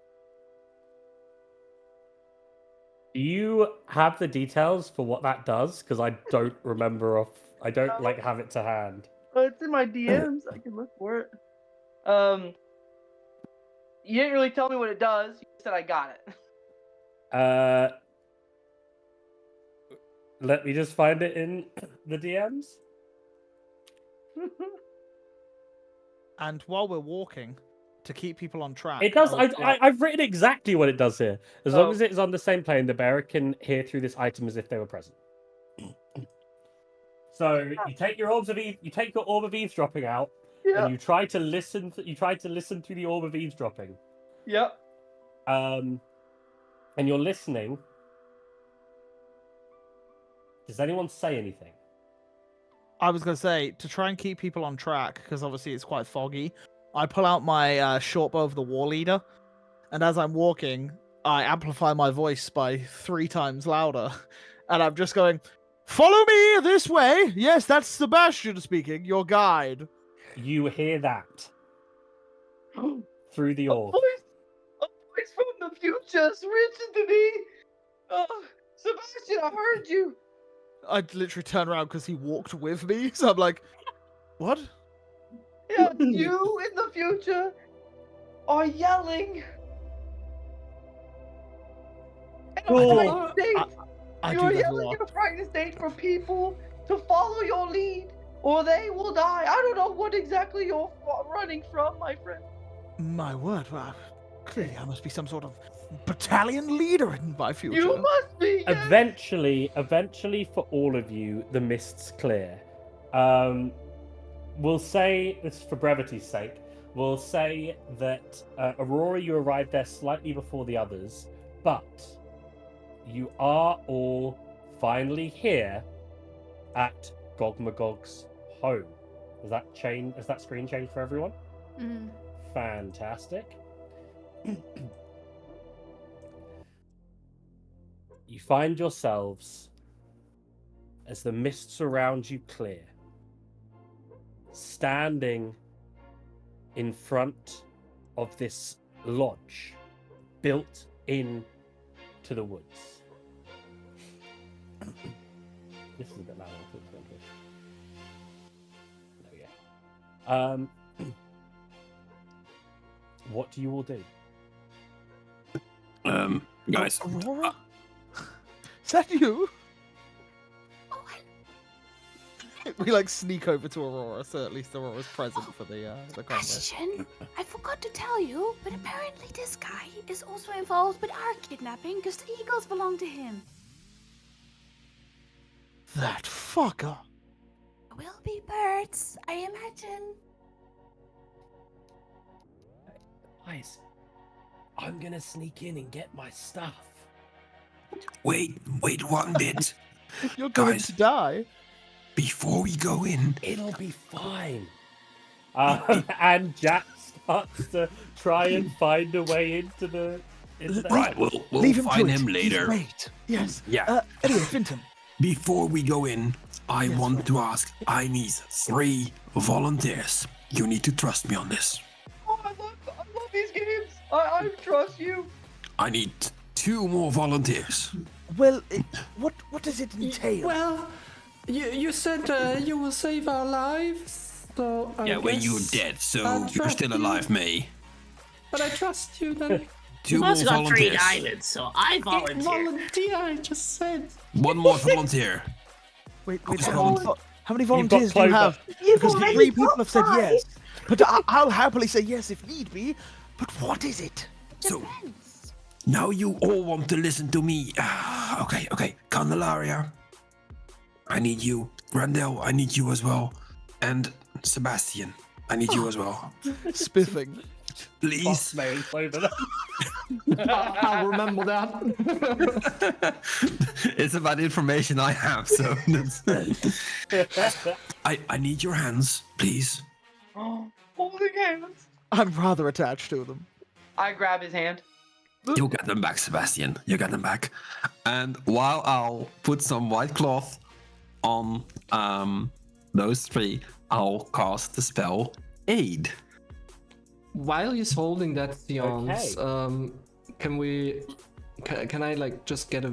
A: Do you have the details for what that does? Because I don't remember off. I don't have it to hand.
G: It's in my DMs. I can look for it. You didn't really tell me what it does. You said I got it.
A: Let me just find it in the DMs.
D: And while we're walking, to keep people on track.
A: It does.
D: I'll-
A: I've written exactly what it does here. As long
G: Oh.
A: as it's on the same plane, the bearer can hear through this item as if they were present. So you take your orb of eavesdropping out,
G: Yeah.
A: and you try to listen. You try to listen through the orb of eavesdropping.
G: Yep.
A: And you're listening. Does anyone say anything?
D: I was going to say, to try and keep people on track, because obviously it's quite foggy, I pull out my short bow of the War Leader, and as I'm walking, I amplify my voice by 3 times louder, and I'm just going, "Follow me this way! Yes, that's Sebastian speaking, your guide."
A: You hear that through the
G: A
A: orb.
G: voice from the future switching to me. Oh, Sebastian, I heard you.
D: I literally turn around because he walked with me, so I'm like, "What?"
G: Yeah, you in the future are yelling. In a
A: Cool.
G: frightened state.
D: I
G: You
D: do
G: are
D: that a
G: yelling
D: lot.
G: in a frightened state for people to follow your lead, or they will die. I don't know what exactly you're running from, my friend.
D: My word, well, clearly I must be some sort of battalion leader in my future.
G: You must be. Yes.
A: Eventually, for all of you, the mist's clear. We'll say this is for brevity's sake. We'll say that Aurora, you arrived there slightly before the others, but you are all finally here at Gogmagog's home. Has that screen changed for everyone?
I: Mm-hmm.
A: Fantastic. You find yourselves, as the mists around you clear, standing in front of this lodge built in to the woods. This is a bit louder. There we go. What do you all do?
H: Guys,
D: Aurora? Is that you?
F: Oh,
D: We like sneak over to Aurora, so at least Aurora's present for the convo.
F: question. I forgot to tell you, but apparently this guy is also involved with our kidnapping because the eagles belong to him.
D: That fucker.
F: Will be birds, I imagine.
A: Guys, I'm gonna sneak in and get my stuff.
H: wait one bit.
D: You're going
H: Guys.
D: to die.
H: Before we go in,
A: It'll be fine. And Jack starts to try and find a way into the
H: right, we'll
D: Leave him
H: find
D: to
H: him
D: it.
H: later.
D: Wait. Yes.
H: Yeah.
D: Anyway, Finton.
H: Before we go in, I
D: Yes,
H: want
D: right.
H: to ask, I need 3 volunteers. You need to trust me on this.
G: Oh, I love these games. I trust you.
H: I need 2 more volunteers.
D: Well, what does it entail?
B: Well, you said you will save our lives, so I
H: When
B: guess
H: you're dead, so
B: I'll
H: you're
B: trust
H: still
B: you.
H: alive, May.
B: But I trust you then.
H: 2
J: You've
H: more
J: also got 3
H: volunteers.
J: diamonds, so I volunteer.
B: Volunteer, I just said.
H: 1 more volunteer.
D: Wait,
H: Come
D: how many volunteers do you
A: Clover.
D: have?
C: You've
D: Because
C: already
D: 3 people
C: got
D: have said
C: 5.
D: yes. But I'll happily say yes if need be. But what is it?
H: So, now you all want to listen to me. Okay. Candelaria, I need you. Randall, I need you as well. And Sebastian, I need you as well.
D: Spiffing.
H: Please.
A: Mary Clover.
B: I'll remember that.
H: It's about information I have, so I need your hands, please.
G: Holding hands.
D: I'm rather attached to them.
G: I grab his hand.
H: You'll get them back, Sebastian. You get them back. And while I'll put some white cloth on those 3, I'll cast the spell Aid.
B: While he's holding that seance,
A: Okay.
B: can I like just get a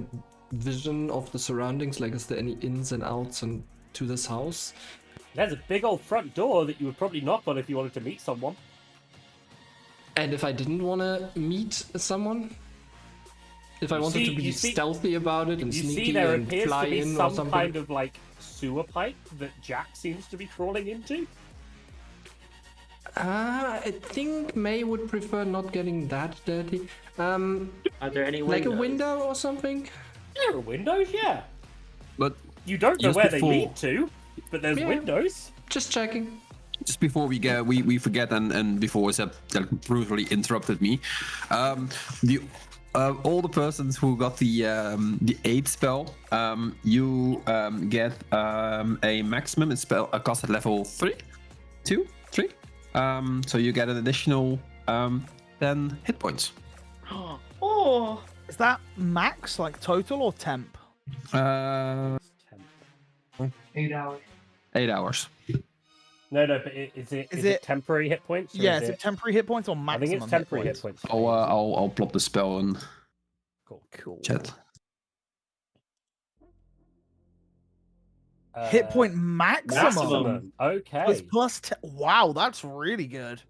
B: vision of the surroundings? Like, is there any ins and outs and to this house?
A: There's a big old front door that you would probably knock on if you wanted to meet someone.
B: And if I didn't want to meet someone? If I wanted to be stealthy about it and
A: You
B: sneaky
A: see there
B: and
A: appears
B: fly
A: to be
B: in or
A: some
B: something?
A: kind of like sewer pipe that Jack seems to be crawling into.
B: I think May would prefer not getting that dirty.
E: Are there any
B: Like a
E: windows?
B: window or something?
A: There are windows, yeah.
H: But
A: You don't know
H: Just
A: where
H: before-
A: they lead to, but there's
B: Yeah.
A: windows.
B: Just checking.
H: just before we go, we forget and before Seb brutally interrupted me. The all the persons who got the aid spell, you get a maximum spell cost at level 3. So you get an additional 10 hit points.
G: Oh,
D: Is that max, like total, or temp?
G: 8 hours.
H: 8 hours.
A: No, but is it temporary hit points? Or
D: Yeah, is it temporary hit points or
A: I
D: maximum?
A: think it's temporary hit points.
H: I'll plop the spell in
A: Cool.
H: chat.
D: Hit point maximum.
A: Maximum. Okay.
D: With plus 10. Wow, that's really good.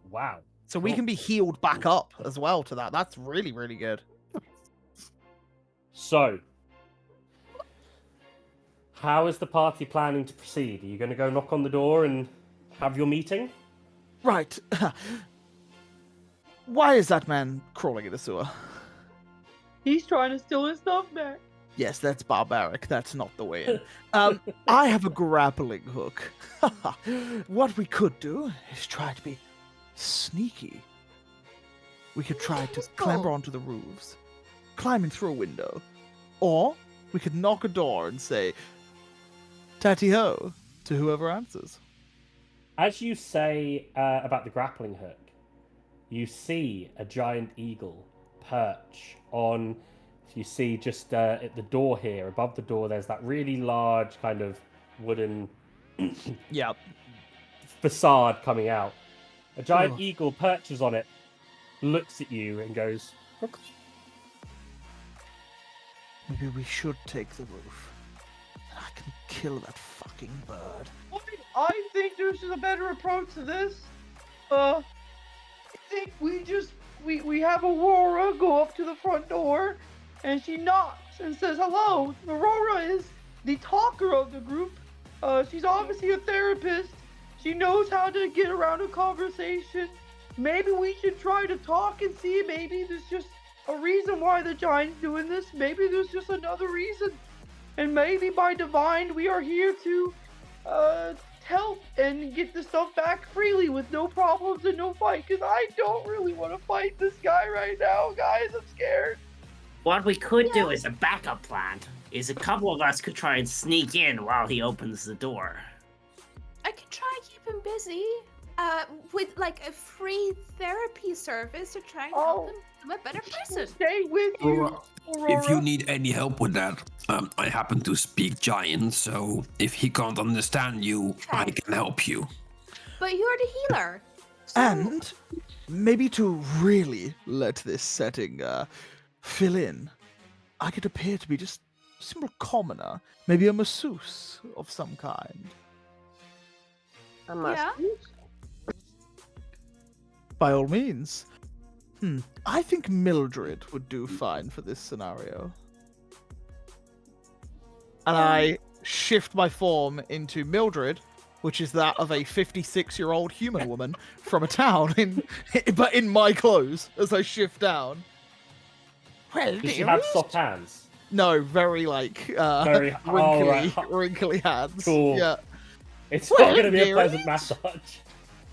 A: Wow.
D: So we
A: Cool.
D: can be healed back up as well to that. That's really, really good.
A: So, how is the party planning to proceed? Are you going to go knock on the door and have your meeting?
D: Right. Why is that man crawling in the sewer?
G: He's trying to steal his stuff back.
D: Yes, that's barbaric. That's not the way in. I have a grappling hook. What we could do is try to be sneaky. We could try to clamber onto the roofs, climbing through a window, or we could knock a door and say, "Tatty ho," to whoever answers.
A: As you say about the grappling hook, you see a giant eagle perch on You see just at the door here, above the door, there's that really large kind of wooden
D: Yep.
A: facade coming out. A giant
D: Oh.
A: eagle perches on it, looks at you, and goes,
D: Maybe we should take the roof. I can kill that fucking bird.
G: I think there's just a better approach to this. I think we have Aurora go up to the front door, and she knocks and says hello. Aurora is the talker of the group. She's obviously a therapist. She knows how to get around a conversation. Maybe we should try to talk and see. Maybe there's just a reason why the giant's doing this. Maybe there's just another reason. And maybe by divine, we are here to help and get the stuff back freely with no problems and no fight. Because I don't really want to fight this guy right now, guys. I'm scared.
J: What we could do as a backup plan is a couple of us could try and sneak in while he opens the door.
F: I can try and keep him busy with like a free therapy service to try and help him become a better person.
G: Stay with you, Aurora.
H: If you need any help with that, I happen to speak giant, so if he can't understand you, I can help you.
F: But you're the healer. So...
D: And maybe to really let this setting fill in, I could appear to be just a simple commoner, maybe a masseuse of some kind.
C: I must.
F: Yeah.
D: By all means. I think Mildred would do fine for this scenario. And I shift my form into Mildred, which is that of a 56-year-old human woman from a town, but in my clothes as I shift down. Well,
A: does she have soft hands?
D: No, very
A: Very
D: wrinkly,
A: right.
D: wrinkly hands.
A: Cool.
D: Yeah.
A: It's
D: Well,
A: not going to be a
D: dearies.
A: pleasant massage.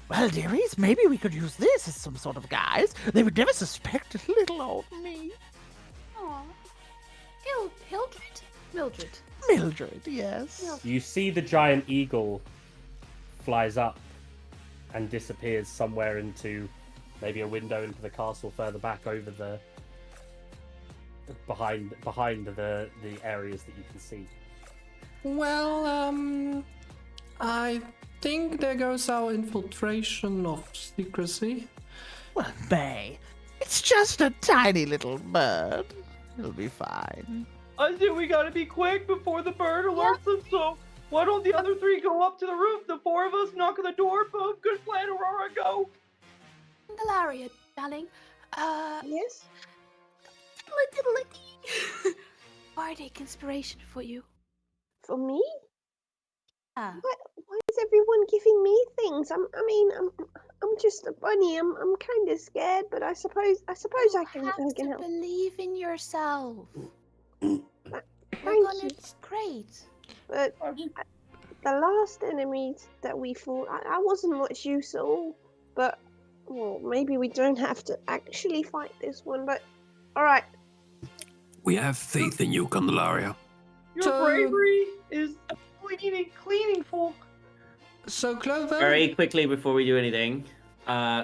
D: Well, dearies, maybe we could use this as some sort of guise. They would never suspect little old me.
F: Aw. Hildred? Mildred.
D: Mildred, yes.
A: You see the giant eagle flies up and disappears somewhere into maybe a window into the castle further back over the behind the areas that you can see.
B: Well, I think there goes our infiltration of secrecy.
D: Well, May, it's just a tiny little bird. It'll be fine.
G: I think we gotta be quick before the bird alerts us, so why don't the other three go up to the roof? The four of us knock on the door. Boom, good plan, Aurora, go.
F: Candelaria, darling.
C: Yes?
F: Bardic inspiration for you.
C: For me?
F: Yeah.
C: Why is everyone giving me things? I'm just a bunny. I'm kind of scared, but I suppose I can
F: have to
C: help.
F: believe in yourself. You're
C: Thank
F: gonna
C: you.
F: be great.
C: But the last enemies that we fought, I wasn't much use at all. But well, maybe we don't have to actually fight this one. But all right.
H: We have faith in you, Candelaria.
G: Your
B: So-
G: bravery is cleaning folk.
B: So, Clover.
E: Very quickly before we do anything,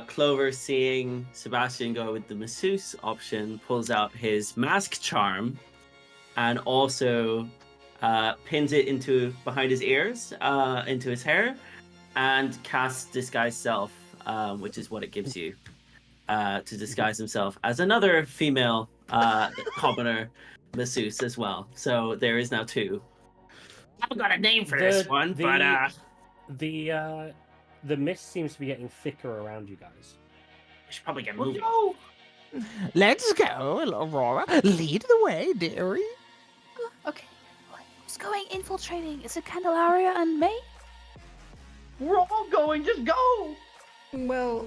E: Clover, seeing Sebastian go with the masseuse option, pulls out his mask charm and also pins it into behind his ears, into his hair, and casts disguise self, which is what it gives you to disguise himself as another female commoner masseuse as well. So there is now two.
J: I haven't got a name for this one, but
A: the mist seems to be getting thicker around you guys.
J: I should probably get
G: Let's
J: moving.
G: go.
D: Let's go, Aurora. Lead the way, dearie.
F: Okay. Who's going infiltrating? Is it Candelaria and May?
G: We're all going. Just go.
B: Well,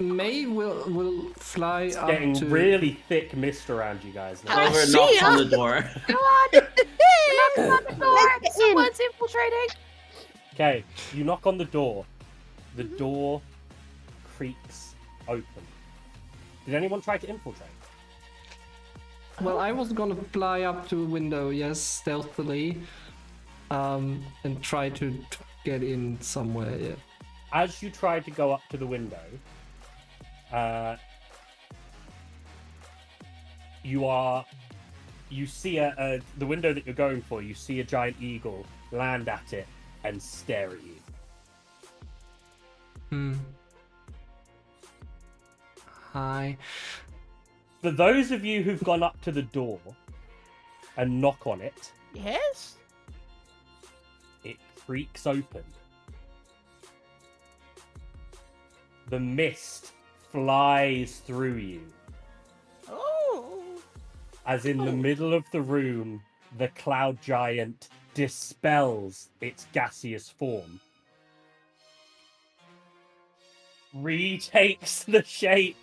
B: May will fly
A: It's
B: up
A: getting
B: to.
A: really thick mist around you guys now.
E: Clover
D: see
E: knocks
D: ya.
E: on the door.
F: Come on! Knock on the door!
C: Let's get in.
F: Someone's infiltrating!
A: Okay, you knock on the door. The door creaks open. Did anyone try to infiltrate?
B: Well, I was gonna fly up to a window, yes, stealthily, and try to get in somewhere. Yeah.
A: As you try to go up to the window, you are you see the window that you're going for. You see a giant eagle land at it and stare at you.
B: Hi.
A: For those of you who've gone up to the door and knock on it,
D: Yes?
A: it creaks open. The mist flies through you.
D: Oh.
A: As in the middle of the room, the cloud giant dispels its gaseous form. Retakes the shape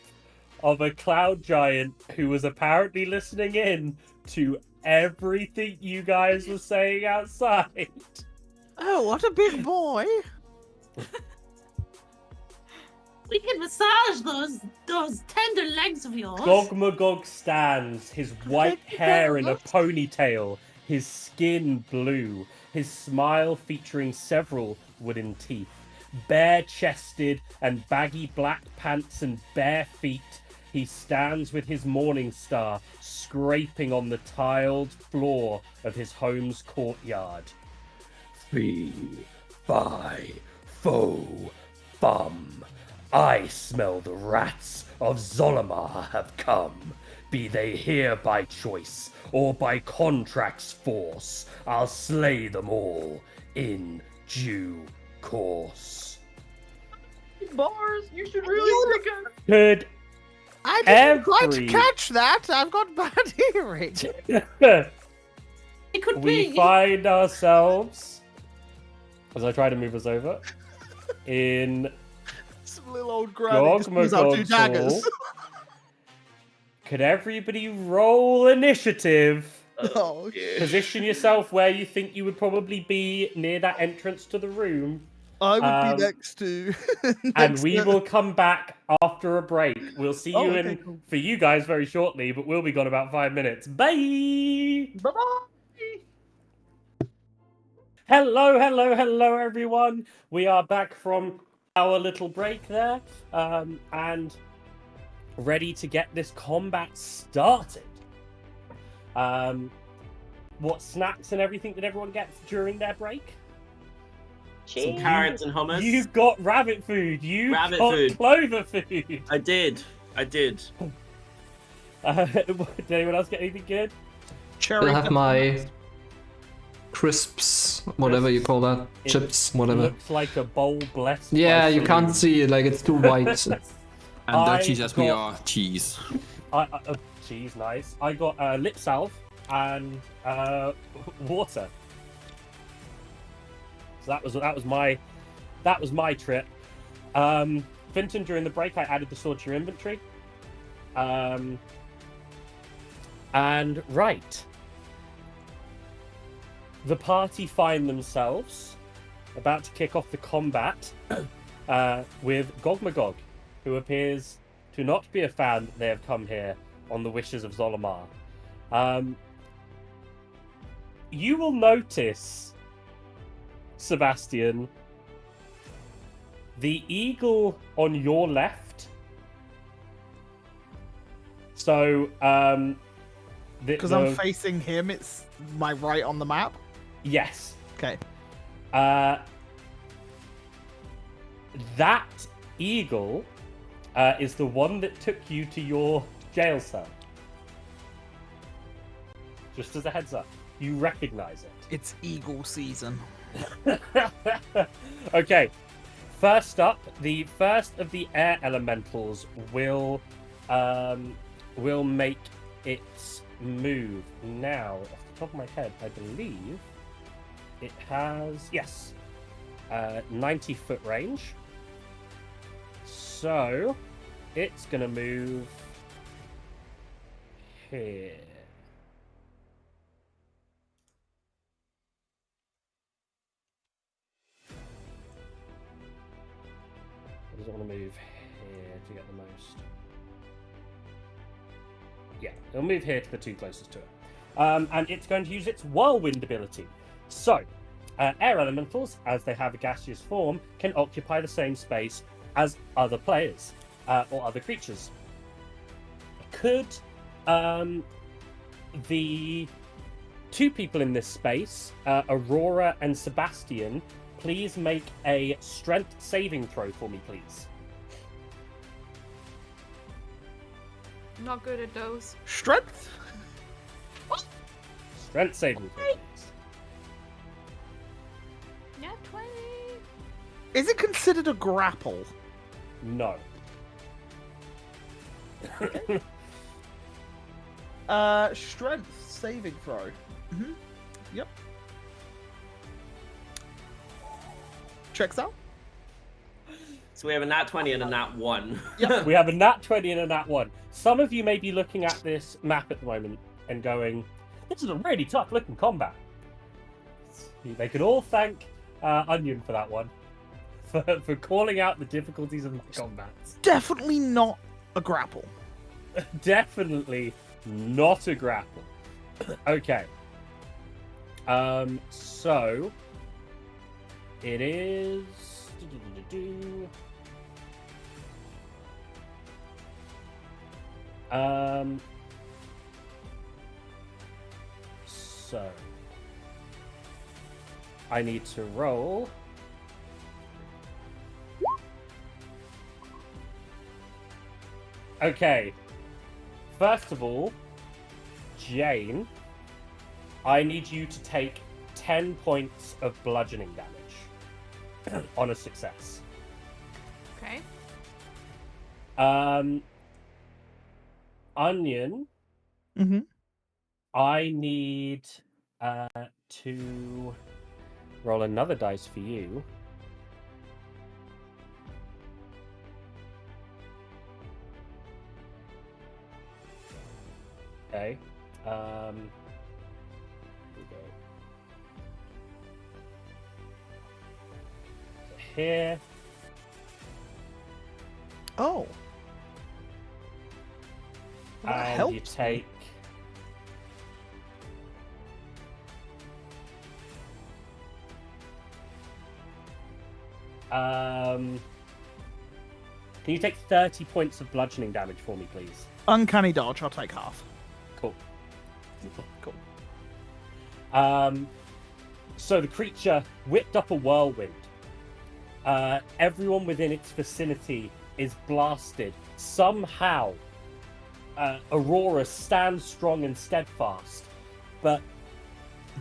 A: of a cloud giant who was apparently listening in to everything you guys were saying outside.
D: Oh, what a big boy.
E: We can massage those tender legs of yours.
A: Gogmagog stands, his white hair in a ponytail, his skin blue, his smile featuring several wooden teeth. Bare-chested and baggy black pants and bare feet, he stands with his morning star scraping on the tiled floor of his home's courtyard. Fee, fi, fo, fum. I smell the rats of Zolamar have come. Be they here by choice or by contract's force, I'll slay them all in due course.
G: Bars, you should really pick up.
A: Could
D: I didn't
A: Every-
D: quite catch that. I've got bad hearing.
E: It could
A: we
E: be.
A: find ourselves, as I try to move us over, in
D: Some little old granny just pulls out 2
A: Gogmagog's
D: daggers.
A: hall. Could everybody roll initiative?
D: Oh,
A: Position yourself where you think you would probably be near that entrance to the room.
D: I would be
A: Um,
D: next to.
A: And
D: next
A: we
D: to-
A: will come back after a break. We'll see
D: Oh,
A: you
D: okay,
A: in
D: cool.
A: for you guys very shortly, but we'll be gone about 5 minutes. Bye!
G: Bye-bye.
A: Hello, everyone. We are back from our little break there, and ready to get this combat started. What snacks and everything did everyone get during their break?
E: Some carrots and hummus.
A: You've got rabbit food. You've
E: Rabbit
A: got
E: food.
A: clover food.
E: I did.
A: Did anyone else get anything good?
D: Cherry.
B: I have my crisps, whatever you call that,
A: It
B: chips, whatever.
A: Looks like a bowl blessed.
B: Yeah,
A: by
B: you can't
A: food.
B: see it, like it's too white.
H: And
A: I
H: Dutchies as we
A: got-
H: are, cheese.
A: Cheese, nice. I got lip salve and water. So that was my trip. Finton, during the break, I added the sword to your inventory. And right, the party find themselves about to kick off the combat with Gogmagog, who appears to not be a fan that they have come here on the wishes of Zolamar. You will notice, Sebastian, the eagle on your left. So,
D: Because I'm facing him, it's my right on the map.
A: yes.
D: Okay.
A: That eagle is the one that took you to your jail cell. Just as a heads up, you recognize it.
D: It's eagle season.
A: Okay. First up, the first of the air elementals will make its move. Now, off the top of my head, I believe it has 90-foot range. So it's gonna move here. It doesn't want to move here to get the most. Yeah, it'll move here to the two closest to it. And it's going to use its whirlwind ability. So, air elementals, as they have a gaseous form, can occupy the same space as other players or other creatures. Could the two people in this space, Aurora and Sebastian, please make a strength saving throw for me, please.
I: Not good at those.
D: Strength?
A: Strength saving throw, please.
I: Yeah, 20.
D: Is it considered a grapple?
A: No.
D: Strength saving throw. Mm-hmm. Yep. Checks out.
E: So we have a nat 20 and a nat 1.
D: Yep.
A: We have a nat 20 and a nat 1. Some of you may be looking at this map at the moment and going, this is a really tough looking combat. They can all thank Onion for that one. For calling out the difficulties of the combat.
D: Definitely not a grapple.
A: Definitely not a grapple. Okay. So it is. So I need to roll. Okay. First of all, Jane, I need you to take 10 points of bludgeoning damage on a success.
I: Okay.
A: Onion,
D: Mm-hmm.
A: I need to roll another dice for you. Okay. Here we go. So here.
D: Oh. Well, that
A: And
D: helps
A: you
D: me.
A: take. Can you take 30 points of bludgeoning damage for me, please?
D: Uncanny dodge. I'll take half.
A: Cool.
D: Cool.
A: So the creature whipped up a whirlwind. Everyone within its vicinity is blasted. Somehow, Aurora stands strong and steadfast, but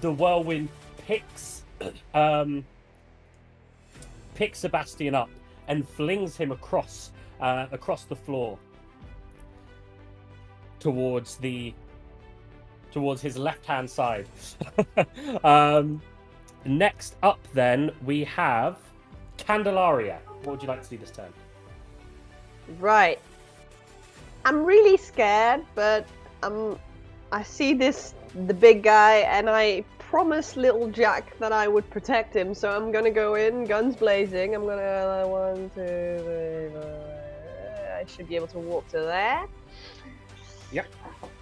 A: the whirlwind picks Sebastian up and flings him across the floor towards his left-hand side. Next up, then, we have Candelaria. What would you like to do this turn?
C: Right. I'm really scared, but I see the big guy, and I promised little Jack that I would protect him, so I'm gonna go in, guns blazing. I'm gonna 1, 2, 3, 4. I should be able to walk to there.
A: Yep.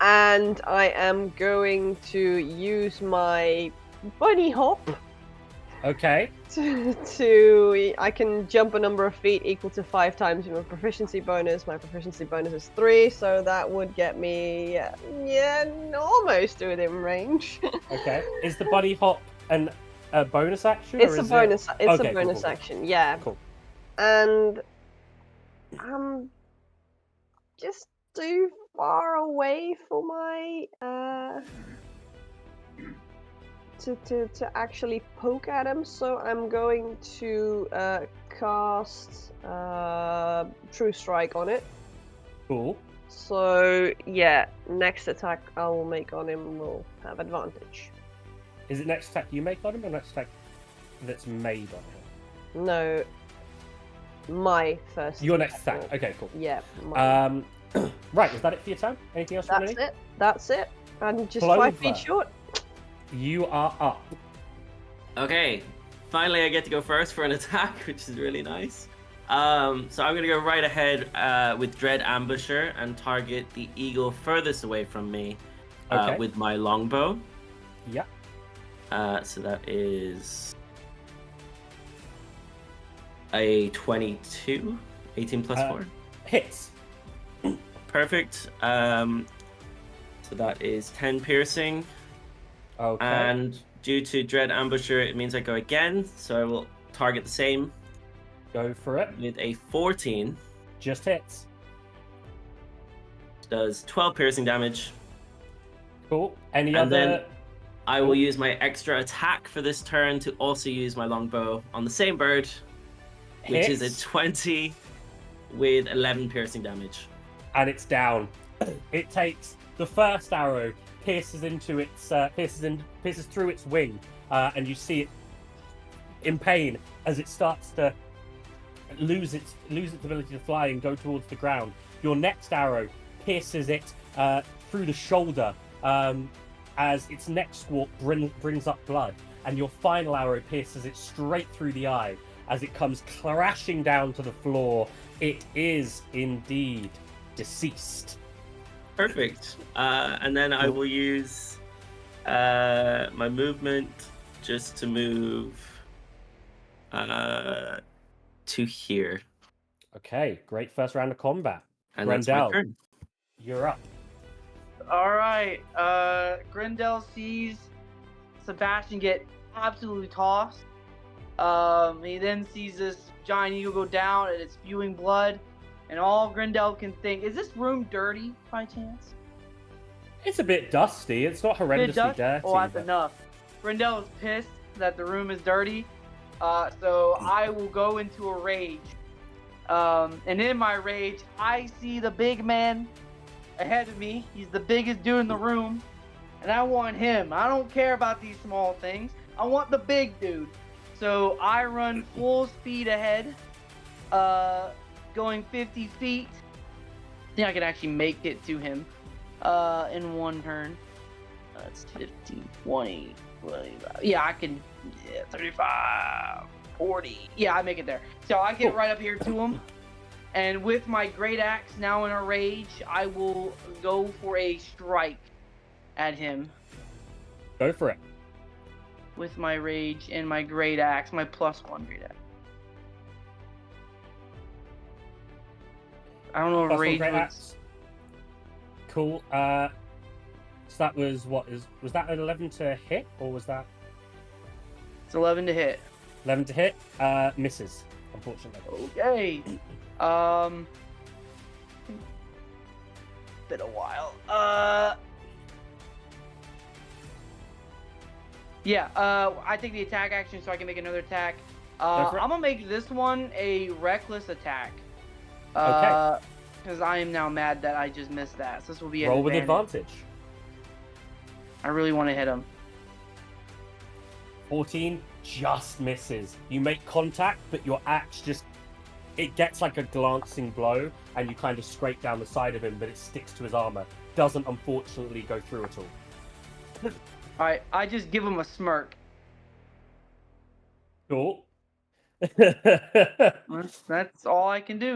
C: And I am going to use my bunny hop
A: Okay.
C: I can jump a number of feet equal to 5 times your proficiency bonus. My proficiency bonus is 3, so that would get me almost within range.
A: Okay. Is the bunny hop a bonus action?
C: It's
A: or
C: a
A: is
C: bonus.
A: It...
C: It's
A: Okay,
C: a bonus
A: cool.
C: action. Yeah.
A: Cool.
C: And I'm just too far away for my to actually poke at him, so I'm going to cast True Strike on it.
A: Cool.
C: So yeah, next attack I will make on him will have advantage.
A: Is it next attack you make on him or next attack that's made on him?
C: No, my first.
A: Your next attack. Okay, cool.
C: Yeah. Mine.
A: Right, is that it for your turn? Anything else?
C: That's it. That's it. I'm just
A: Clover.
C: 5 feet short.
A: You are up.
E: Okay, finally I get to go first for an attack, which is really nice. So I'm gonna go right ahead with Dread Ambusher and target the eagle furthest away from me
A: Okay.
E: with my longbow.
A: Yeah.
E: So that is a 22, 18 plus 4.
A: Hits.
E: Perfect. So that is 10 piercing.
A: Okay.
E: And due to Dread Ambusher, it means I go again. So I will target the same
A: Go for it.
E: with a 14.
A: Just hits.
E: Does 12 piercing damage.
A: Cool. Any
E: And
A: other?
E: then I will use my extra attack for this turn to also use my longbow on the same bird, which is a
A: Hits?
E: 20 with 11 piercing damage.
A: And it's down. It takes the first arrow, pierces into its pierces through its wing, and you see it in pain as it starts to lose its ability to fly and go towards the ground. Your next arrow pierces it through the shoulder as its next squawk brings up blood, and your final arrow pierces it straight through the eye as it comes crashing down to the floor. It is indeed deceased.
E: Perfect. And then I will use my movement just to move to here.
A: Okay, great first round of combat.
E: And that's my
A: Grendel,
E: turn.
A: you're up.
G: All right. Grendel sees Sebastian get absolutely tossed. He then sees this giant eagle go down and it's spewing blood. And all Grendel can think, is this room dirty by chance?
A: It's a bit dusty. It's not horrendously dirty.
G: Oh, that's
A: but-
G: enough. Grendel is pissed that the room is dirty. So I will go into a rage. And in my rage, I see the big man ahead of me. He's the biggest dude in the room. And I want him. I don't care about these small things. I want the big dude. So I run full speed ahead, going 50 feet. I think I can actually make it to him in one turn. That's 15, 20, 25. Yeah, I can. Yeah, 35, 40. Yeah, I make it there. So I get right up here to him. And with my great axe now in a rage, I will go for a strike at him.
A: Go for it.
G: With my rage and my great axe, my +1 great axe. I don't know if
A: Plus one
G: rage
A: great
G: was...
A: axe. Cool. So that was was that an 11 to hit, or was that
G: It's 11 to hit.
A: 11 to hit? Misses, unfortunately.
G: Okay. Been a while. Yeah, I take the attack action so I can make another attack.
A: Go for it.
G: I'm gonna make this one a reckless attack.
A: Okay.
G: Because I am now mad that I just missed that. So this will be an
A: Roll with
G: advantage.
A: advantage.
G: I really want to hit him.
A: 14 just misses. You make contact, but your axe it gets like a glancing blow, and you kind of scrape down the side of him, but it sticks to his armor. Doesn't unfortunately go through at all.
G: Alright, I just give him a smirk.
A: Cool.
G: That's all I can do.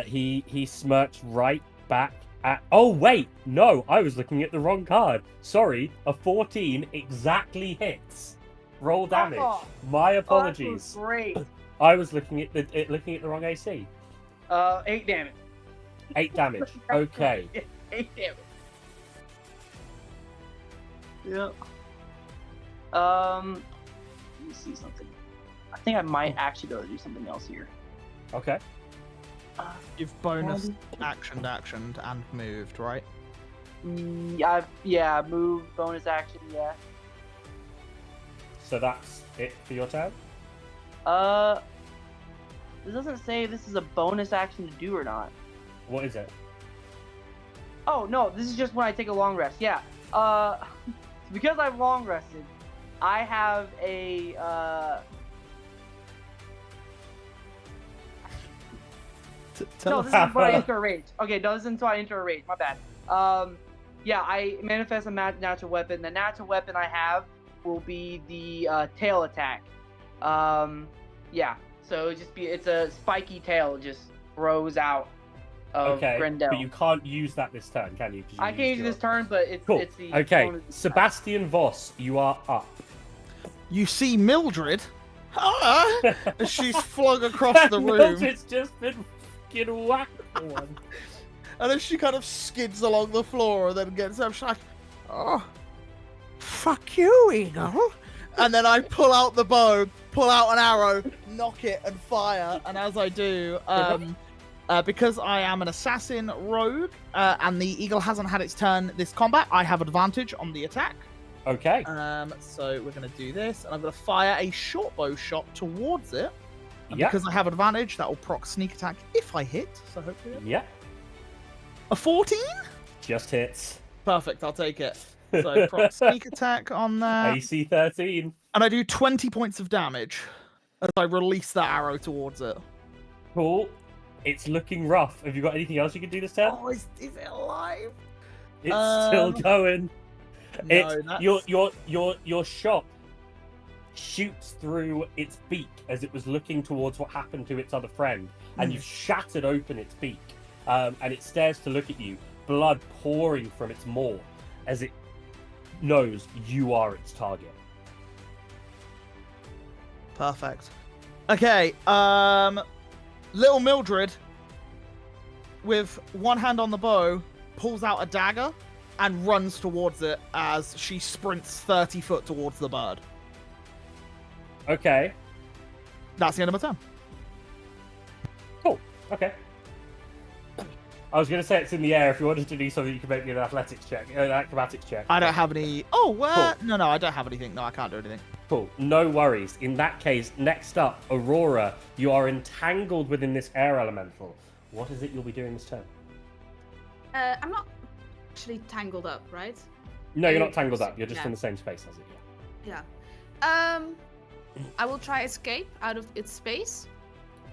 A: He smirks right back at. Oh wait, no, I was looking at the wrong card. Sorry, a 14 exactly hits. Roll damage.
G: Oh.
A: My
G: Oh, that
A: apologies.
G: was great.
A: I was looking at the wrong AC.
G: 8 damage.
A: 8 damage. Okay.
G: 8 damage. Yep. Let me see something. I think I might actually be able to do something else here.
A: Okay.
D: You've bonus actioned and moved, right?
G: Yeah, move, bonus action, yeah.
A: So that's it for your turn.
G: This doesn't say if this is a bonus action to do or not.
A: What is it?
G: Oh no, this is just when I take a long rest. Yeah. Because I've long rested, I have a No, this is until I enter a rage. Okay, no, this is until I enter a rage. My bad. Yeah, I manifest a natural weapon. The natural weapon I have will be the tail attack. Yeah, so it's a spiky tail, it just grows out of
A: Okay,
G: Grendel.
A: but you can't use that this turn, can you? 'Cause you
G: I can't use
A: your-
G: this turn, but it's
A: Cool.
G: it's the
A: Okay,
G: bonus-
A: Sebastian Voss, you are up.
D: You see Mildred as she's flung across the room.
A: It's just been fucking whacked for one.
D: And then she kind of skids along the floor and then gets up. She's like, oh, fuck you, Eagle. And then I pull out the bow, pull out an arrow, knock it, and fire. And as I do, because I am an assassin rogue, and the Eagle hasn't had its turn this combat, I have advantage on the attack.
A: Okay.
D: So we're going to do this, and I'm going to fire a short bow shot towards it. And
A: Yeah.
D: because I have advantage, that will proc sneak attack if I hit. So hopefully.
A: Yeah.
D: A 14?
A: Just hits.
D: Perfect, I'll take it. So proc sneak attack on that.
A: AC 13.
D: And I do 20 points of damage as I release that arrow towards it.
A: Cool. It's looking rough. Have you got anything else you can do this turn?
D: Oh, is it alive?
A: It's still going.
D: No,
A: Your shot shoots through its beak as it was looking towards what happened to its other friend, and you've shattered open its beak, and it stares to look at you, blood pouring from its maw as it knows you are its target.
D: Perfect. Okay, little Mildred, with one hand on the bow, pulls out a dagger and runs towards it as she sprints 30 foot towards the bird.
A: Okay.
D: That's the end of my turn.
A: Cool. Okay. I was going to say it's in the air. If you wanted to do something, you could make me an athletics check, an acrobatics check.
D: I don't have any... Oh,
A: Cool.
D: No, I don't have anything. No, I can't do anything.
A: Cool. No worries. In that case, next up, Aurora, you are entangled within this air elemental. What is it you'll be doing this turn?
I: I'm not actually tangled up, right?
A: No, you're not tangled up. You're just
I: Yeah.
A: in the same space as it.
I: Yeah. I will try escape out of its space.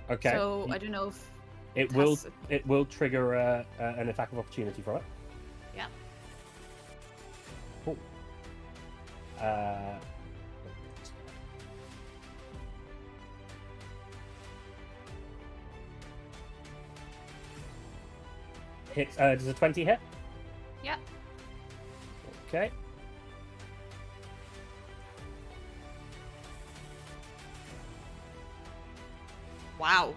A: Okay.
I: So I don't know if
A: It will trigger an attack of opportunity for it.
I: Yeah.
A: Cool. Hits. Does a 20 hit?
I: Yeah.
A: Okay.
I: Wow.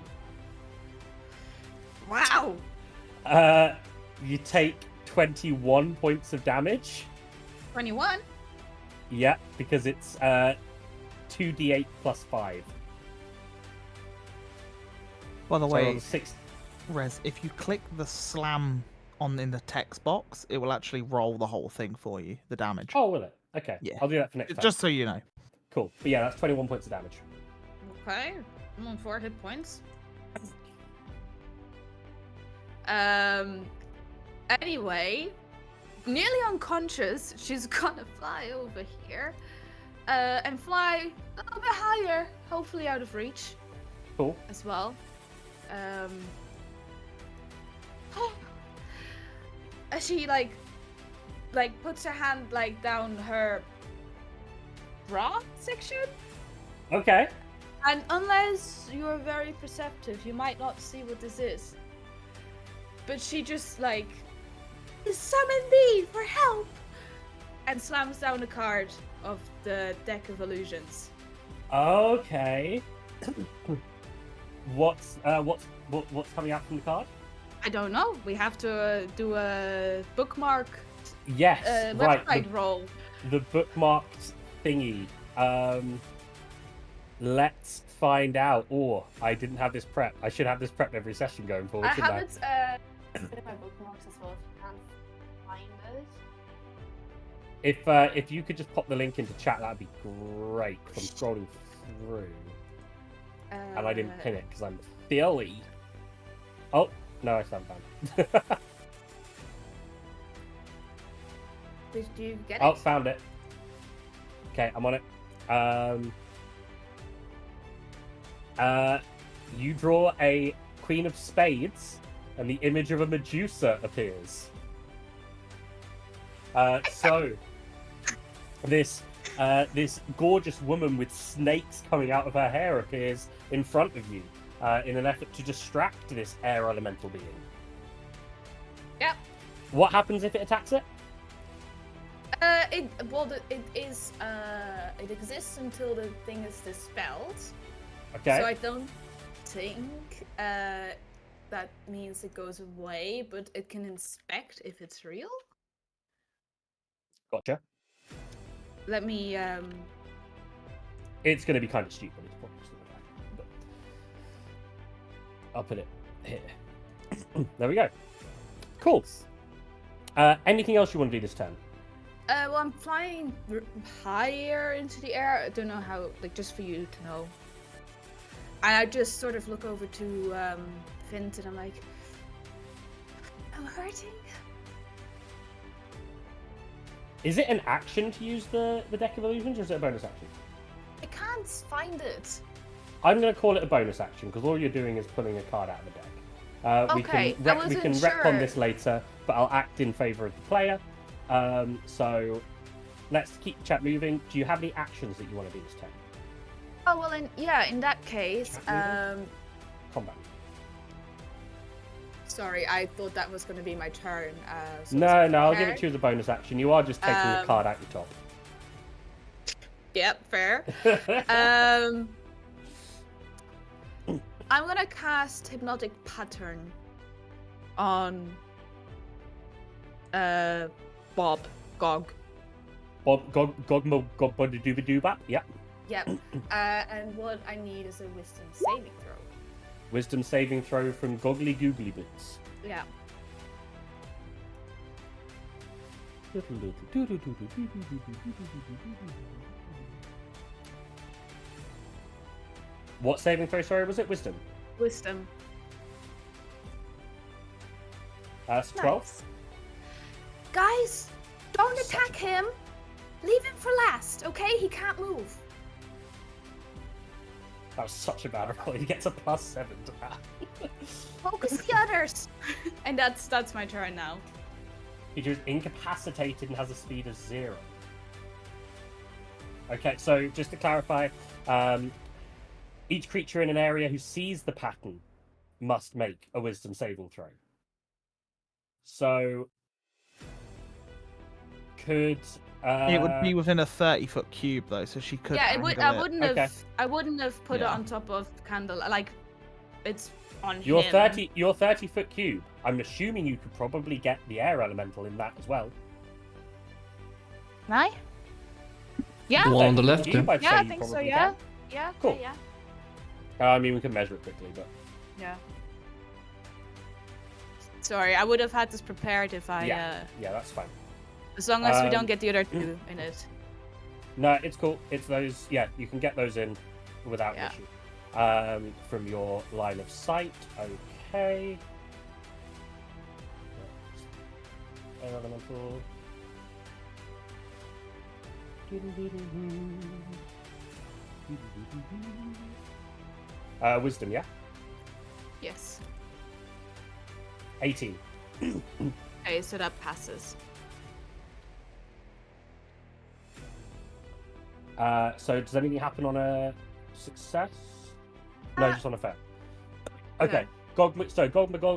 I: Wow.
A: You take 21 points of damage.
I: 21.
A: Yeah, because it's 2d8 plus 5.
D: By the
A: So
D: way,
A: 6.
D: Rez, if you click the slam in the text box, it will actually roll the whole thing for you, the damage.
A: Oh, will it? Okay.
D: Yeah.
A: I'll do that for next time.
D: Just so you know.
A: Cool. But yeah, that's 21 points of damage.
I: Okay. I'm on 4 hit points. Anyway, nearly unconscious, she's gonna fly over here. And fly a little bit higher, hopefully out of reach.
A: Cool.
I: As well. As she like puts her hand down her bra section.
A: Okay.
I: And unless you're very perceptive, you might not see what this is. But she just summon me for help, and slams down a card of the deck of illusions.
A: Okay. What's coming out from the card?
I: I don't know. We have to do a bookmark.
A: Yes. Right.
I: Website roll.
A: The bookmarked thingy. Let's find out. Oh, I didn't have this prep. I should have this prep every session going forward,
I: I
A: shouldn't
I: have
A: I?
I: it. Bit of my bookmarks as well. If you can't find it.
A: If you could just pop the link into chat, that'd be great. 'Cause I'm scrolling through, and I didn't pin it because I'm silly. Oh no, I found it.
I: Did you get it?
A: Oh, found it. Okay, I'm on it. You draw a Queen of Spades, and the image of a Medusa appears. So, this gorgeous woman with snakes coming out of her hair appears in front of you, in an effort to distract this air elemental being.
I: Yep.
A: What happens if it attacks it?
I: It exists until the thing is dispelled.
A: Okay.
I: So I don't think that means it goes away, but it can inspect if it's real.
A: Gotcha.
I: Let me.
A: It's going to be kind of stupid. It's probably just gonna die, but I'll put it here. There we go. Cool. Anything else you want to do this turn?
I: Well, I'm flying higher into the air. I don't know how, like, just for you to know. And I just sort of look over to Fint and I'm like, I'm hurting.
A: Is it an action to use the deck of illusions, or is it a bonus action?
I: I can't find it.
A: I'm going to call it a bonus action because all you're doing is pulling a card out of the deck.
I: Okay,
A: we
I: I
A: can
I: wasn't
A: retcon
I: sure.
A: this later, but I'll act in favor of the player. So let's keep the chat moving. Do you have any actions that you want to do this turn?
I: Oh well, in that case,
A: Combat.
I: sorry, I thought that was going to be my turn. So
A: No,
I: it's
A: I'll give
I: prepared.
A: it to you as a bonus action. You are just taking a card out your top.
I: Yep, fair. I'm gonna cast Hypnotic Pattern on Bob Gog.
A: Gog-mo-gog-boddy-dooba-dooba. Yeah.
I: Yep. And what I need is a Wisdom saving throw.
A: Wisdom saving throw from Goggly Googly Boots.
I: Yeah.
A: What saving throw, sorry, was it? Wisdom?
I: Wisdom.
A: That's 12.
I: Nice. Guys, don't attack him. Leave him for last, okay? He can't move.
A: That was such a bad roll. He gets a +7 to that.
I: Focus the others. And that's my turn now.
A: Creature is incapacitated and has a speed of 0. Okay, so just to clarify, each creature in an area who sees the pattern must make a wisdom saving throw. So, could
D: It would be within a 30-foot cube though, so she could.
I: Yeah,
D: angle
I: I wouldn't have.
A: Okay.
I: I wouldn't have put it
D: Yeah.
I: on top of Candle. Like, it's on
A: your
I: him.
A: 30-foot cube. I'm assuming you could probably get the air elemental in that as well.
I: Can I? Yeah.
B: The one on the
A: 30-foot
B: left,
A: cube,
B: yeah.
A: I'd
I: Yeah,
A: say
I: I
A: you
I: think so.
A: probably
I: Yeah.
A: can.
I: Yeah.
A: Cool.
I: Yeah.
A: I mean, we can measure it quickly, but
I: Yeah. Sorry, I would have had this prepared if I.
A: yeah, that's fine.
I: As long as we don't
A: Um,
I: get the other two in it.
A: No, it's cool. It's those. Yeah, you can get those in without
I: Yeah.
A: issue. From your line of sight. Okay. Air elemental. Wisdom, yeah.
I: Yes.
A: 18.
I: Okay, so that passes.
A: So does anything happen on a success? No, just on a fail. Okay. Gog,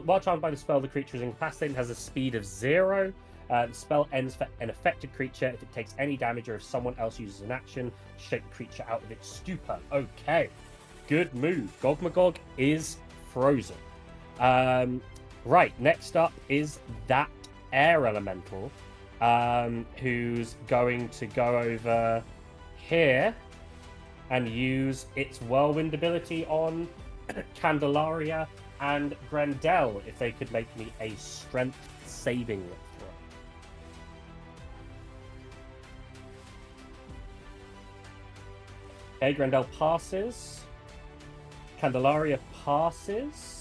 A: while charmed by the spell, the creature is incapacitated and has a speed of 0. The spell ends for an affected creature if it takes any damage or if someone else uses an action to shake the creature out of its stupor. Okay. Good move. Gogmagog is frozen. Right, next up is that air elemental, who's going to go over here and use its whirlwind ability on Candelaria and Grendel if they could make me a strength saving throw. Okay, Grendel passes. Candelaria passes.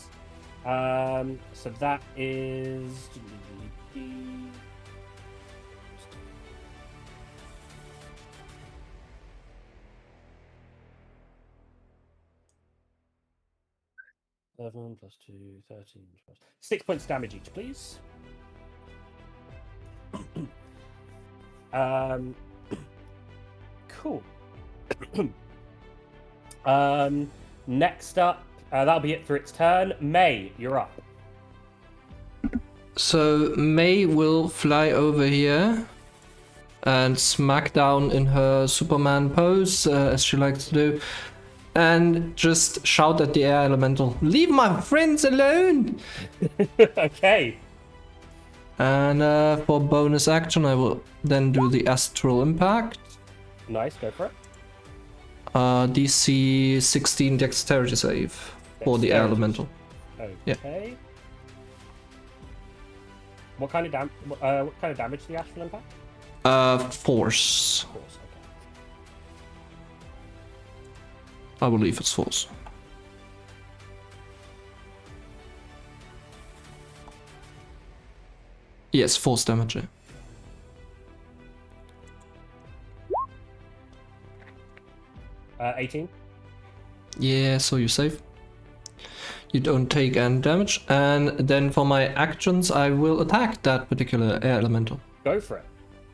A: So that is 11 plus 2, 13 plus 6 points damage each, please. Cool. Next up, that'll be it for its turn. May, you're up.
B: So May will fly over here and smack down in her Superman pose, as she likes to do. and just shout at the air elemental, "Leave my friends alone!"
A: Okay.
B: And for bonus action, I will then do the astral impact.
A: Nice, go for it.
B: DC 16 dexterity save for the air
A: Dexterity.
B: elemental.
A: Okay. What kind of damage the astral impact?
B: Force.
A: Of course, okay.
B: I believe it's force. Yes, force damage. Yeah.
A: Uh, 18.
B: Yeah, so you're safe. You don't take any damage, and then for my actions, I will attack that particular air elemental.
A: Go for it.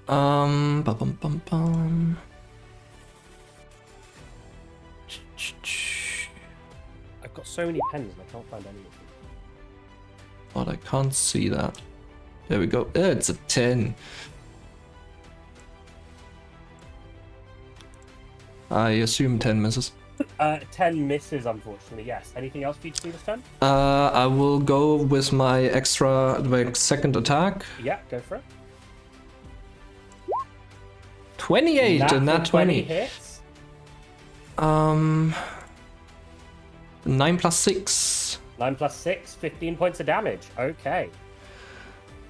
B: Bum, bum, bum, bum.
A: I've got so many pens and I can't find any of them.
B: But I can't see that. There we go. It's a 10. I assume 10 misses.
A: 10 misses, unfortunately, yes. Anything else for you to do this turn?
B: I will go with my second attack.
A: Yeah, go for it.
B: 28 and that 20.
A: hits.
B: 9 plus 6.
A: 9 plus 6, 15 points of damage. Okay.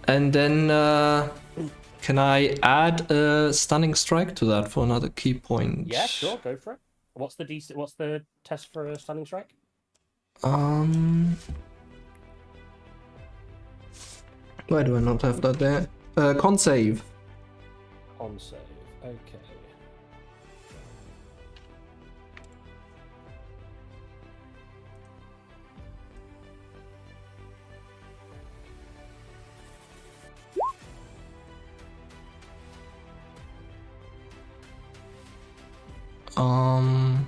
B: And then can I add a stunning strike to that for another key point?
A: Yeah, sure, go for it. What's the test for a stunning strike?
B: Why do I not have that there? Con save.
A: Con save. Okay.
B: Um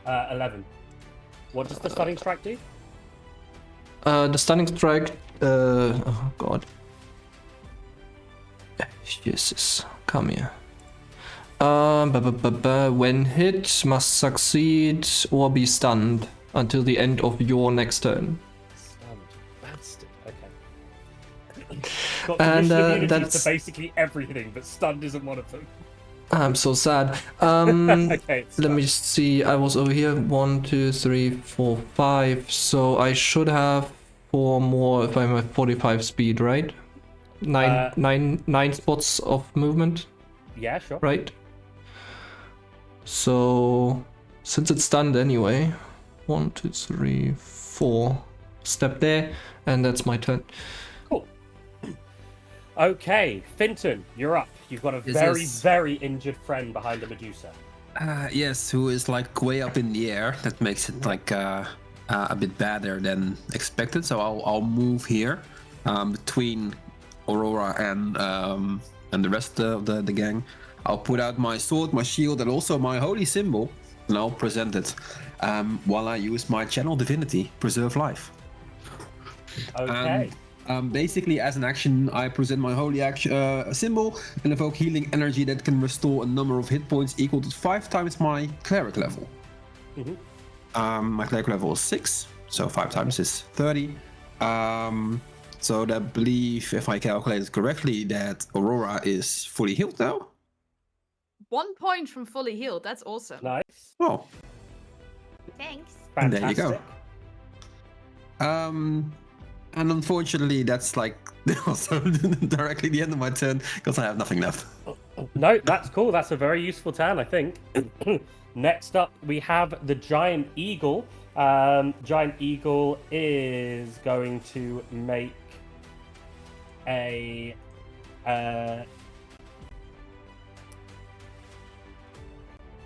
A: 11. What does the stunning strike do?
B: The stunning strike. Oh god. Jesus, come here. When hit, must succeed or be stunned until the end of your next turn.
A: Stunned. Bastard. Okay. Got
B: And,
A: condition immunities
B: that's-
A: to basically everything, but stunned isn't one of them.
B: I'm so sad.
A: Okay, it's
B: Let me
A: stunned.
B: see. I was over here. 1, 2, 3, 4, 5. So I should have 4 more if I'm at 45 speed, right? Nine spots of movement,
A: Yeah, sure.
B: right? So since it's stunned anyway, 1, 2, 3, 4. Step there, and that's my turn.
A: Cool. Okay, Finton, you're up. You've got a
H: Yes.
A: very injured friend behind the Medusa.
H: Yes, who is like way up in the air. That makes it like a bit better than expected. So I'll move here between Aurora and the rest of the gang. I'll put out my sword, my shield, and also my holy symbol, and I'll present it while I use my channel divinity, preserve life.
A: Okay.
H: Basically, as an action, I present my holy symbol and evoke healing energy that can restore a number of hit points equal to 5 times my cleric level.
A: Mhm.
H: My cleric level is 6, so 5 times is 30. So I believe, if I calculated correctly, that Aurora is fully healed now.
I: 1 point from fully healed. That's awesome.
A: Nice.
H: Oh,
F: Thanks.
H: And there you
A: Fantastic.
H: go. And unfortunately, that's like also directly the end of my turn because I have nothing left.
A: No, that's cool. That's a very useful turn, I think. Next up, we have the Giant Eagle. Giant Eagle is going to make a...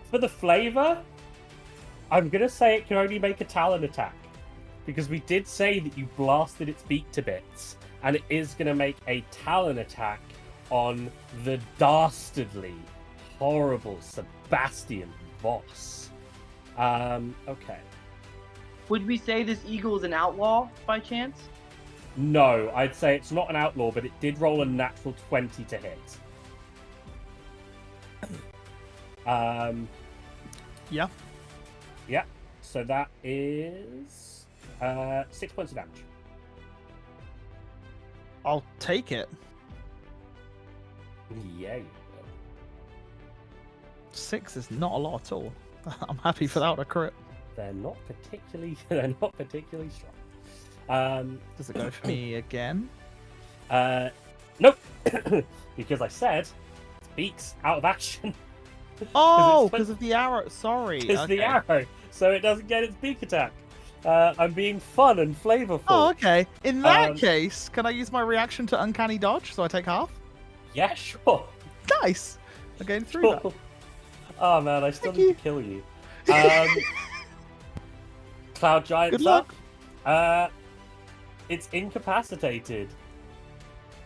A: for the flavor, I'm going to say it can only make a Talon attack. Because we did say that you blasted its beak to bits. And it is going to make a Talon attack on the dastardly, horrible Sebastian Voss. Okay.
G: Would we say this eagle is an outlaw by chance?
A: No, I'd say it's not an outlaw, but it did roll a natural 20 to hit.
D: Yeah.
A: Yeah. So that is 6 points of damage.
D: I'll take it.
A: Yeah. You will.
D: 6 is not a lot at all. I'm happy for that on a crit.
A: They're not particularly strong.
D: Does it go for me again?
A: Nope. Because I said beaks out of action.
D: Oh, because of the arrow. Sorry.
A: Because the arrow, so it doesn't get its beak attack. I'm being fun and flavorful.
D: Oh, okay. In that case, can I use my reaction to uncanny dodge so I take half?
A: Yeah, sure.
D: Nice. I gained 3 back.
A: Oh man, I still
D: Thank
A: need
D: you.
A: to kill you. Cloud Giant's
D: Good luck.
A: up. It's incapacitated.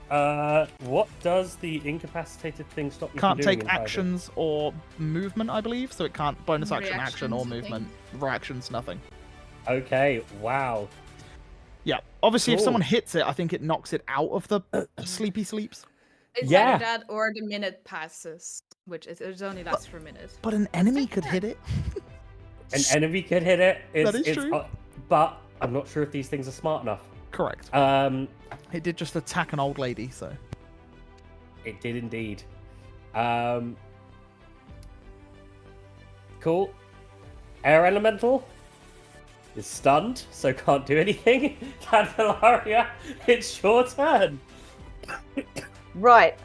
A: What does the incapacitated thing stop you
D: Can't
A: from doing
D: take
A: in Feywild?
D: actions or movement, I believe, so it can't bonus action, action, or
I: Reactions, I think.
D: movement. Reactions, nothing.
A: Okay, wow.
D: Yeah. Obviously, if
A: Cool.
D: someone hits it, I think it knocks it out of the sleepy sleeps.
I: It's
A: Yeah.
I: either that or the minute passes, which it only lasts for a minute.
D: But an enemy could hit it.
A: An enemy could hit it.
D: That is true.
A: But I'm not sure if these things are smart enough.
D: Correct. It did just attack an old lady, so.
A: It did indeed. Cool. Air Elemental is stunned, so can't do anything. Candelaria, it's your turn.
C: Right.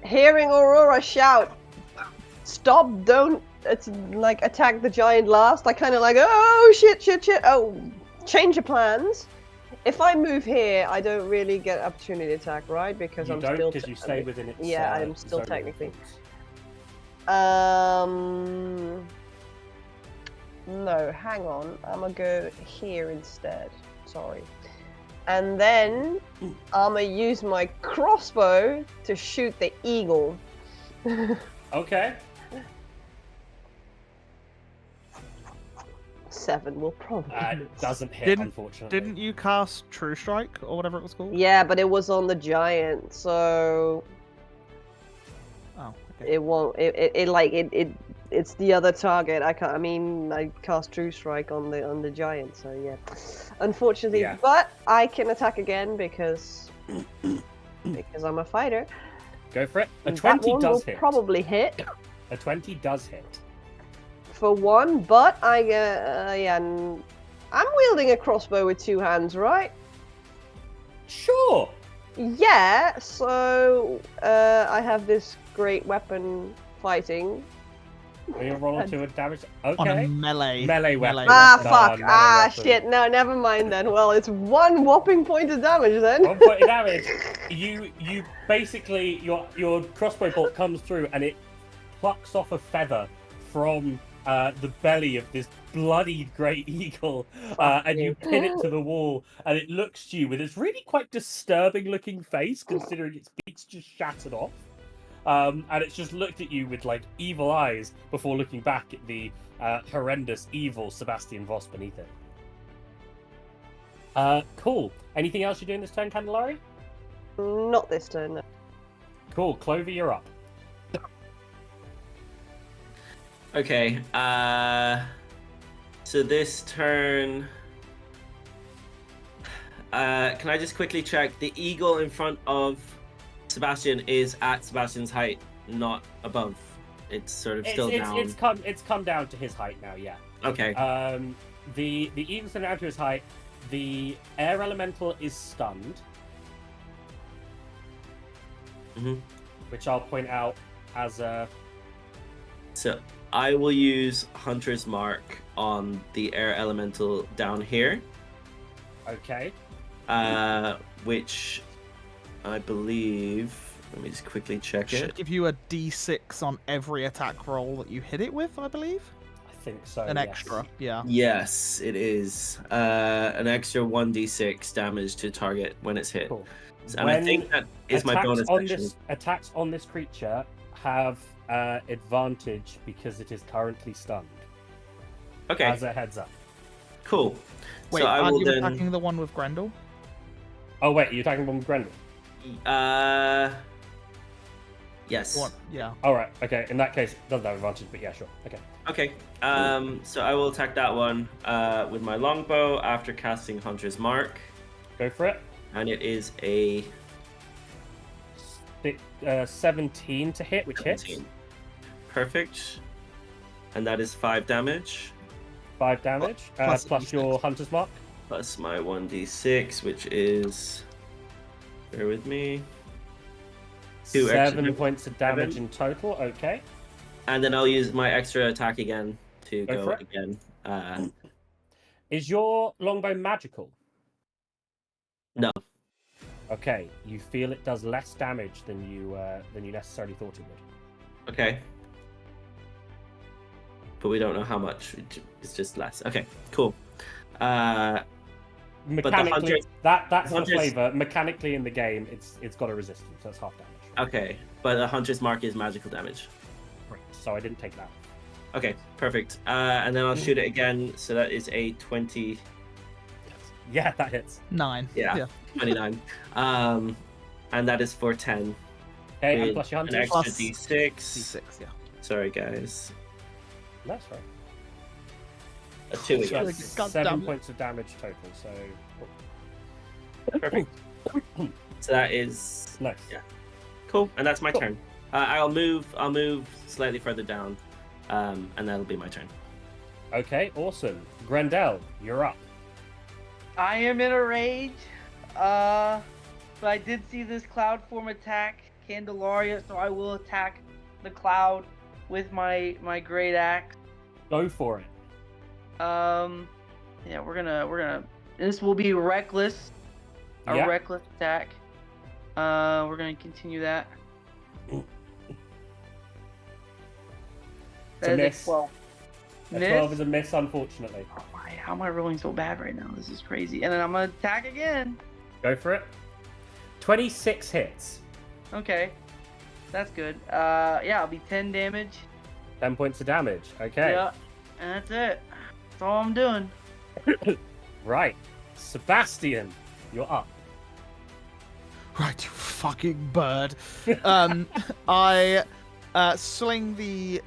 C: Hearing Aurora shout, "Stop! Don't!" It's like attack the giant last. I kind of like, oh shit. Oh, change of plans. If I move here, I don't really get opportunity to attack, right? Because
A: You
C: I'm
A: don't,
C: still.
A: because you stay within its.
C: Yeah, I'm still
A: zone of
C: technically.
A: influence.
C: No, hang on. I'm gonna go here instead. Sorry. And then I'm gonna use my crossbow to shoot the eagle.
A: Okay.
C: 7 will probably.
A: It doesn't hit,
D: Didn't-
A: unfortunately.
D: Didn't you cast True Strike or whatever it was called?
C: Yeah, but it was on the giant, so
D: Oh, okay.
C: it won't. It's the other target. I can't. I mean, I cast True Strike on the giant, so yeah. Unfortunately,
A: Yeah.
C: but I can attack again because I'm a fighter.
A: Go for it. A
C: And
A: 20
C: that one
A: does
C: will
A: hit.
C: probably hit
A: A 20 does hit.
C: for one, but I'm wielding a crossbow with 2 hands, right?
A: Sure.
C: Yeah. So I have this great weapon fighting.
A: Are you rolling to a damage?
D: On a
A: Okay.
D: melee.
A: Melee weapon.
C: Ah,
A: weapon.
C: fuck.
A: Melee
C: Ah,
A: weapon.
C: shit. No, never mind then. Well, it's 1 whopping point of damage then.
A: 1 point of damage. You basically your crossbow bolt comes through and it plucks off a feather from the belly of this bloodied great eagle, and you pin it to the wall, and it looks to you with its really quite disturbing looking face, considering its beak's just shattered off. And it's just looked at you with like evil eyes before looking back at the horrendous, evil Sebastian Voss beneath it. Cool. Anything else you're doing this turn, Candelaria?
C: Not this turn. No.
A: Cool. Clover, you're up.
E: Okay, so this turn, can I just quickly check? The eagle in front of Sebastian is at Sebastian's height, not above. It's sort of still down.
A: It's come down to his height now. Yeah.
E: Okay.
A: The eagle's down to his height. The air elemental is stunned, which I'll point out as a.
E: So I will use Hunter's Mark on the air elemental down here.
A: Okay.
E: Which I believe. Let me just quickly check
D: Should
E: it.
D: give you a d6 on every attack roll that you hit it with, I believe.
A: I think so.
D: An
A: yes.
D: extra, yeah.
E: Yes, it is. An extra 1d6 damage to target when it's hit.
A: Cool.
E: And I think that is my bonus action.
A: Attacks on this creature have advantage because it is currently stunned.
E: Okay,
A: As a heads up.
E: cool.
D: Wait,
E: so I
D: aren't
E: will
D: you
E: then.
D: attacking the one with Grendel?
A: Oh wait, you're attacking one with Grendel.
E: Yes.
D: One. Yeah.
A: All right. Okay. In that case, it doesn't have advantage, but yeah, sure. Okay.
E: Okay. So I will attack that one with my longbow after casting Hunter's Mark,
A: Go for it.
E: and it is a
A: 17 to hit, which hits.
E: 17. Perfect. And that is 5 damage
A: 5 damage,
D: Plus
A: plus
D: D6.
A: your hunter's mark.
E: plus my 1d6, which is. Bear with me. 2
A: 7
E: extra-
A: points of damage
E: 7.
A: in total. Okay.
E: And then I'll use my extra attack again to
A: Go
E: go
A: for it.
E: again.
A: Is your longbow magical?
E: No.
A: Okay. You feel it does less damage than you necessarily thought it would.
E: Okay. But we don't know how much. It's just less. Okay, cool.
A: Mechanically, that's the
E: hunters-
A: flavor. Mechanically in the game, it's got a resistance, so it's half damage.
E: Okay, but the Hunter's Mark is magical damage.
A: Great. So I didn't take that.
E: Okay, perfect. And then I'll shoot it again. So that is a 20.
A: Yeah, that hits.
D: 9.
E: Yeah. 29. And that is for 10.
A: Okay, and
E: with
A: plus your
E: an
A: hunter's.
E: extra
D: Plus
E: D6.
D: D6. Yeah.
E: Sorry, guys.
A: That's right.
E: A 2
A: So
E: again.
A: that's
D: God
A: 7
D: damn it.
A: points of damage total. So
E: Perfect. So that is
A: nice.
E: Yeah. cool, and that's my
A: Cool.
E: turn. I'll move slightly further down, and that'll be my turn.
A: Okay, awesome. Grendel, you're up.
G: I am in a rage. But I did see this cloud form attack Candelaria, so I will attack the cloud with my great axe.
A: Go for it.
G: Yeah, we're gonna. This will be reckless. A
A: Yeah.
G: reckless attack. We're gonna continue that.
A: It's a
G: That is
A: miss.
G: 12.
A: A
G: Miss?
A: 12 is a miss, unfortunately.
G: Oh my, how am I rolling so bad right now? This is crazy. And then I'm gonna attack again.
A: Go for it. 26 hits.
G: Okay. That's good. Yeah, I'll be 10 damage.
A: 10 points of damage. Okay.
G: Yeah. And that's it. That's all I'm doing.
A: Right. Sebastian, you're up.
D: Right, you fucking bird. I sling the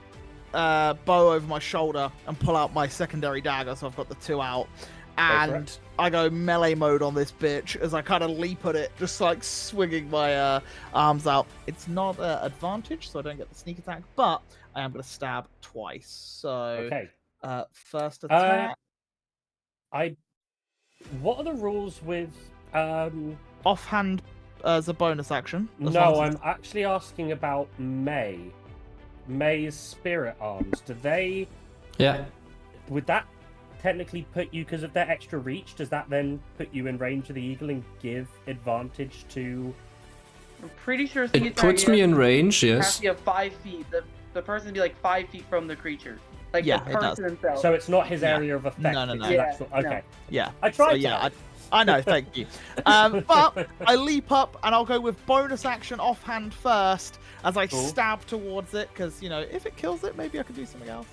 D: bow over my shoulder and pull out my secondary dagger, so I've got the 2 out.
A: for
D: And
A: it.
D: I go melee mode on this bitch as I kind of leap at it, just like swinging my arms out. It's not advantage, so I don't get the sneak attack, but I am going to stab twice. So,
A: Okay.
D: first attack,
A: What are the rules with
D: offhand as a bonus action. as
A: No,
D: long as
A: I'm actually asking about May. May's spirit arms. Do they
B: Yeah.
A: would that technically put you, because of their extra reach, does that then put you in range of the eagle and give advantage to
G: I'm pretty sure sneak
B: It
G: attack
B: puts me
G: has
B: in range,
G: to
B: yes.
G: be at 5 feet. The person to be like 5 feet from the creature. Like
D: Yeah,
G: the
D: it does.
G: person themselves.
A: so it's not his
D: Yeah.
A: area of effect?
D: No, no,
A: it's
D: no.
A: his
G: Yeah,
A: actual-
G: no.
A: Okay.
D: yeah.
A: I tried
D: So, yeah,
A: to.
D: I know, thank you. But I leap up and I'll go with bonus action offhand first as I
A: Cool.
D: stab towards it, because, you know, if it kills it, maybe I could do something else.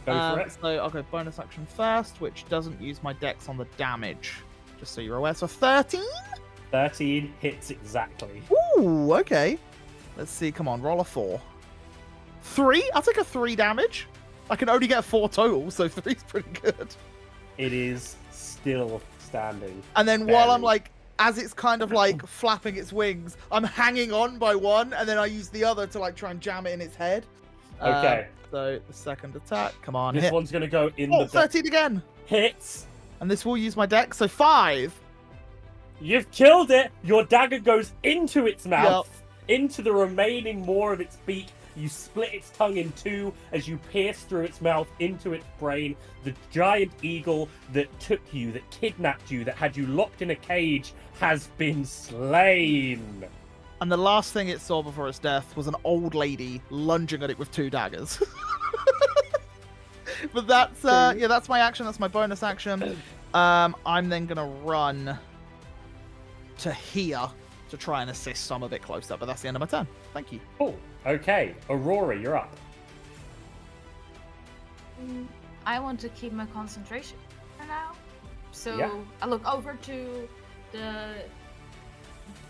A: Go for it.
D: So I'll go bonus action first, which doesn't use my dex on the damage, just so you're aware. So 13?
A: 13 hits exactly.
D: Ooh, okay. Let's see, come on, roll a 4. 3? I'll take a 3 damage. I can only get 4 total, so 3's pretty good.
A: It is still standing.
D: And then while I'm
A: Very.
D: like, as it's kind of like flapping its wings, I'm hanging on by one, and then I use the other to like try and jam it in its head.
A: Okay.
D: So the second attack, come on,
A: This
D: hit.
A: one's gonna go in
D: Oh,
A: the
D: 13 again.
A: hits.
D: And this will use my dex, so 5.
A: You've killed it. Your dagger goes into its mouth, into the remaining more of its beak. You split its tongue in 2 as you pierce through its mouth into its brain. The giant eagle that took you, that kidnapped you, that had you locked in a cage, has been slain.
D: And the last thing it saw before its death was an old lady lunging at it with 2 daggers. But that's yeah, that's my action. That's my bonus action. I'm then gonna run to here to try and assist, so I'm a bit closer. But that's the end of my turn. Thank you.
A: Cool. Okay, Aurora, you're up.
F: I want to keep my concentration for now. So
A: Yeah.
F: I look over to the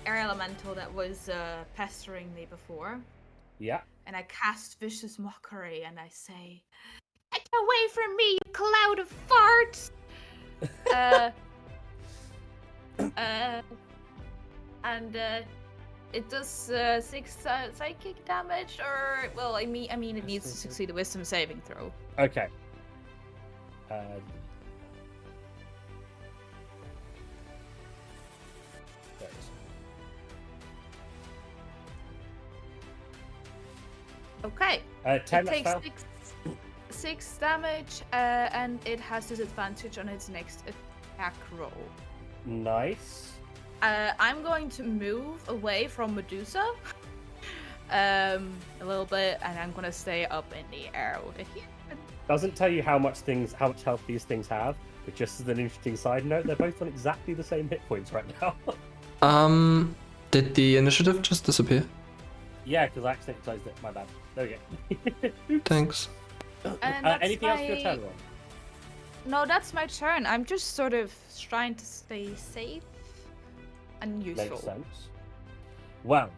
F: air elemental that was pestering me before.
A: Yeah.
F: And I cast Vicious Mockery, and I say, "Get away from me, you cloud of farts!" And it does 6 psychic damage, or well, I mean, it needs to succeed a Wisdom saving throw.
A: Okay. There it is.
F: Okay.
A: 10
F: It takes
A: fail.
F: 6 damage, and it has disadvantage on its next attack roll.
A: Nice.
F: I'm going to move away from Medusa a little bit, and I'm gonna stay up in the air over here.
A: Doesn't tell you how much health these things have, but just as an interesting side note, they're both on exactly the same hit points right now.
B: Did the initiative just disappear?
A: Yeah, because I accidentally closed it. My bad. There we go.
B: Thanks.
F: And that's
A: Anything else for your
F: my-
A: turn, Ron?
F: No, that's my turn. I'm just sort of trying to stay safe and useful.
A: Makes sense. Well,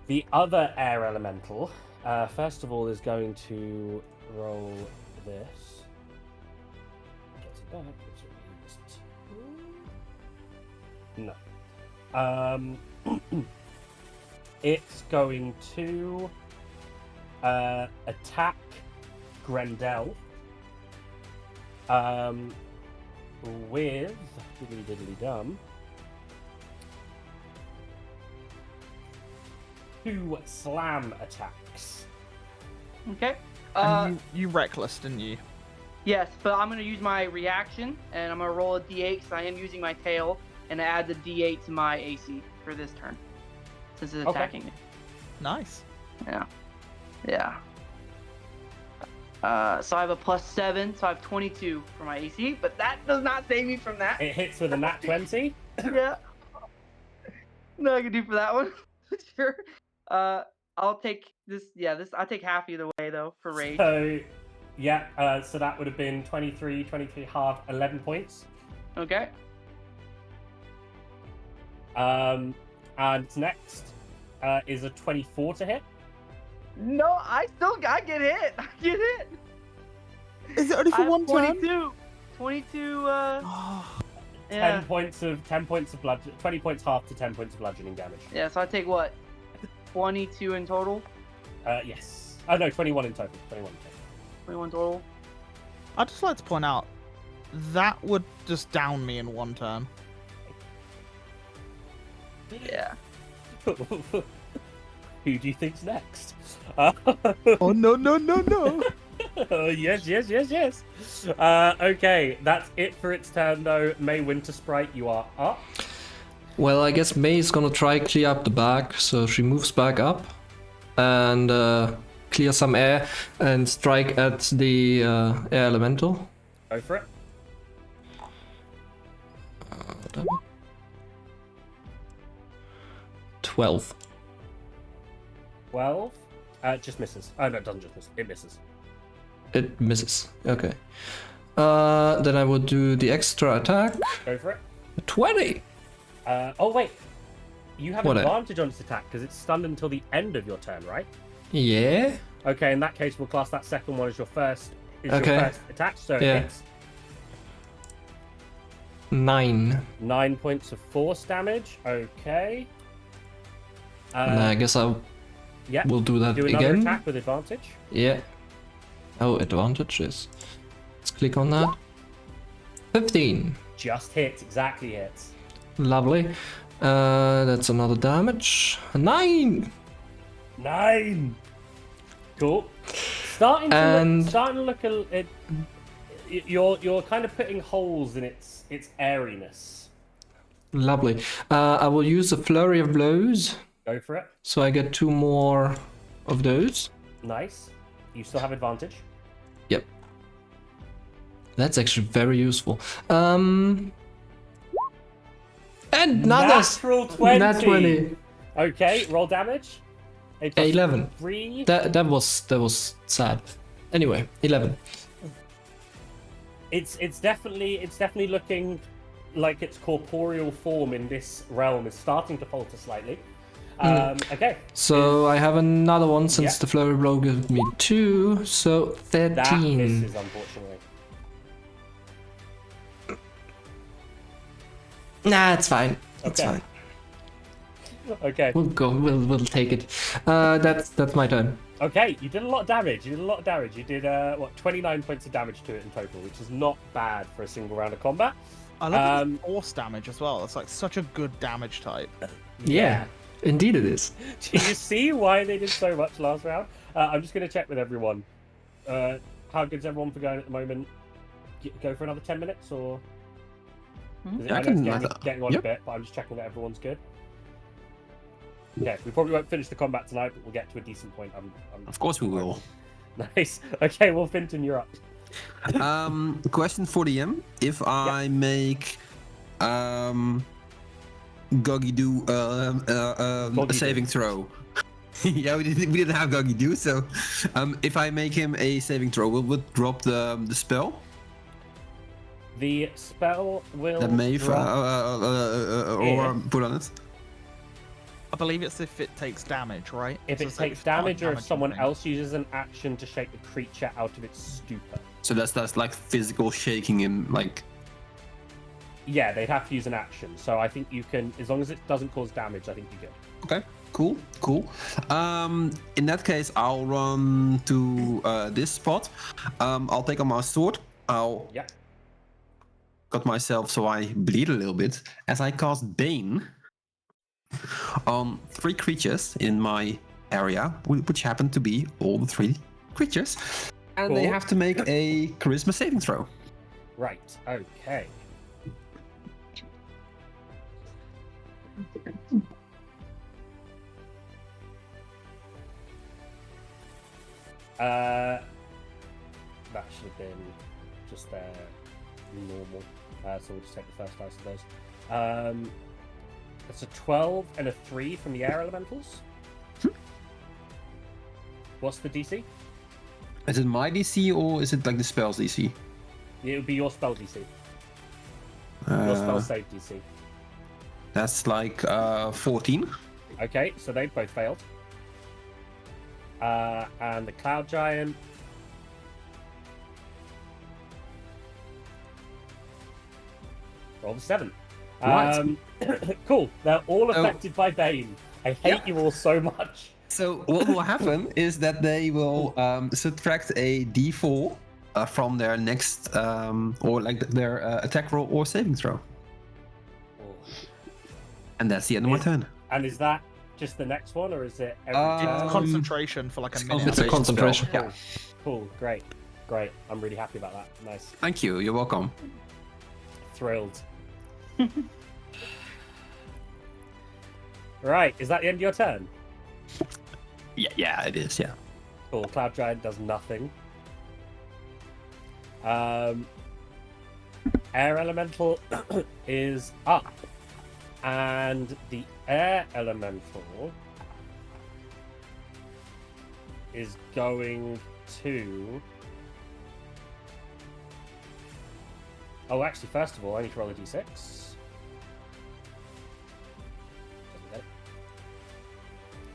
A: the other air elemental, first of all, is going to roll this. Get it back. No. It's going to attack Grendel with diddly diddly dum 2 slam attacks.
G: Okay.
D: And you reckless, didn't you?
G: Yes, but I'm gonna use my reaction, and I'm gonna roll a d8 because I am using my tail, and add the d8 to my AC for this turn, since it's attacking me.
D: Nice.
G: Yeah. Yeah. So I have a +7, so I have 22 for my AC, but that does not save me from that.
A: It hits with a nat 20.
G: Yeah. No, I can do for that one. Sure. I'll take this. Yeah, I'll take half either way though for rage.
A: So, yeah, so that would have been 23 half, 11 points.
G: Okay.
A: And next is a 24 to hit.
G: No, I get hit. I get hit.
D: Is it only for
G: I have
D: one turn?
G: 22. 22. Yeah.
A: 10 points of bludgeoning, 20 points half to 10 points of bludgeoning damage.
G: Yeah. So I take what? 22 in total.
A: Yes. Oh no, 21 in total. 21 in total.
G: 21 total.
D: I'd just like to point out that would just down me in one turn.
G: Yeah.
A: Who do you think's next?
D: Oh no no no no!
A: Yes. Okay, that's it for its turn though. May Wintersprite, you are up.
B: Well, I guess May is gonna try clear up the back, so she moves back up and clear some air and strike at the air elemental.
A: Go for it.
B: 12.
A: 12. Just misses. Oh no, it doesn't just miss. It misses.
B: It misses. Okay. Then I will do the extra attack.
A: Go for it.
B: 20.
A: Oh wait, you have
B: What?
A: advantage on this attack because it's stunned until the end of your turn, right?
B: Yeah.
A: Okay, in that case, we'll class that second one as your first.
B: Okay.
A: Your first attack. So
B: Yeah.
A: it's
B: 9.
A: 9 points of force damage. Okay.
B: And I guess I
A: Yeah.
B: will do that
A: Do another
B: again.
A: attack with advantage.
B: Yeah. Oh, advantages. Let's click on that. 15.
A: Just hits. Exactly hits.
B: Lovely. That's another damage. 9.
A: 9. Cool. Starting to look you're kind of putting holes in its airiness.
B: Lovely. I will use a flurry of blows,
A: Go for it.
B: so I get 2 more of those.
A: Nice. You still have advantage.
B: Yep. That's actually very useful. And another
A: Natural 20.
B: Nat 20.
A: Okay, roll damage.
B: 11.
A: 3.
B: That was sad. Anyway, 11.
A: It's definitely looking like its corporeal form in this realm is starting to falter slightly. Okay.
B: So I have another one since the flurry blow gives me 2, so 13.
A: That misses, unfortunately.
B: Nah, it's fine. It's
A: Okay.
B: fine.
A: Okay.
B: We'll take it. That's my turn.
A: Okay, you did a lot of damage. You did 29 points of damage to it in total, which is not bad for a single round of combat.
D: I love the force damage as well. It's like such a good damage type.
B: Yeah, indeed it is.
A: Do you see why they did so much last round? I'm just going to check with everyone. How good's everyone for going at the moment? Go for another 10 minutes, or?
H: Yeah,
A: I know it's getting on a bit, but I'm just checking that everyone's good. Okay, we probably won't finish the combat tonight, but we'll get to a decent point.
H: Of course we will.
A: Nice. Okay, well, Finton, you're up.
H: Question for the M. If I make Goggy do a saving throw. Yeah, we didn't have Goggy do, so if I make him a saving throw, will it drop the spell?
A: The spell will
H: That Maeve
A: drop
H: or put on it?
D: I believe it's if it takes damage, right?
A: if
D: So
A: it
D: it's like
A: takes damage or if
D: damaging
A: someone
D: thing.
A: else uses an action to shake the creature out of its stupor.
H: So that's like physical shaking him, like.
A: Yeah, they'd have to use an action. So I think you can, as long as it doesn't cause damage, I think you're good.
H: Okay, cool. In that case, I'll run to this spot. I'll take on my sword. I'll cut myself so I bleed a little bit as I cast Bane on 3 creatures in my area, which happen to be all the 3 creatures, and they
A: Cool.
H: have to make a charisma saving throw.
A: Right, okay. That should have been just normal. So we'll just take the first dice of those. It's a 12 and a 3 from the air elementals. What's the DC?
H: Is it my DC or is it like the spell's DC?
A: It would be your spell DC. Your spell save DC.
H: That's like 14.
A: Okay, so they both failed. And the Cloud Giant. Roll the 7.
H: Right.
A: Cool. They're all affected by Bane. I hate you all so much.
H: So what will happen is that they will subtract a D4 from their next or like their attack roll or saving throw. And that's the end of my turn.
A: And is that just the next one, or is it every turn?
D: Concentration for like a minute.
B: It's a concentration.
A: Cool. Cool. Great. I'm really happy about that. Nice.
H: Thank you. You're welcome.
A: Thrilled. Right. Is that the end of your turn?
H: Yeah, it is. Yeah.
A: Cool. Cloud Giant does nothing. Air Elemental is up. And the Air Elemental is going to... Oh, actually, first of all, I need to roll a d6. Doesn't get it.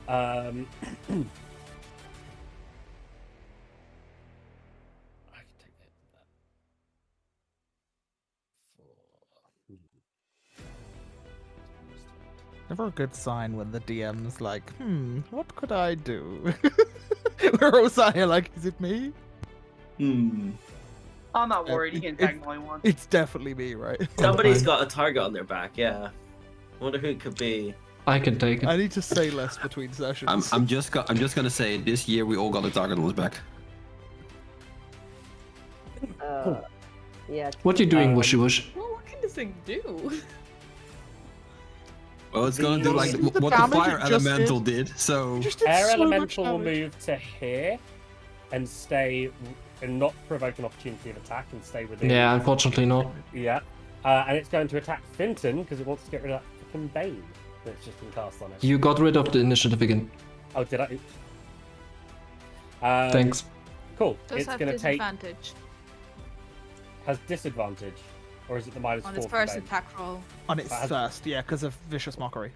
A: I can take that.
D: Never a good sign when the DM's like, what could I do? We're all sat here like, is it me?
G: I'm not worried. He can tag all he wants.
D: It's definitely me, right?
E: Somebody's got a target on their back, yeah. I wonder who it could be.
B: I can take it.
D: I need to say less between sessions.
H: I'm just gonna say this year we all got a target on his back.
C: Yeah.
B: What are you doing, Wushy Wush?
I: Well, what can this thing do?
H: Well, it's gonna do like
D: See the
H: what the
D: damage
H: fire
D: it just
H: elemental did. So
D: Just did
A: Air
D: so much
A: Elemental will
D: damage.
A: move to here and stay and not provoke an opportunity of attack and stay within.
B: Yeah, unfortunately not.
A: Yeah. And it's going to attack Finton because it wants to get rid of that fucking Bane that's just been cast on it.
B: You got rid of the initiative again.
A: Oh, did I?
B: Thanks.
A: Cool.
I: Does
A: It's
I: have
A: going to take.
I: disadvantage
A: Has disadvantage. Or is it the -4?
I: on its
A: for
I: first
A: Bane?
I: attack roll.
D: On its
A: Bad.
D: first, yeah, because of Vicious Mockery.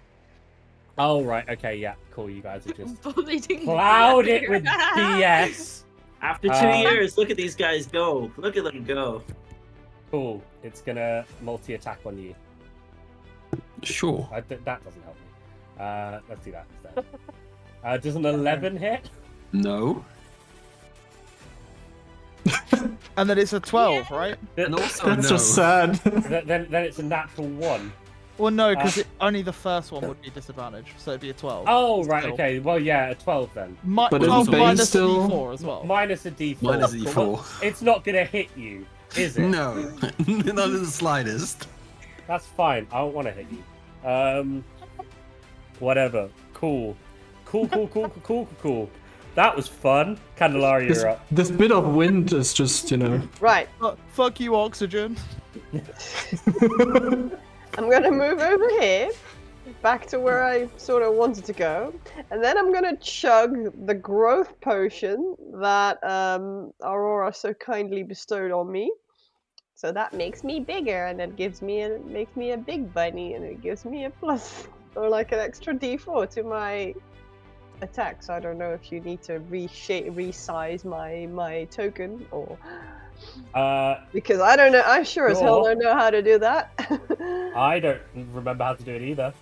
A: Oh, right. Okay, yeah. Cool. You guys are just
I: Bullying
A: plowed it with BS.
E: After 2
A: Um,
E: years, look at these guys go. Look at them go.
A: Cool. It's gonna multi-attack on you.
H: Sure.
A: That doesn't help me. Let's do that instead. Does an 11 hit?
H: No.
D: And then it's a 12, right?
H: And also
B: That's
H: no.
B: just sad.
A: Then it's a natural 1.
D: Well, no, because only the first one would be disadvantaged, so it'd be a 12.
A: Oh, right.
D: Still.
A: Okay. Well, yeah, a 12 then.
B: But
D: 12
B: isn't Bane
D: minus
B: still-
D: D4 as well.
A: Minus a D4.
H: Minus a D4.
A: Well, it's not gonna hit you, is it?
H: No, not in the slightest.
A: That's fine. I don't want to hit you. Whatever. Cool. Cool. That was fun. Candelaria,
B: This,
A: you're up.
B: this bit of wind is just, you know.
C: Right.
D: Fuck you, oxygen.
C: I'm gonna move over here, back to where I sort of wanted to go, and then I'm gonna chug the growth potion that Aurora so kindly bestowed on me. So that makes me bigger, and it makes me a big bunny, and it gives me a plus or like an extra D4 to my attack. So I don't know if you need to resize my token or. Because I don't know. I sure as hell don't know how to do that.
A: I don't remember how to do it either.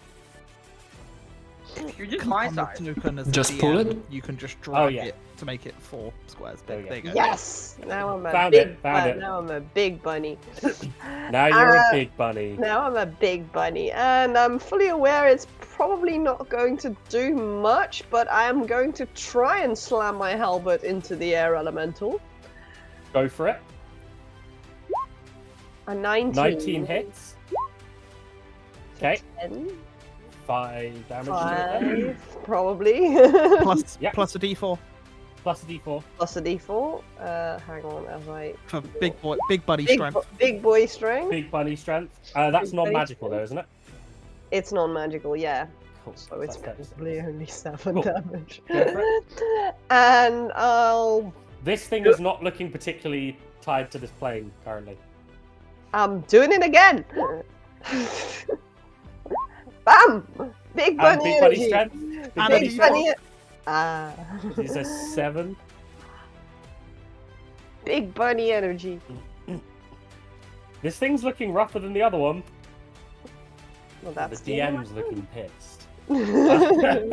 G: You're just
D: Click
G: my
D: on the
G: size.
D: token as a
B: Just
D: DM,
B: pull it?
D: You can just drag
A: yeah.
D: it to make it 4 squares
A: There
D: big.
A: we
D: There you go.
C: Yes. Now I'm a
A: Found
C: big.
A: it, found it.
C: Now I'm a big bunny.
A: Now you're a big bunny.
C: Now I'm a big bunny, and I'm fully aware it's probably not going to do much, but I am going to try and slam my halberd into the air elemental.
A: Go for it.
C: A 19.
A: 19 hits. Okay.
C: 10,
A: 5 damage to it.
C: 5, probably.
D: Plus,
A: Yeah.
D: plus a D4
A: Plus a D4.
C: Plus a D4. Hang on, as I.
D: for big buddy strength.
C: Big boy strength.
A: Big bunny strength. That's
C: Big
A: non-magical
C: bunny
A: though, isn't it?
C: It's non-magical, yeah.
A: Cool.
C: So it's
A: That's
C: probably only 7
A: Cool.
C: damage.
A: Go for
C: And I'll.
A: This thing is not looking particularly tied to this plane currently.
C: I'm doing it again. Bam! Big bunny
A: Big bunny
C: energy.
A: strength.
D: And
A: Big
D: a
A: bunny
C: Big
A: strength.
C: bunny.
A: Is a 7.
C: Big bunny energy.
A: This thing's looking rougher than the other one.
C: Well,
A: The
C: that's
A: DM's looking pissed.
C: looking.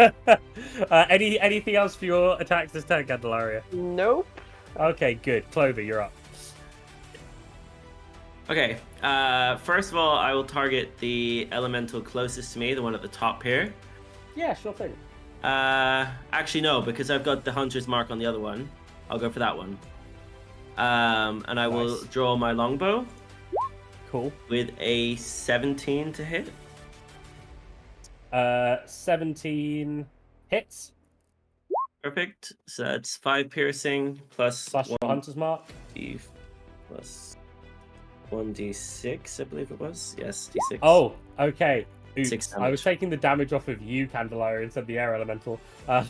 A: Anything else for your attacks this turn, Candelaria?
C: Nope.
A: Okay, good. Clover, you're up.
E: Okay, first of all, I will target the elemental closest to me, the one at the top here.
A: Yeah, sure thing.
E: Actually, no, because I've got the hunter's mark on the other one. I'll go for that one. And I will
A: Nice.
E: draw my longbow
A: Cool.
E: with a 17 to hit.
A: 17 hits
E: Perfect. So that's 5 piercing plus
A: plus your
E: 1
A: hunter's mark.
E: d plus 1d6, I believe it was. Yes, d6.
A: Oh, okay. Oops.
E: 6
A: I was
E: damage.
A: taking the damage off of you, Candelaria, instead of the air elemental. Do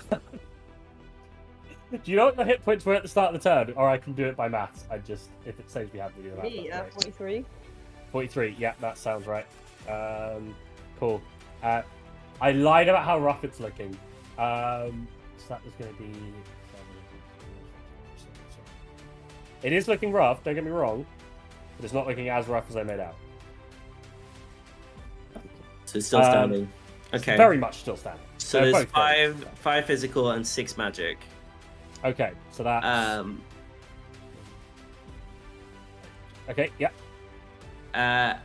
A: you know what the hit points were at the start of the turn? Or I can do it by maths. If it saves me how to do that.
C: Me,
A: that's great.
C: 43.
A: 43, yeah, that sounds right. Cool. I lied about how rough it's looking. So that was going to be... It is looking rough, don't get me wrong. But it's not looking as rough as I made out.
E: So it's still standing.
A: It's
E: Okay.
A: very much still standing.
E: So
A: They're
E: there's
A: both very much
E: five
A: standing.
E: physical and 6 magic.
A: Okay, so that's... Okay, yeah.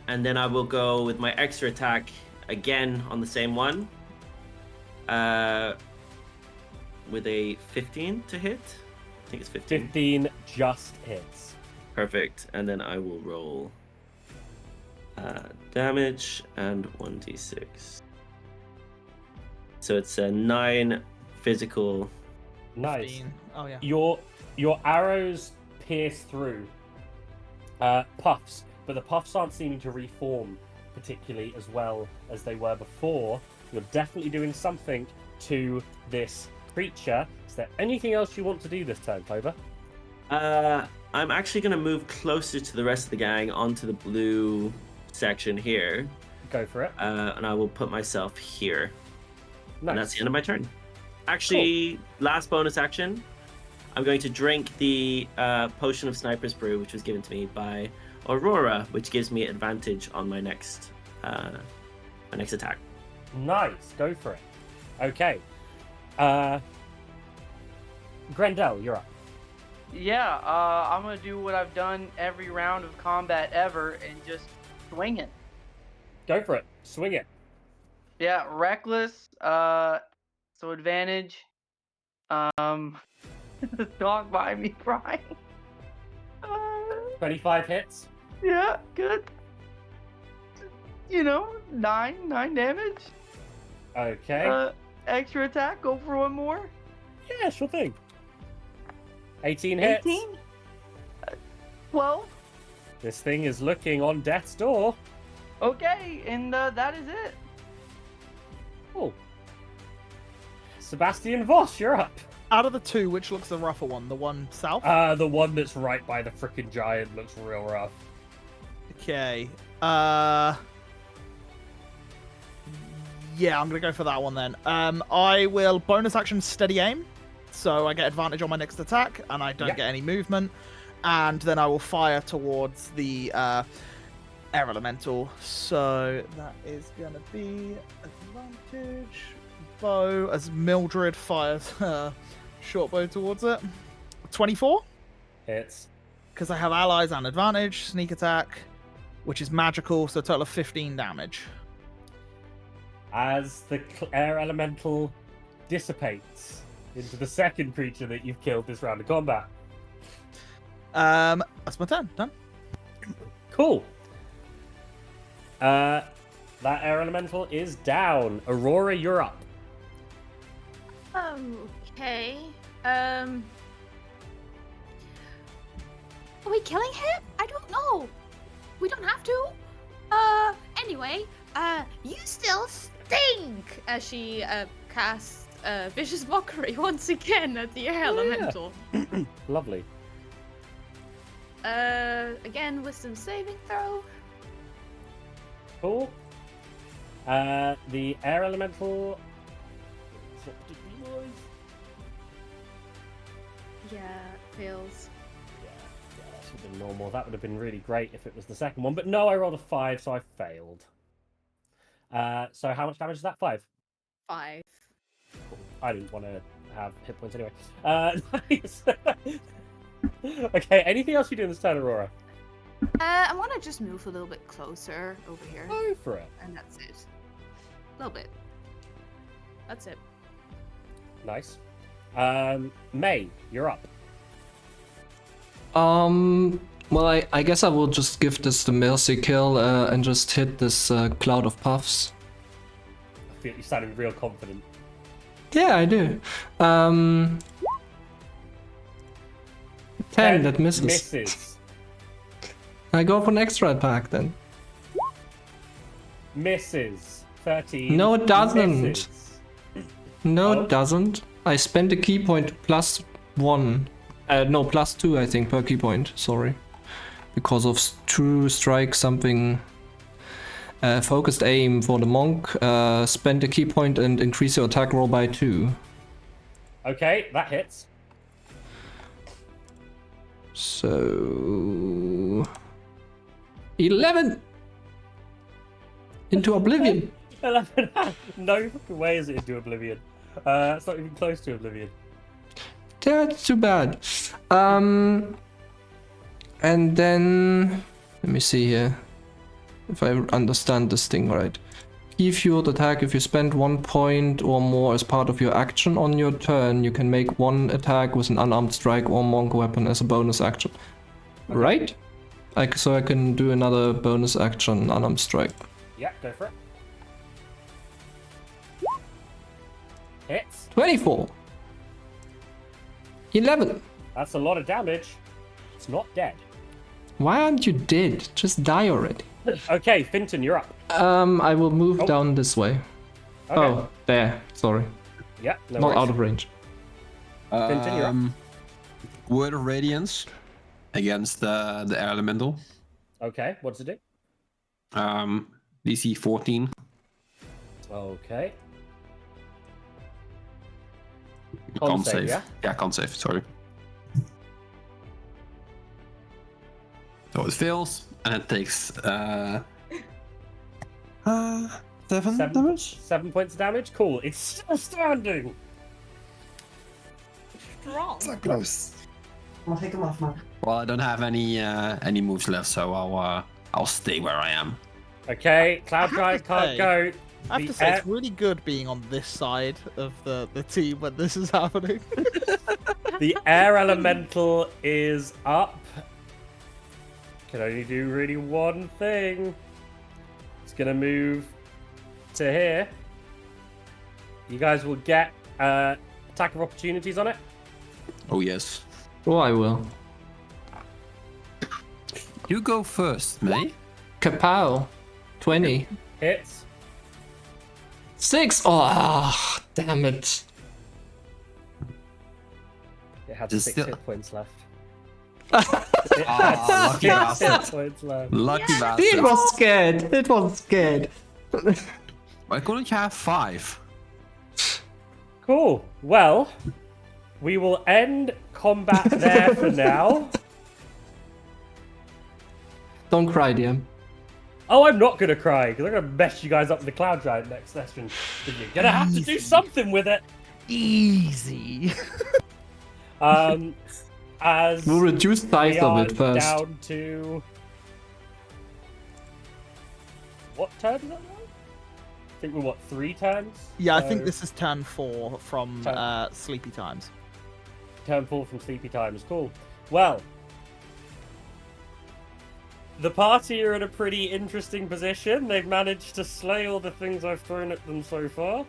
E: And then I will go with my extra attack again on the same one. With a 15 to hit. I think it's 15.
A: 15 just hits.
E: Perfect. And then I will roll damage and 1d6. So it's a 9 physical.
A: Nice.
D: 15. Oh yeah.
A: Your arrows pierce through puffs, but the puffs aren't seeming to reform particularly as well as they were before. You're definitely doing something to this creature. Is there anything else you want to do this turn, Clover?
E: I'm actually going to move closer to the rest of the gang onto the blue section here.
A: Go for it.
E: And I will put myself here. And that's
A: Nice.
E: the end of my turn. Actually, last bonus action, I'm going to drink the potion of Sniper's Brew, which was given to me by Aurora, which gives me advantage on my next attack.
A: Nice. Go for it. Okay. Grendel, you're up.
G: Yeah, I'm gonna do what I've done every round of combat ever and just swing it.
A: Go for it. Swing it.
G: Yeah, reckless. So advantage. The dog by me crying.
A: 25 hits.
G: Yeah, good. 9 damage.
A: Okay.
G: Extra attack. Go for one more.
A: Yeah, sure thing. 18 hits.
G: 18. 12.
A: This thing is looking on death's door.
G: Okay, and that is it.
A: Oh. Sebastian Voss, you're up.
D: Out of the two, which looks the rougher one? The one south?
A: The one that's right by the frickin' giant looks real rough.
D: Okay. Yeah, I'm gonna go for that one then. I will bonus action steady aim, so I get advantage on my next attack, and I don't
A: Yep.
D: get any movement. And then I will fire towards the air elemental. So that is gonna be advantage bow as Mildred fires her short bow towards it. 24,
A: Hits.
D: because I have allies and advantage. Sneak attack, which is magical, so a total of 15 damage.
A: As the air elemental dissipates into the second creature that you've killed this round of combat.
D: That's my turn. Done.
A: Cool. That air elemental is down. Aurora, you're up.
F: Okay. Are we killing him? I don't know. We don't have to. Anyway, you still stink. As she casts vicious mockery once again at the air elemental.
A: Lovely.
F: Again, wisdom saving throw.
A: Cool. The air elemental.
F: Yeah, fails.
A: Yeah, that should have been normal. That would have been really great if it was the second one. But no, I rolled a 5, so I failed. So how much damage is that? 5?
F: 5.
A: Cool. I didn't want to have hit points anyway. Nice. Okay, anything else you do in this turn, Aurora?
F: I'm gonna just move a little bit closer over here.
A: Go for it.
F: And that's it. A little bit. That's it.
A: Nice. May, you're up.
B: Well, I guess I will just give this the mercy kill and just hit this cloud of puffs.
A: I feel you sounding real confident.
B: Yeah, I do. 10, that misses.
A: Misses.
B: I go for an extra attack then.
A: Misses. 13.
B: No, it doesn't.
A: Misses.
B: No,
A: Oh.
B: it doesn't. I spent a key point +1. No, +2, I think, per key point. Sorry. Because of true strike something. Focused aim for the monk. Spend a key point and increase your attack roll by 2.
A: Okay, that hits.
B: So 11 into oblivion.
A: 11. No fucking way is it into oblivion. It's not even close to oblivion.
B: That's too bad. And then let me see here if I understand this thing right. Key fueled attack. If you spend 1 point or more as part of your action on your turn, you can make one attack with an unarmed strike or monk weapon as a bonus action.
A: Okay.
B: Right? So I can do another bonus action unarmed strike.
A: Yeah, go for it. Hits.
B: 24. 11.
A: That's a lot of damage. It's not dead.
B: Why aren't you dead? Just die already.
A: Okay, Finton, you're up.
B: I will move
A: Oh.
B: down this way.
A: Okay.
B: Oh, there. Sorry.
A: Yeah, no
B: Not
A: worries.
B: out of range.
A: Finton, you're up.
H: Word of Radiance against the air elemental.
A: Okay, what does it do?
H: DC 14.
A: Okay.
H: Con save. Yeah, con save. Sorry. So it fails, and it takes 7 damage.
A: 7 points of damage. Cool. It's still standing.
I: Strong.
H: So close. I'll take him off, man. Well, I don't have any moves left, so I'll stay where I am.
A: Okay, Cloud Giant can't
D: say-
A: go.
D: I have
A: The
D: to say,
A: air-
D: it's really good being on this side of the team when this is happening.
A: The air elemental is up. Can only do really one thing. It's gonna move to here. You guys will get attack of opportunities on it.
H: Oh yes.
B: Oh, I will.
H: You go first, May.
B: Kapow. 20.
A: Hits.
B: 6. Oh, damn it.
A: It had
H: Just
A: 6
H: still-
A: hit points left. It
H: Ah, lucky
A: had 6 hit
H: bastard.
A: points left.
H: Lucky
B: It
H: bastard.
B: was scared. It was scared.
H: Why couldn't you have 5?
A: Cool. Well, we will end combat there for now.
B: Don't cry, DM.
A: Oh, I'm not gonna cry because I'm gonna mess you guys up with the Cloud Giant next session. But you're gonna have to do something with it.
D: Easy.
A: As
B: We'll reduce size
A: we
B: of
A: are
B: it first.
A: down to what turn is that now? I think we're what 3 turns.
D: Yeah, I think
A: So,
D: this is turn 4 from
A: Turn-
D: Sleepy Times.
A: turn 4 from Sleepy Times. Cool. Well, the party are in a pretty interesting position. They've managed to slay all the things I've thrown at them so far.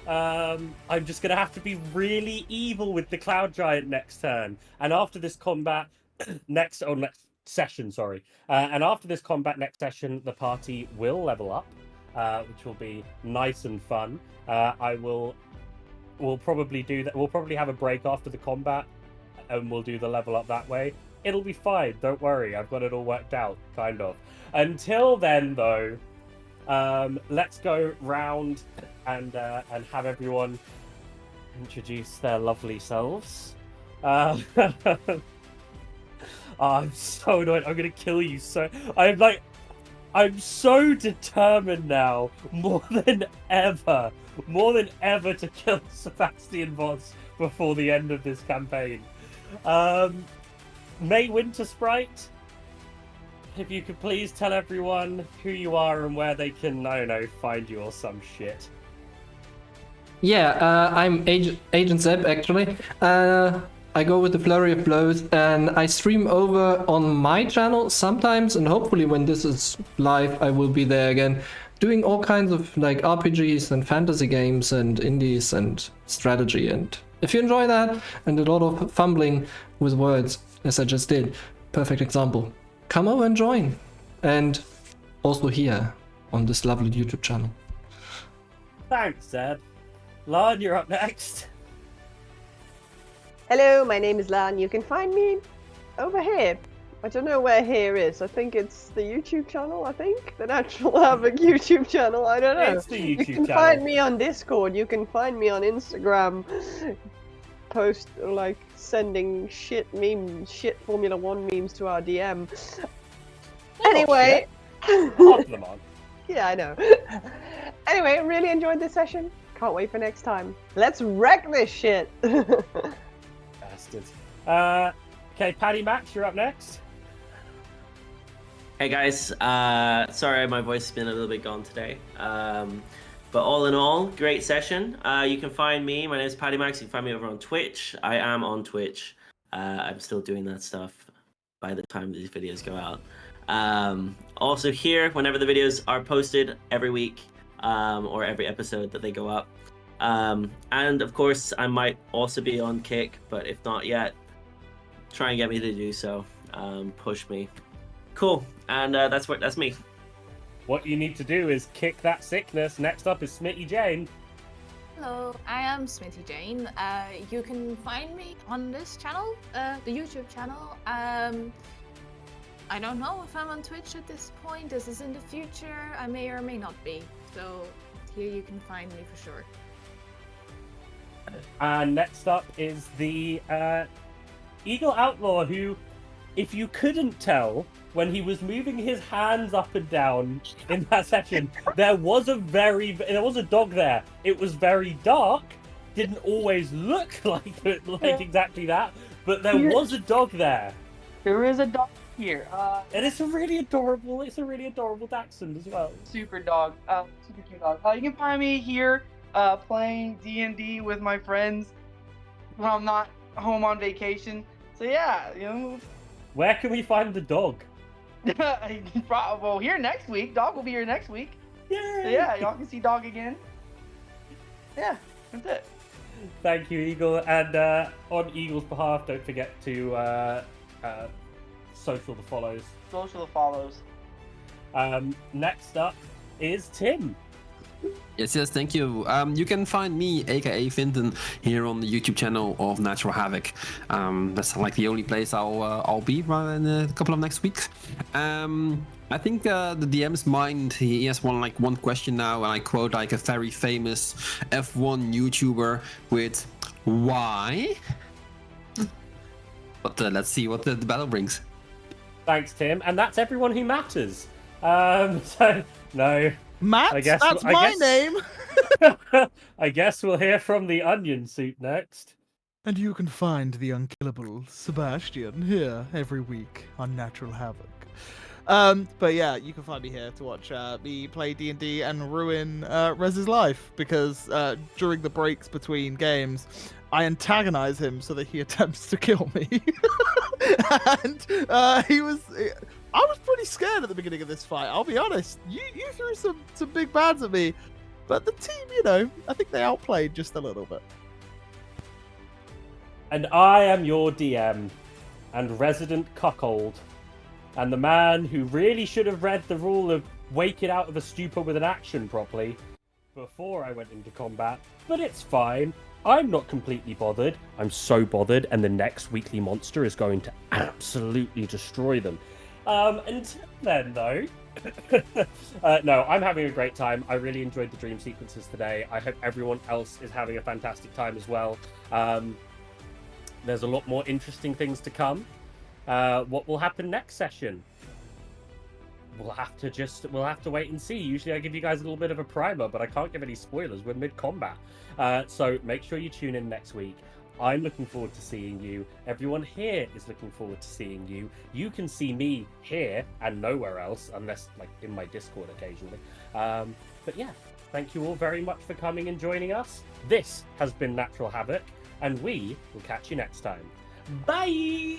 A: I'm just gonna have to be really evil with the Cloud Giant next turn, and after this combat, next session, sorry. And after this combat next session, the party will level up, which will be nice and fun. We'll probably do that. We'll probably have a break after the combat, and we'll do the level up that way. It'll be fine. Don't worry. I've got it all worked out, kind of. Until then, though, let's go round and have everyone introduce their lovely selves. I'm so annoyed. I'm gonna kill you. I'm so determined now, more than ever, to kill Sebastian Voss before the end of this campaign. May Winter Sprite, if you could please tell everyone who you are and where they can, I don't know, find you or some shit.
B: Yeah, I'm Agent Zeb, actually. I go with the Flurry of Blows, and I stream over on my channel sometimes, and hopefully when this is live, I will be there again, doing all kinds of like RPGs and fantasy games and indies and strategy. And if you enjoy that and a lot of fumbling with words, as I just did, perfect example, come over and join. And also here on this lovely YouTube channel.
A: Thanks, Zeb. Lon, you're up next.
C: Hello, my name is Lan. You can find me over here. I don't know where here is. I think it's the YouTube channel, I think. The Natural Havoc YouTube channel, I don't know.
A: It's the
C: You
A: YouTube
C: can
A: channel.
C: find me on Discord. You can find me on Instagram. Post, like, sending shit Formula 1 memes to our DM. Anyway.
A: Half of them on.
C: Yeah, I know. Anyway, really enjoyed this session. Can't wait for next time. Let's wreck this shit.
A: Bastards. Okay, Paddy Max, you're up next.
E: Hey guys, sorry my voice has been a little bit gone today. But all in all, great session. You can find me, my name is Paddy Max, you can find me over on Twitch. I am on Twitch. I'm still doing that stuff by the time these videos go out. Also here, whenever the videos are posted every week, or every episode that they go up. And of course, I might also be on Kick, but if not yet, try and get me to do so. Push me. Cool, and that's me.
A: What you need to do is kick that sickness. Next up is Smitty Jane.
I: Hello, I am Smitty Jane. You can find me on this channel, the YouTube channel. I don't know if I'm on Twitch at this point. This is in the future. I may or may not be. So here you can find me for sure.
A: And next up is the Eagle Outlaw, who, if you couldn't tell, when he was moving his hands up and down in that section, there was a dog there. It was very dark, didn't always look like exactly that, but there was a dog there.
G: There is a dog here.
A: And it's a really adorable dachshund as well.
G: Super dog. Super cute dog. You can find me here playing D&D with my friends when I'm not home on vacation. So yeah, you know.
A: Where can we find the dog?
G: Well, here next week. Dog will be here next week.
A: Yay!
G: So yeah, y'all can see Dog again. Yeah, that's it.
A: Thank you, Eagle. And on Eagle's behalf, don't forget to social the follows.
G: Social the follows.
A: Next up is Tim.
H: Yes, thank you. You can find me, aka Finton, here on the YouTube channel of Natural Havoc. That's like the only place I'll be in a couple of next weeks. I think the DM's mind, he has one question now, and I quote like a very famous F1 YouTuber with "Why?" But let's see what the battle brings.
A: Thanks, Tim. And that's everyone who matters. So no.
D: Matt, that's my name.
A: I guess we'll hear from the Onion Suit next.
D: And you can find the unkillable Sebastian here every week on Natural Havoc. But yeah, you can find me here to watch me play D&D and ruin Rez's life, because during the breaks between games, I antagonize him so that he attempts to kill me. And I was pretty scared at the beginning of this fight, I'll be honest. You threw some big bads at me, but the team, I think they outplayed just a little bit.
A: And I am your DM and resident cuckold, and the man who really should have read the rule of waking out of a stupor with an action properly before I went into combat, but it's fine. I'm not completely bothered. I'm so bothered, and the next weekly monster is going to absolutely destroy them. Until then, though, no, I'm having a great time. I really enjoyed the dream sequences today. I hope everyone else is having a fantastic time as well. There's a lot more interesting things to come. What will happen next session? We'll have to wait and see. Usually I give you guys a little bit of a primer, but I can't give any spoilers. We're mid-combat. So make sure you tune in next week. I'm looking forward to seeing you. Everyone here is looking forward to seeing you. You can see me here and nowhere else, unless like in my Discord occasionally. But yeah, thank you all very much for coming and joining us. This has been Natural Havoc, and we will catch you next time. Bye!